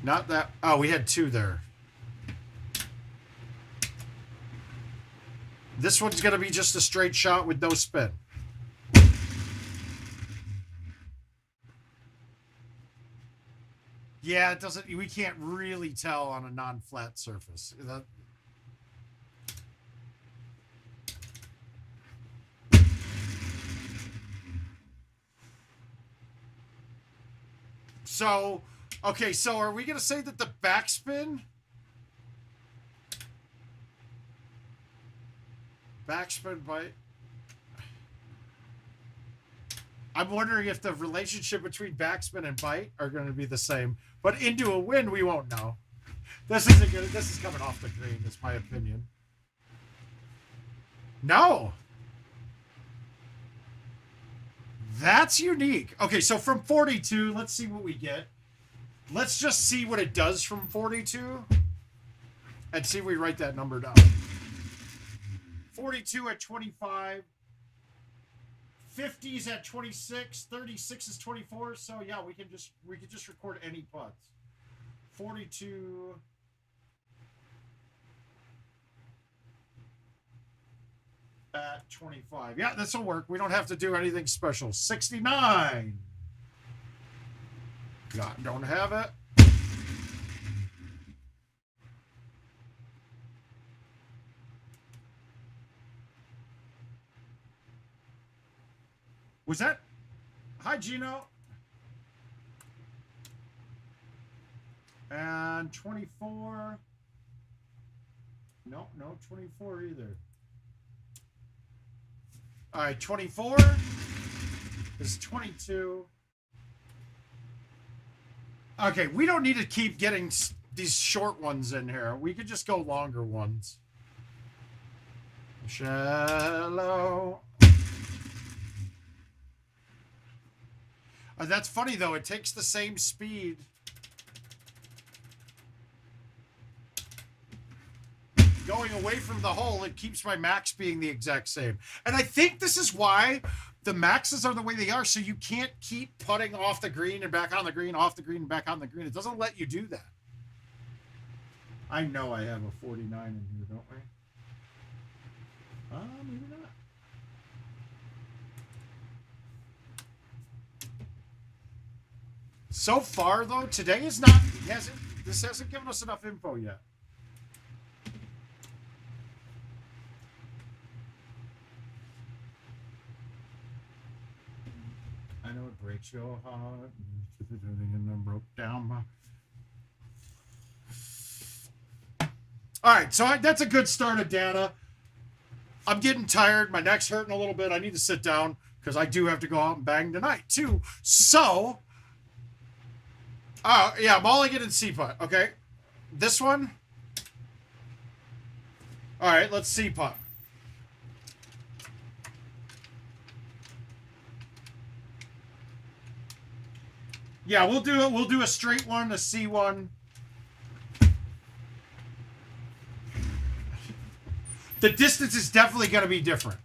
Not that. Oh, we had 2 there. This one's going to be just a straight shot with no spin. Yeah, it doesn't. We can't really tell on a non-flat surface. So, okay, so are we going to say that the backspin bite? I'm wondering if the relationship between backspin and bite are going to be the same. But into a win, we won't know. This isn't good. This is coming off the green, is my opinion. No. That's unique. Okay, so from 42, let's see what we get. Let's just see what it does from 42. And see if we write that number down. 42 at 25. 50's at 26, 36 is 24, so yeah, we could just record any putts. 42 at 25. Yeah, this will work. We don't have to do anything special. 69. Don't have it. Was that? Hi, Gino. And 24. No, 24 either. All right, 24 is 22. Okay, we don't need to keep getting these short ones in here. We could just go longer ones. Shallow. That's funny, though. It takes the same speed. Going away from the hole, it keeps my max being the exact same. And I think this is why the maxes are the way they are, so you can't keep putting off the green and back on the green, off the green and back on the green. It doesn't let you do that. I know I have a 49 in here, don't we? Maybe not. So far, though, today is not, this hasn't given us enough info yet. I know it breaks your heart, and then broke down. All right, so that's a good start of data. I'm getting tired. My neck's hurting a little bit. I need to sit down because I do have to go out and bang tonight, too. So, yeah, I'm only getting C-putt, okay? This one. All right, let's C-putt. Yeah, we'll do it. We'll do a straight one, a C one. The distance is definitely going to be different.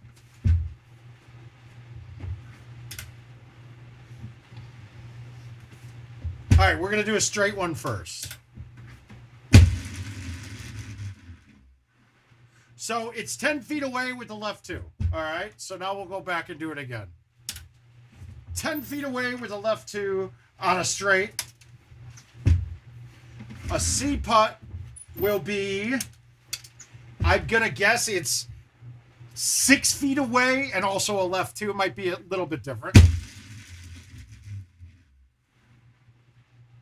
All right, we're going to do a straight one first. So it's 10 feet away with the left two. All right, so now we'll go back and do it again. 10 feet away with the left two on a straight. A C putt will be, I'm going to guess it's 6 feet away and also a left two. It might be a little bit different.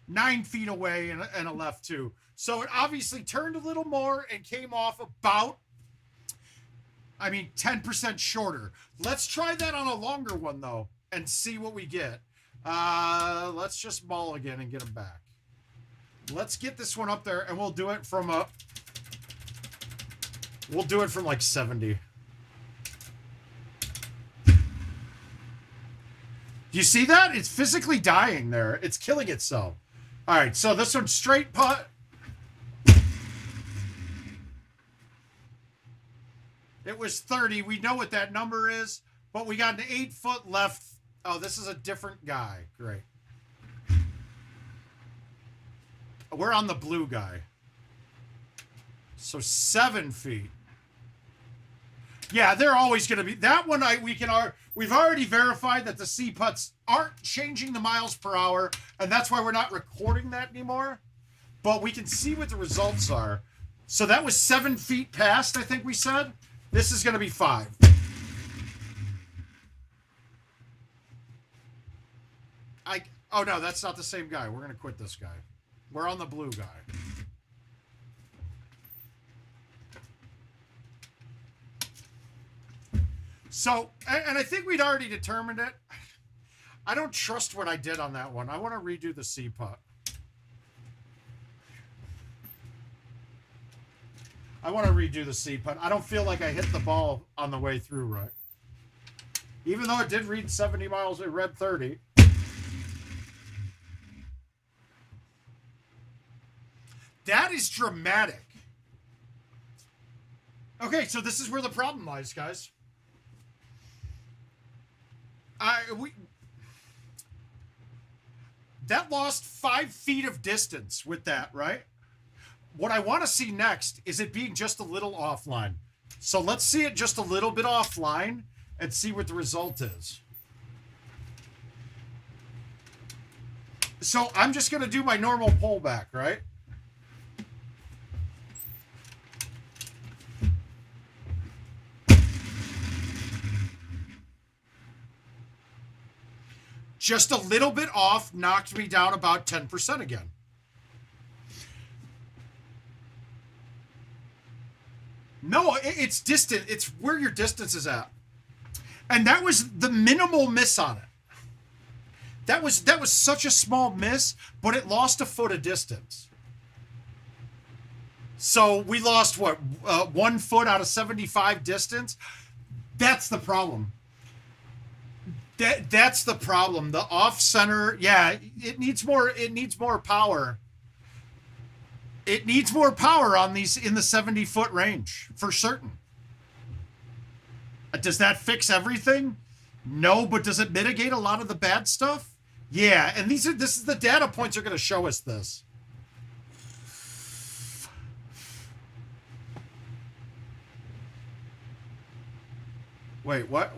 9 feet away and a left two. So it obviously turned a little more and came off about, 10% shorter. Let's try that on a longer one, though, and see what we get. Let's just mulligan and get them back. Let's get this one up there, and we'll do it from like 70. You see that? It's physically dying there. It's killing itself. All right, so this one's straight putt. It was 30. We know what that number is, but we got an 8-foot left. Oh, this is a different guy. Great. We're on the blue guy. So 7 feet. Yeah, they're always going to be. That one we've already verified that the C putts aren't changing the miles per hour, and that's why we're not recording that anymore. But we can see what the results are. So that was 7 feet past, I think we said. This is going to be 5. Oh no, that's not the same guy. We're going to quit this guy. We're on the blue guy. So, and I think we'd already determined it. I don't trust what I did on that one. I want to redo the C putt. I want to redo the C putt. I don't feel like I hit the ball on the way through right. Even though it did read 70 miles, it read 30. That is dramatic. Okay, so this is where the problem lies, guys. That lost 5 feet of distance with that, right? What I want to see next is it being just a little offline. So let's see it just a little bit offline and see what the result is. So I'm just going to do my normal pullback, right? Just a little bit off knocked me down about 10% again. No, it's distant. It's where your distance is at. And that was the minimal miss on it. That was such a small miss, but it lost a foot of distance. So we lost, what, 1 foot out of 75 distance? That's the problem. That's the problem. The off center, yeah, it needs more power. It needs more power on these in the 70-foot range for certain. Does that fix everything? No, but does it mitigate a lot of the bad stuff? Yeah, and this is the data points are going to show us this. Wait, what?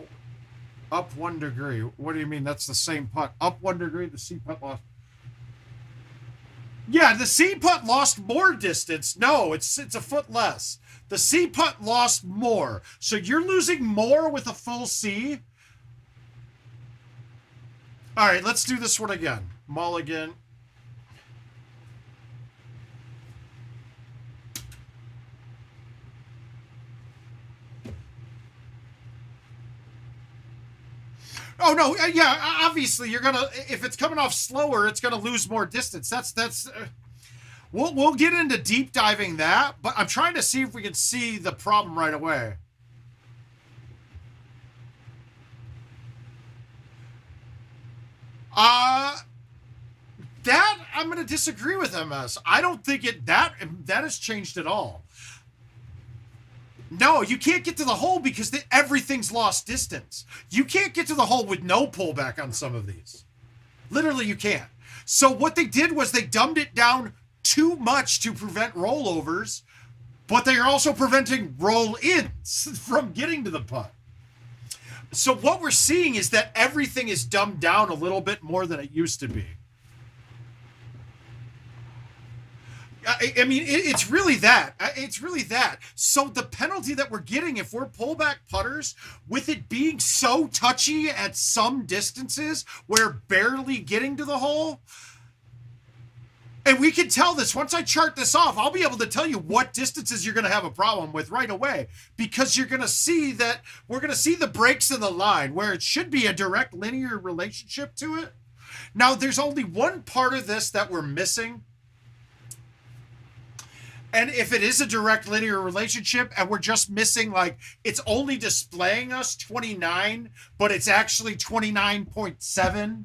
Up 1 degree. What do you mean? That's the same putt. Up 1 degree, the C putt lost. Yeah, the C putt lost more distance. No, it's a foot less. The C putt lost more. So you're losing more with a full C. All right, let's do this one again. Mulligan. Oh no, yeah, obviously you're gonna, if it's coming off slower, it's gonna lose more distance. That's we'll get into deep diving that, but I'm trying to see if we can see the problem right away. That I'm gonna disagree with MS. I don't think that has changed at all. No, you can't get to the hole because everything's lost distance. You can't get to the hole with no pullback on some of these. Literally, you can't. So what they did was they dumbed it down too much to prevent rollovers, but they are also preventing roll-ins from getting to the putt. So what we're seeing is that everything is dumbed down a little bit more than it used to be. I mean, it's really that. It's really that. So the penalty that we're getting, if we're pullback putters, with it being so touchy at some distances, we're barely getting to the hole. And we can tell this, once I chart this off, I'll be able to tell you what distances you're going to have a problem with right away. Because you're going to see that we're going to see the breaks in the line where it should be a direct linear relationship to it. Now, there's only one part of this that we're missing. And if it is a direct linear relationship and we're just missing, like, it's only displaying us 29, but it's actually 29.7,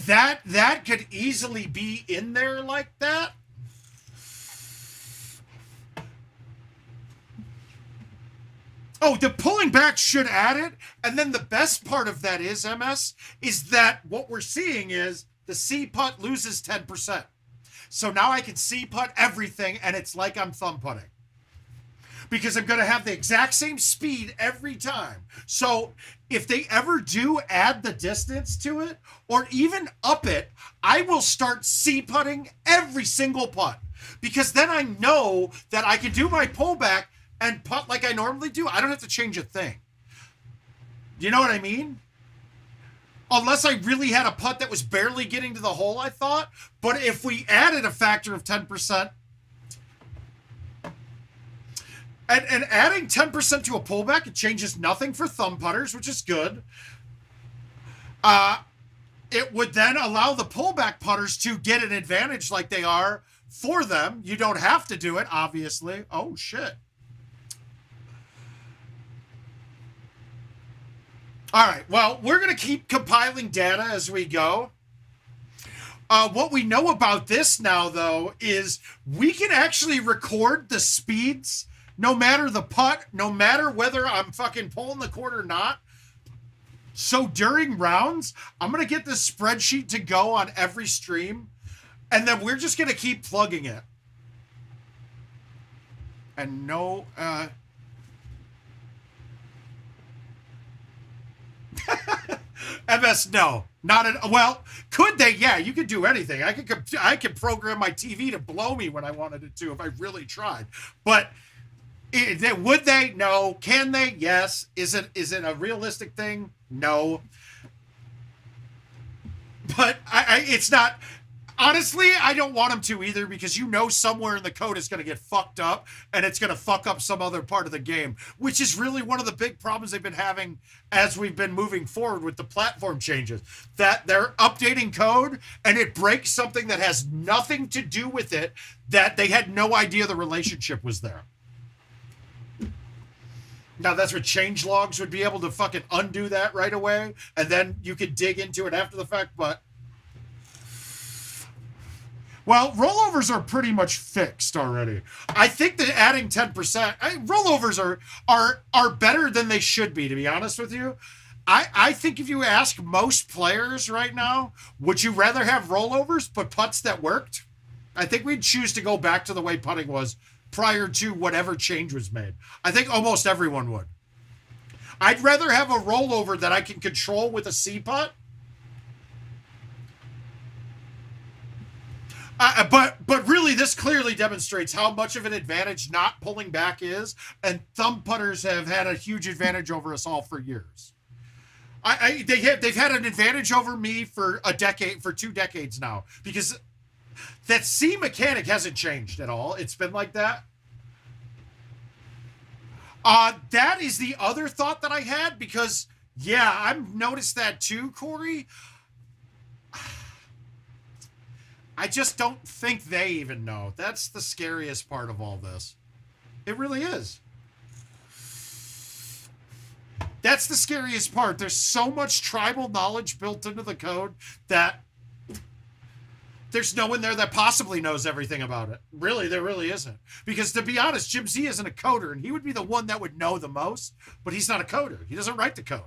that could easily be in there like that. Oh, the pulling back should add it. And then the best part of that is, MS, is that what we're seeing is the C putt loses 10%. So now I can C putt everything, and it's like I'm thumb putting. Because I'm going to have the exact same speed every time. So if they ever do add the distance to it, or even up it, I will start C putting every single putt. Because then I know that I can do my pullback and putt like I normally do. I don't have to change a thing. You know what I mean? Unless I really had a putt that was barely getting to the hole, I thought. But if we added a factor of 10%, and adding 10% to a pullback, it changes nothing for thumb putters, which is good. It would then allow the pullback putters to get an advantage like they are for them. You don't have to do it, obviously. Oh, shit. All right, well, we're going to keep compiling data as we go. What we know about this now, though, is we can actually record the speeds no matter the putt, no matter whether I'm fucking pulling the cord or not. So during rounds, I'm going to get this spreadsheet to go on every stream, and then we're just going to keep plugging it. And no... MS, no, not at well. Could they? Yeah, you could do anything. I could program my TV to blow me when I wanted it to if I really tried. But would they? No. Can they? Yes. Is it a realistic thing? No. But it's not. Honestly, I don't want them to either, because you know somewhere in the code it's going to get fucked up and it's going to fuck up some other part of the game, which is really one of the big problems they've been having as we've been moving forward with the platform changes, that they're updating code and it breaks something that has nothing to do with it, that they had no idea the relationship was there. Now, that's where change logs would be able to fucking undo that right away, and then you could dig into it after the fact, but... Well, rollovers are pretty much fixed already. I think that adding 10%, rollovers are better than they should be, to be honest with you. I think if you ask most players right now, would you rather have rollovers but putts that worked? I think we'd choose to go back to the way putting was prior to whatever change was made. I think almost everyone would. I'd rather have a rollover that I can control with a C putt. But really, this clearly demonstrates how much of an advantage not pulling back is, and thumb putters have had a huge advantage over us all for years. They've had an advantage over me for a decade, for 2 decades now, because that C mechanic hasn't changed at all. It's been like that. That is the other thought that I had, because yeah, I've noticed that too, Corey. I just don't think they even know. That's the scariest part of all this. It really is. That's the scariest part. There's so much tribal knowledge built into the code that there's no one there that possibly knows everything about it. Really, there really isn't. Because to be honest, Jim Z isn't a coder, and he would be the one that would know the most, but he's not a coder. He doesn't write the code.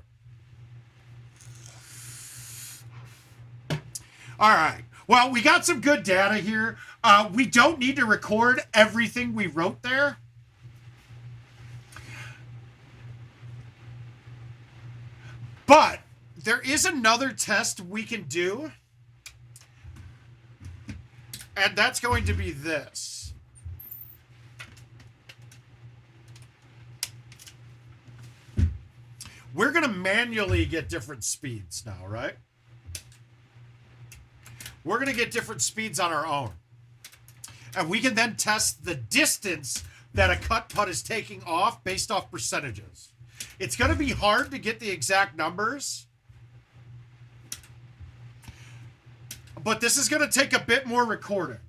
All right. Well, we got some good data here. We don't need to record everything we wrote there. But there is another test we can do. And that's going to be this. We're going to manually get different speeds now, right? We're going to get different speeds on our own. And we can then test the distance that a cut putt is taking off based off percentages. It's going to be hard to get the exact numbers. But this is going to take a bit more recording.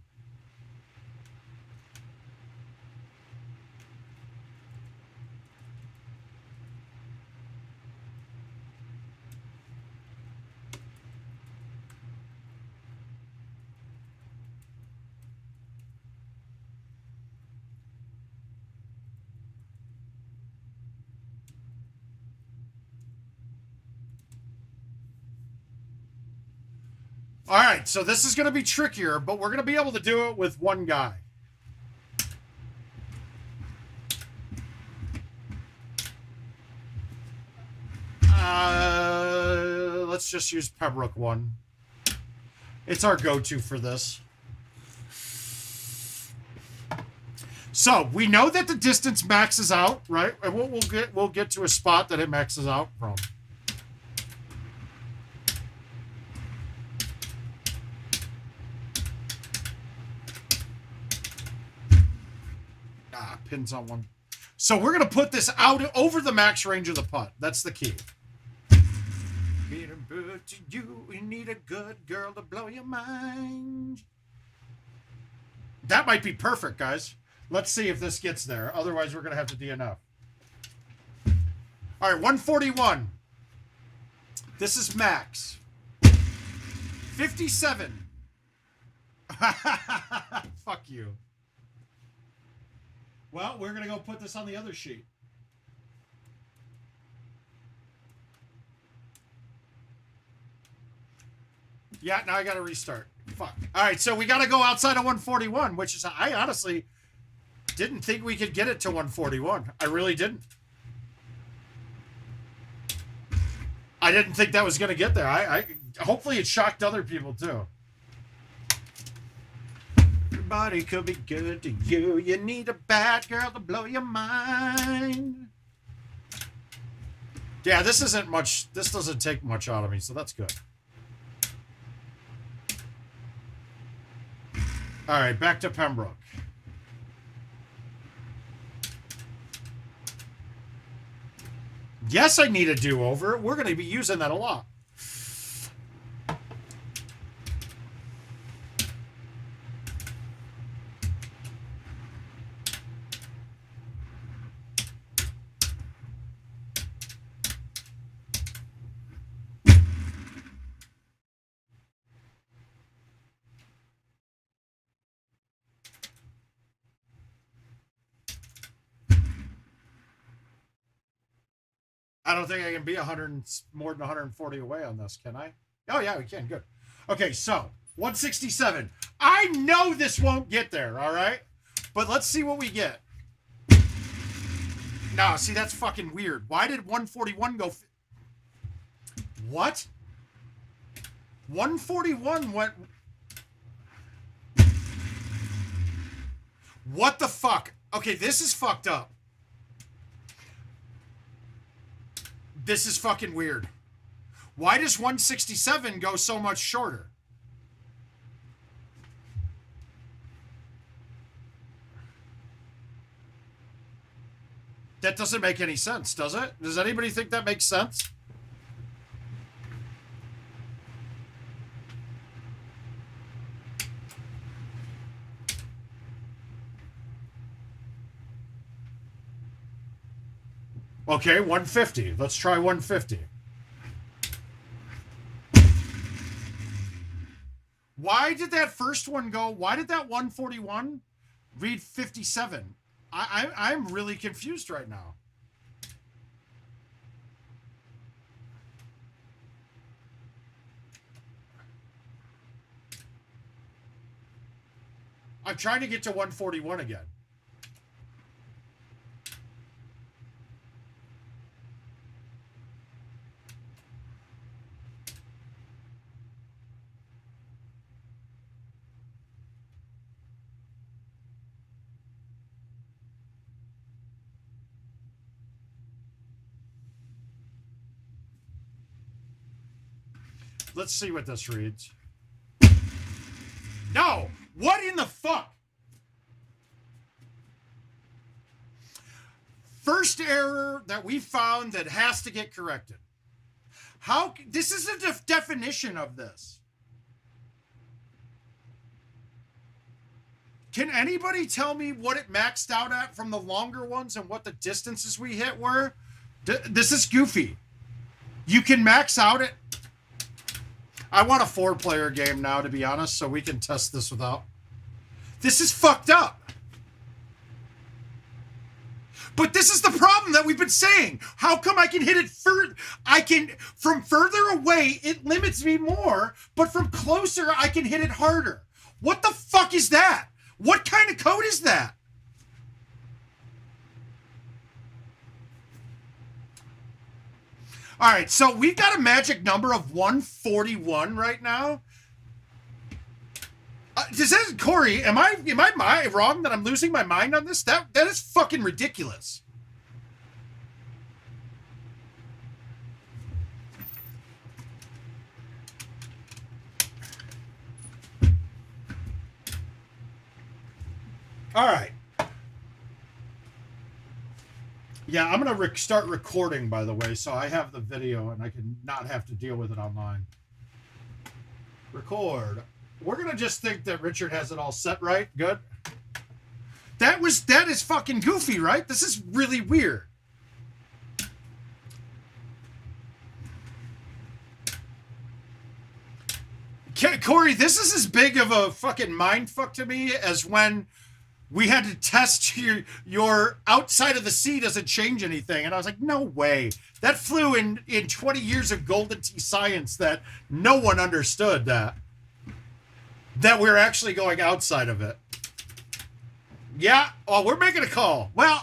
All right, so this is going to be trickier, but we're going to be able to do it with one guy. Let's just use Pembroke 1. It's our go-to for this. So we know that the distance maxes out, right? And we'll get to a spot that it maxes out from. Pins on one. So we're going to put this out over the max range of the putt. That's the key. Need a bird to you. You need a good girl to blow your mind. That might be perfect, guys. Let's see if this gets there. Otherwise, we're going to have to DNF. All right, 141. This is max. 57. Fuck you. Well, we're going to go put this on the other sheet. Yeah, now I got to restart. Fuck. All right, so we got to go outside of 141, which is, I honestly didn't think we could get it to 141. I really didn't. I didn't think that was going to get there. Hopefully it shocked other people too. Everybody could be good to you. You need a bad girl to blow your mind. Yeah, this isn't much. This doesn't take much out of me, so that's good. All right, back to Pembroke. Yes, I need a do-over. We're going to be using that a lot. I don't think I can be more than 140 away on this, can I? Oh, yeah, we can. Good. Okay, so 167. I know this won't get there, all right? But let's see what we get. No, see, that's fucking weird. Why did 141 go... What? 141 went... What the fuck? Okay, this is fucked up. This is fucking weird. Why does 167 go so much shorter? That doesn't make any sense, does it? Does anybody think that makes sense? Okay, 150. Let's try 150. Why did that first one go? Why did that 141 read 57? I'm really confused right now. I'm trying to get to 141 again. Let's see what this reads. No! What in the fuck? First error that we found that has to get corrected. How? This is a definition of this. Can anybody tell me what it maxed out at from the longer ones and what the distances we hit were? This is goofy. You can max out at... I want a 4-player game now, to be honest, so we can test this without... This is fucked up. But this is the problem that we've been saying. How come I can hit it further? I can... From further away, it limits me more, but from closer, I can hit it harder. What the fuck is that? What kind of code is that? All right, so we've got a magic number of 141 right now. Does that, Corey, am I wrong that I'm losing my mind on this? That is fucking ridiculous. All right. Yeah, I'm going to start recording, by the way, so I have the video and I can not have to deal with it online. Record. We're going to just think that Richard has it all set right. Good. That is fucking goofy, right? This is really weird. Corey, this is as big of a fucking mindfuck to me as when we had to test your outside of the sea doesn't change anything. And I was like, no way. That flew in 20 years of Golden Tee science that no one understood that we're actually going outside of it. Yeah. Oh, we're making a call. Well,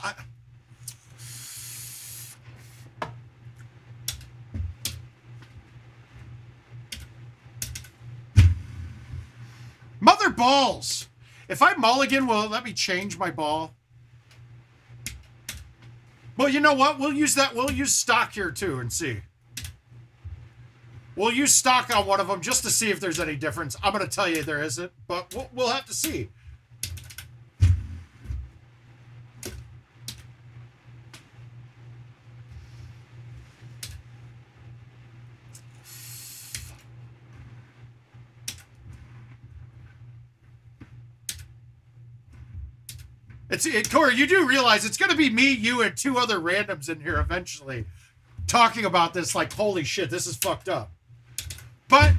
mother balls. If I mulligan, will it let me change my ball? Well, you know what? We'll use that. We'll use stock here too and see. We'll use stock on one of them just to see if there's any difference. I'm going to tell you there isn't, but we'll have to see. Corey, you do realize it's going to be me, you, and 2 other randoms in here eventually talking about this like, holy shit, this is fucked up. But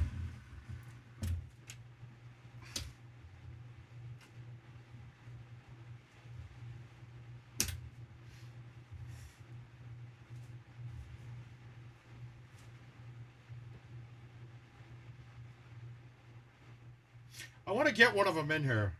I want to get one of them in here.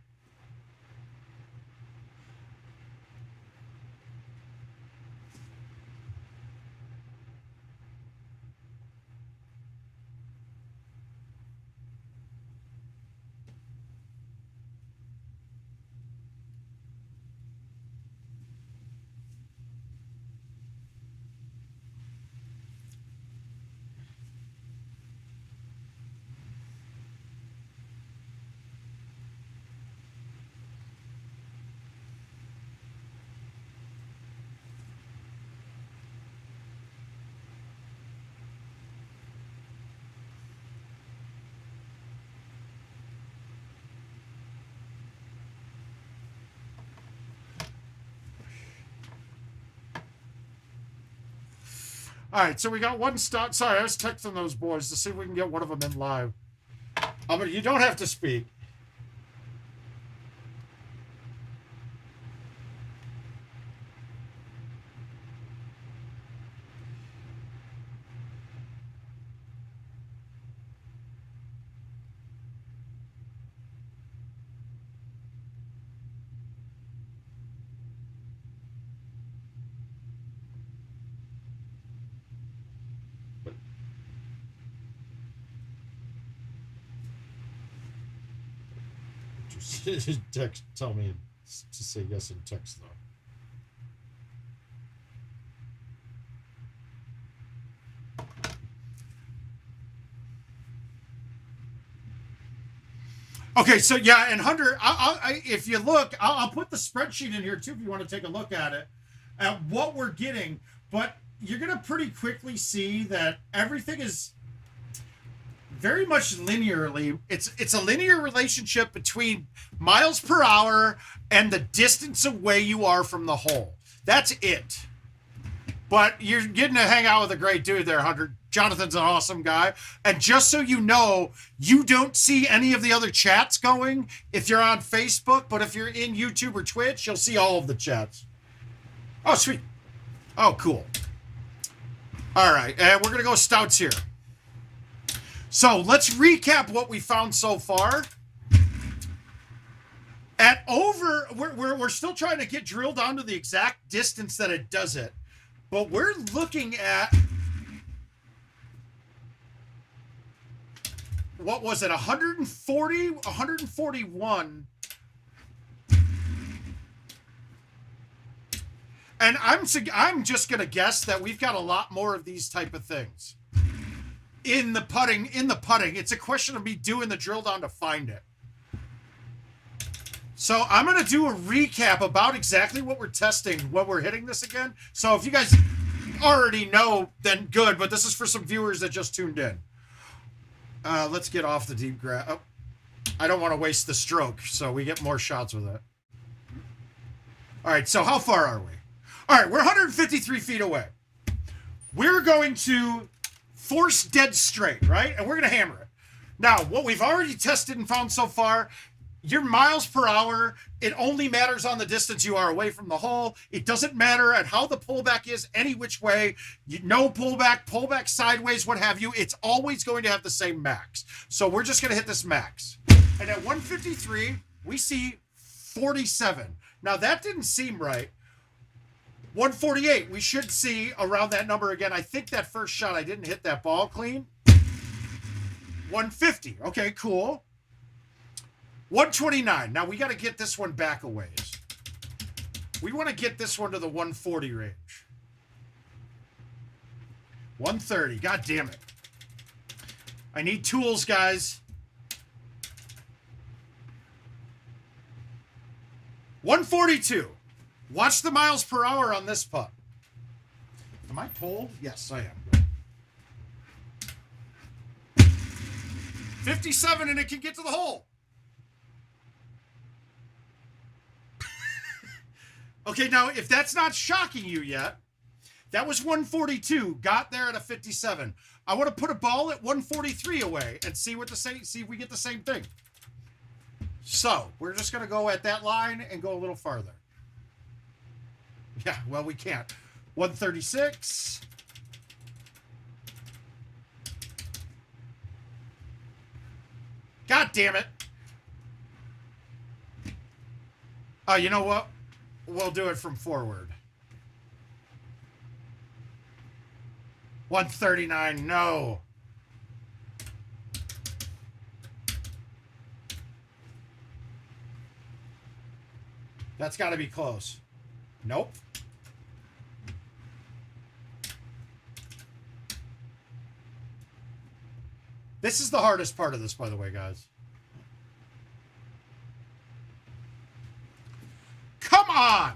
All right, so we got one start. Sorry, I was texting those boys to see if we can get one of them in live. But you don't have to speak. Text, tell me to say yes in text though. Okay, so yeah, and Hunter, if you look, I'll put the spreadsheet in here too if you want to take a look at it, at what we're getting. But you're gonna pretty quickly see that everything is very much linearly. It's a linear relationship between miles per hour and the distance away you are from the hole. That's it. But you're getting to hang out with a great dude there, Hunter. Jonathan's an awesome guy. And just so you know, you don't see any of the other chats going if you're on Facebook, but if you're in YouTube or Twitch, you'll see all of the chats. Oh, sweet. Oh, cool. All right, and we're going to go stouts here. So let's recap what we found so far. We're still trying to get drilled down to the exact distance that it does it. But we're looking at, what was it, 140, 141. And I'm just going to guess that we've got a lot more of these type of things. In the putting, it's a question of me doing the drill down to find it. So I'm going to do a recap about exactly what we're testing when we're hitting this again. So if you guys already know, then good, but this is for some viewers that just tuned in. Let's get off the deep grass. Oh, I don't want to waste the stroke, so we get more shots with it. All right, so how far are we? All right, we're 153 feet away. We're going to force dead straight, right? And we're going to hammer it. Now, what we've already tested and found so far, your miles per hour, it only matters on the distance you are away from the hole. It doesn't matter at how the pullback is, any which way. No pullback sideways, what have you. It's always going to have the same max. So we're just going to hit this max. And at 153, we see 47. Now, that didn't seem right. 148, we should see around that number again. I think that first shot, I didn't hit that ball clean. 150. Okay, cool. 129. Now, we got to get this one back a ways. We want to get this one to the 140 range. 130. God damn it. I need tools, guys. 142. Watch the miles per hour on this putt. Am I pulled? Yes, I am. 57, and it can get to the hole. Okay, now, if that's not shocking you yet, that was 142. Got there at a 57. I want to put a ball at 143 away and see if we get the same thing. So, we're just going to go at that line and go a little farther. Yeah, well, we can't. 136. God damn it. Oh, you know what? We'll do it from forward. 139, no. That's got to be close. Nope. This is the hardest part of this, by the way, guys. Come on!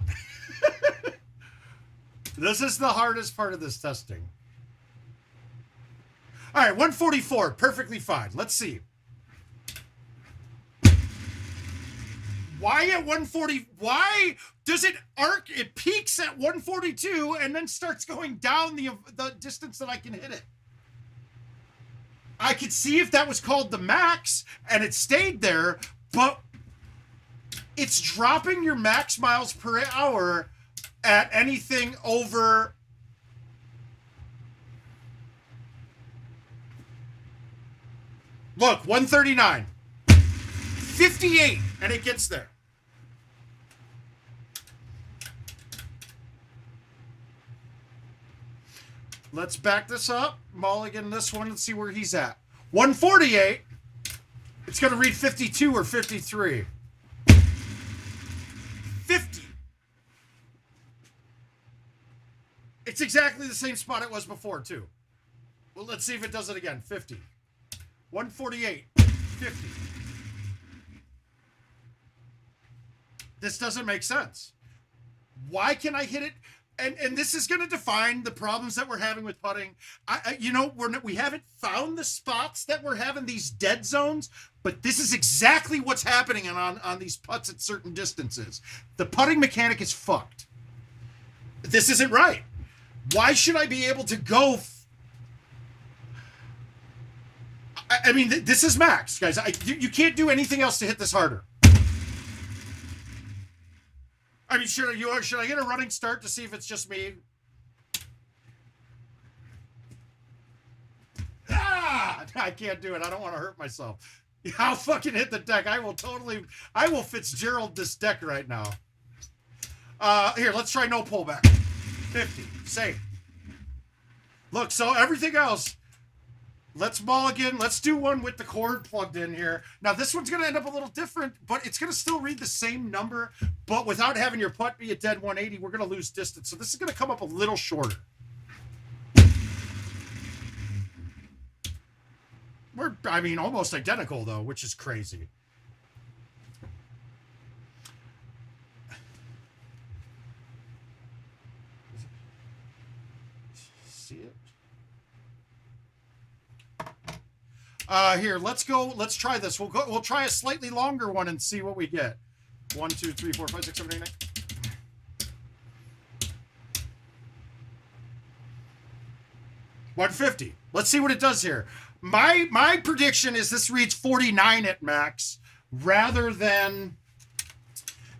This is the hardest part of this testing. All right, 144, perfectly fine. Let's see. Why at 140? Why does it arc? It peaks at 142 and then starts going down the distance that I can hit it. I could see if that was called the max and it stayed there, but it's dropping your max miles per hour at anything over. Look, 139. 58, and it gets there. Let's back this up. Mulligan this one and see where he's at. 148. It's going to read 52 or 53. 50. It's exactly the same spot it was before, too. Well, let's see if it does it again. 50. 148. 50. This doesn't make sense. Why can I hit it? And this is going to define the problems that we're having with putting. We haven't found the spots that we're having these dead zones, but this is exactly what's happening on these putts at certain distances. The putting mechanic is fucked. This isn't right. Why should I be able to go? I mean, this is max, guys. You can't do anything else to hit this harder. I mean, should I get a running start to see if it's just me? I can't do it. I don't want to hurt myself. I'll fucking hit the deck. I will Fitzgerald this deck right now. Here, let's try no pullback. 50, safe. Look, so everything else, let's mulligan. Let's do one with the cord plugged in here. Now, this one's going to end up a little different, but it's going to still read the same number, but without having your putt be a dead 180, we're going to lose distance. So this is going to come up a little shorter. We're, almost identical, though, which is crazy. See it? Here, let's go. Let's try this. We'll try a slightly longer one and see what we get. 1, 2, 3, 4, 5, 6, 7, 8, 9. $150. Let's see what it does here. My prediction is this reads 49 at max rather than.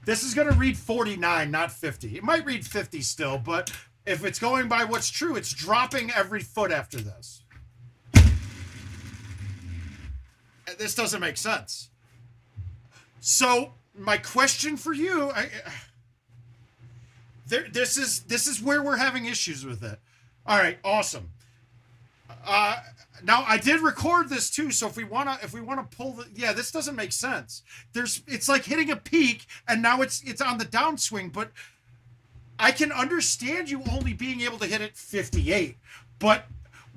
This is going to read 49, not 50. It might read 50 still, but if it's going by what's true, it's dropping every foot after this. This doesn't make sense. So my question for you, this is where we're having issues with it. All right, awesome. Now I did record this too, so if we wanna pull this doesn't make sense. It's like hitting a peak and now it's on the downswing, but I can understand you only being able to hit it 58. But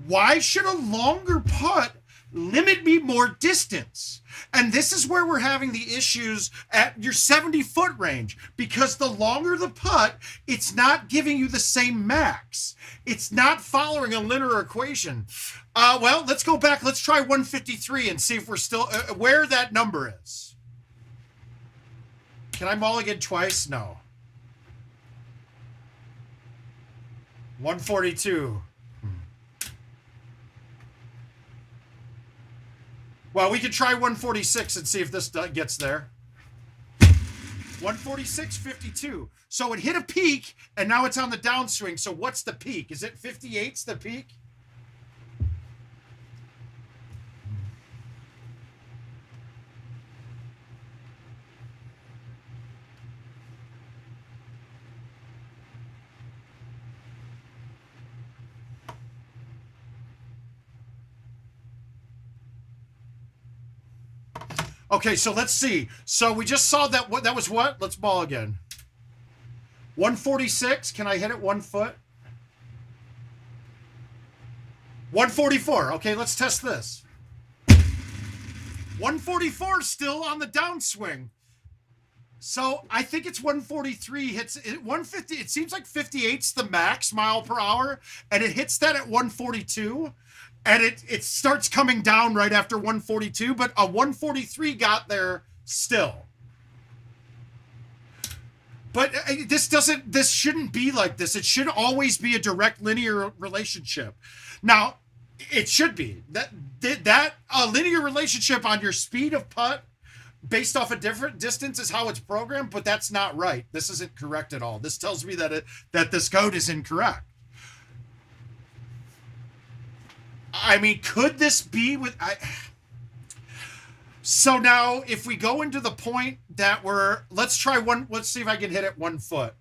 why should a longer putt limit me more distance? And this is where we're having the issues at your 70-foot range, because the longer the putt, it's not giving you the same max. It's not following a linear equation. Well, let's go back. Let's try 153 and see if we're still where that number is. Can I mulligan twice? No. 142. Well, we could try 146 and see if this gets there. 146, 52. So it hit a peak, and now it's on the downswing. So what's the peak? Is it 58's the peak? Okay, so let's see. So we just saw that. What that was what? Let's ball again. 146. Can I hit it 1 foot? 144. Okay, let's test this. 144 still on the downswing. So I think it's 143 hits it 150. It seems like 58's the max mile per hour, and it hits that at 142, and it starts coming down right after 142. But a 143 got there still. But this shouldn't be like this. It should always be a direct linear relationship. Now, it should be that a linear relationship on your speed of putt based off a different distance is how it's programmed, but that's not right. This isn't correct at all. This tells me that this code is incorrect. I mean, could this be with... So now, if we go into the point that let's see if I can hit it 1 foot.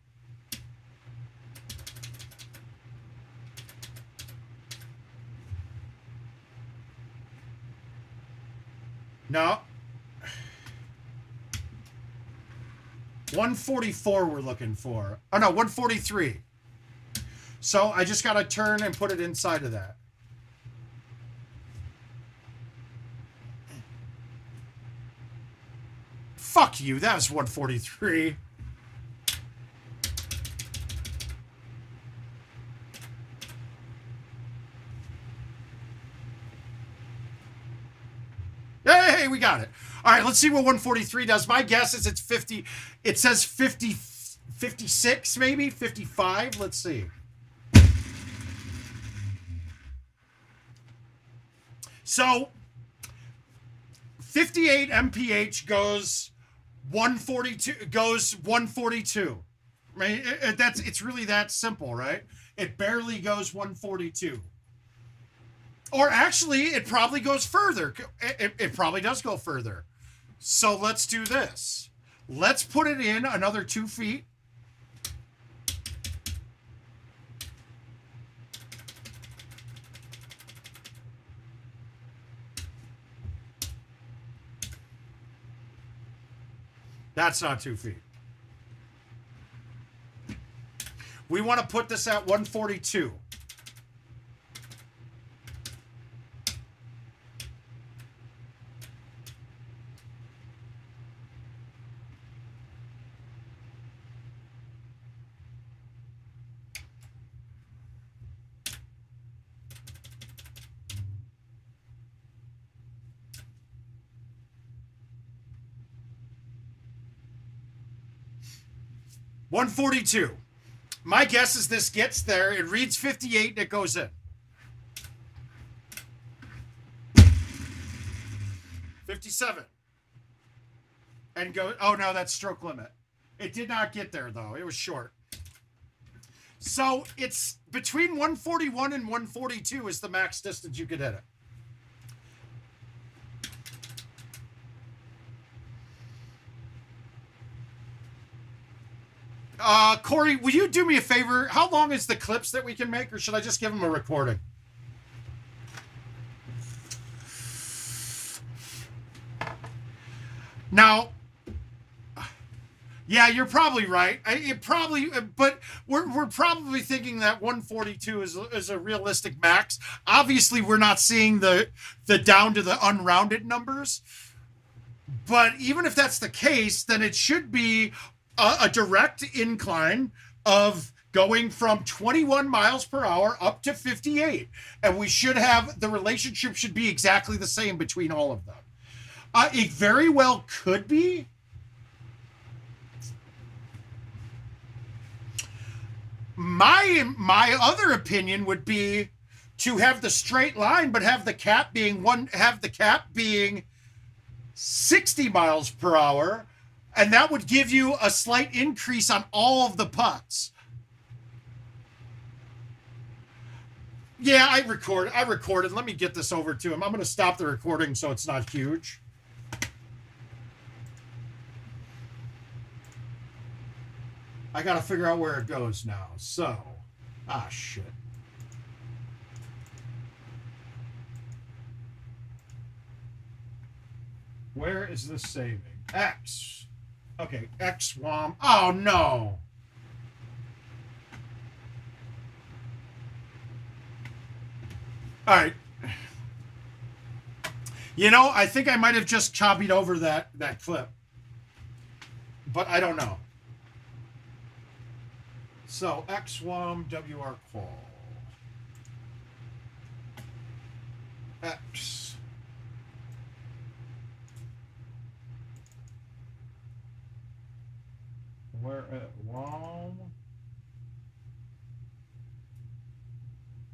No. 144 we're looking for. Oh, no, 143. So I just got to turn and put it inside of that. Fuck you, that was 143. Hey, we got it. All right, let's see what 143 does. My guess is it's 50. It says 50, 56 maybe, 55. Let's see. So 58 mph goes 142. Right? It's really that simple, right? It barely goes 142. Or actually, it probably goes further. It probably does go further. So let's do this. Let's put it in another 2 feet. That's not 2 feet. We want to put this at 142. $142. My guess is this gets there. It reads 58 and it goes in. 57. And go. Oh no, that's stroke limit. It did not get there though. It was short. So it's between 141 and 142 is the max distance you could hit it. Corey, will you do me a favor? How long is the clips that we can make, or should I just give them a recording? Now, yeah, you're probably right. But we're probably thinking that 142 is a realistic max. Obviously, we're not seeing the down to the unrounded numbers. But even if that's the case, then it should be a direct incline of going from 21 miles per hour up to 58. And we should have, the relationship should be exactly the same between all of them. It very well could be. My other opinion would be to have the straight line, but have the cap being 60 miles per hour. And that would give you a slight increase on all of the putts. Yeah, I recorded. Let me get this over to him. I'm going to stop the recording so it's not huge. I got to figure out where it goes now. So, shit. Where is this saving? X. Okay, X WOM. Oh, no. All right. You know, I think I might have just copied over that clip. But I don't know. So, XWOM WR qual. X. Where at WOM?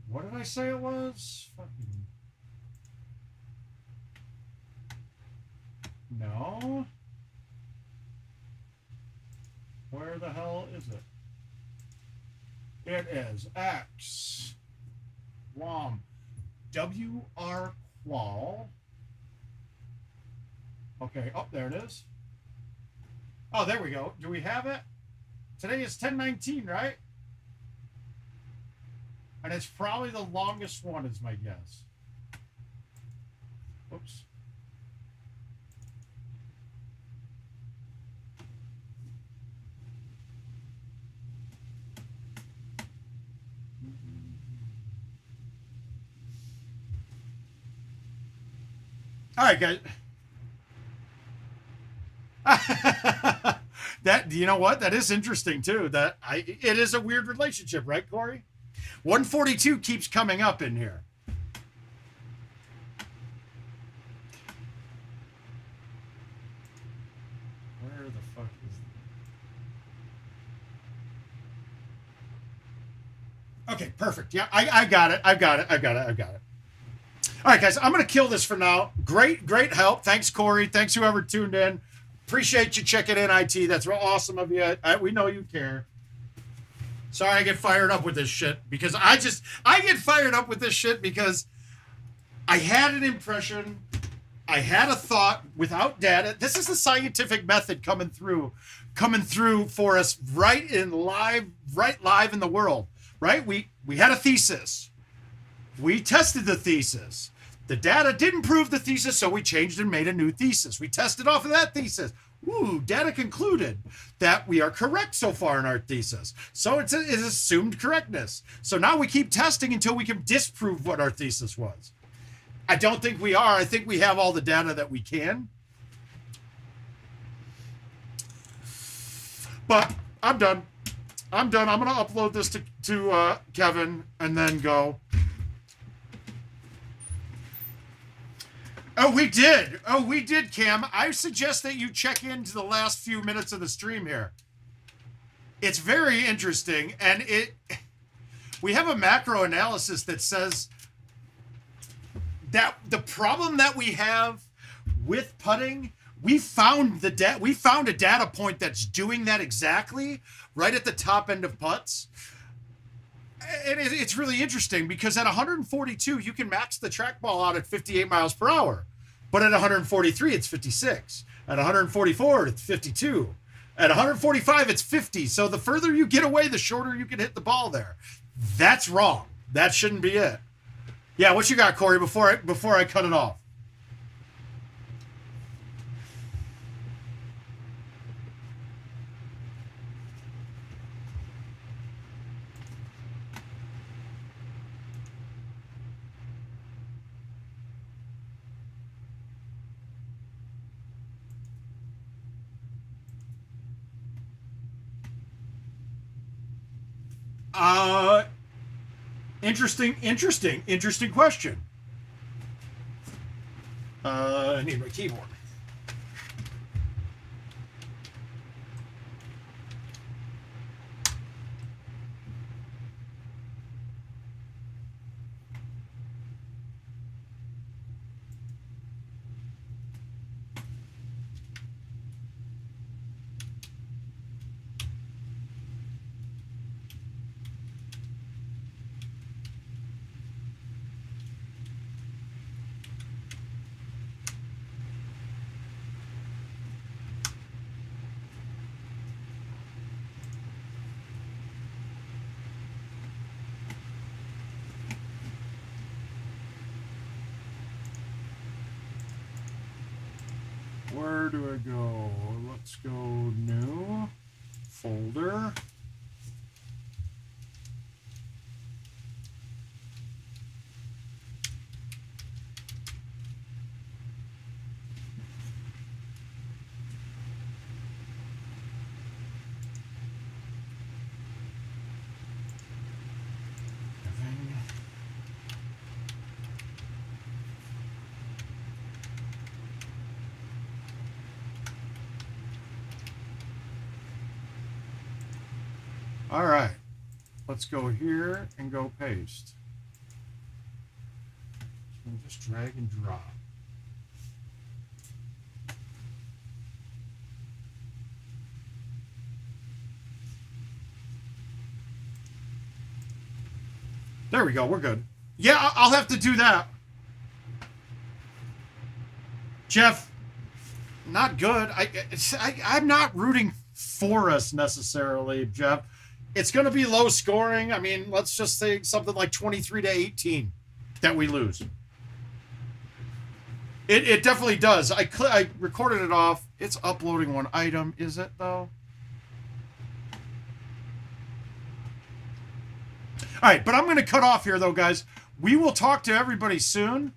What did I say it was? Fucking. No. Where the hell is it? It is X WOM WR qual. Okay, oh, there it is. Oh, there we go. Do we have it? Today is 10/19, right? And it's probably the longest one, is my guess. Oops. All right, guys. That, you know what? That is interesting too. It is a weird relationship, right, Corey? 142 keeps coming up in here. Where the fuck is it? Okay, perfect. Yeah, I got it. I've got it. All right, guys, I'm going to kill this for now. Great help. Thanks, Corey. Thanks, whoever tuned in. Appreciate you checking in, IT. That's real awesome of you. We know you care. Sorry I get fired up with this shit because I get fired up with this shit because I had an impression, I had a thought without data. This is the scientific method coming through for us right live in the world, right? We had a thesis. We tested the thesis. The data didn't prove the thesis, so we changed and made a new thesis. We tested off of that thesis. Ooh, data concluded that we are correct so far in our thesis. So it's assumed correctness. So now we keep testing until we can disprove what our thesis was. I don't think we are. I think we have all the data that we can. But I'm done. I'm going to upload this to Kevin and then go. Oh, we did, Cam. I suggest that you check into the last few minutes of the stream here. It's very interesting, and we have a macro analysis that says that the problem that we have with putting, we found a data point that's doing that exactly right at the top end of putts. And it's really interesting because at 142, you can max the trackball out at 58 miles per hour. But at 143, it's 56. At 144, it's 52. At 145, it's 50. So the further you get away, the shorter you can hit the ball there. That's wrong. That shouldn't be it. Yeah, what you got, Corey, before I cut it off? Interesting question. I need my keyboard. where do I go? Let's go new folder. All right, let's go here and go paste. So just drag and drop. There we go, we're good. Yeah, I'll have to do that. Jeff, not good. I'm not rooting for us necessarily, Jeff. It's going to be low scoring. I mean, let's just say something like 23-18 that we lose. It definitely does. I recorded it off. It's uploading one item. Is it, though? All right, but I'm going to cut off here, though, guys. We will talk to everybody soon.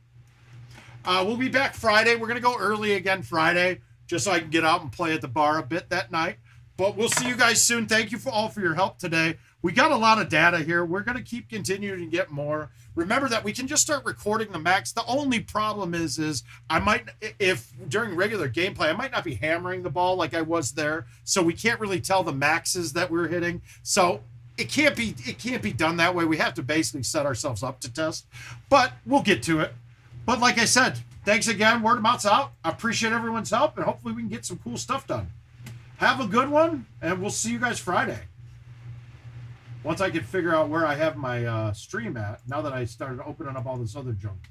We'll be back Friday. We're going to go early again Friday, just so I can get out and play at the bar a bit that night. But we'll see you guys soon. Thank you all for your help today. We got a lot of data here. We're going to keep continuing to get more. Remember that we can just start recording the max. The only problem is I might, if during regular gameplay, I might not be hammering the ball like I was there. So we can't really tell the maxes that we're hitting. So it can't be done that way. We have to basically set ourselves up to test. But we'll get to it. But like I said, thanks again. Word of mouth's out. I appreciate everyone's help, and hopefully we can get some cool stuff done. Have a good one, and we'll see you guys Friday. Once I can figure out where I have my stream at, now that I started opening up all this other junk.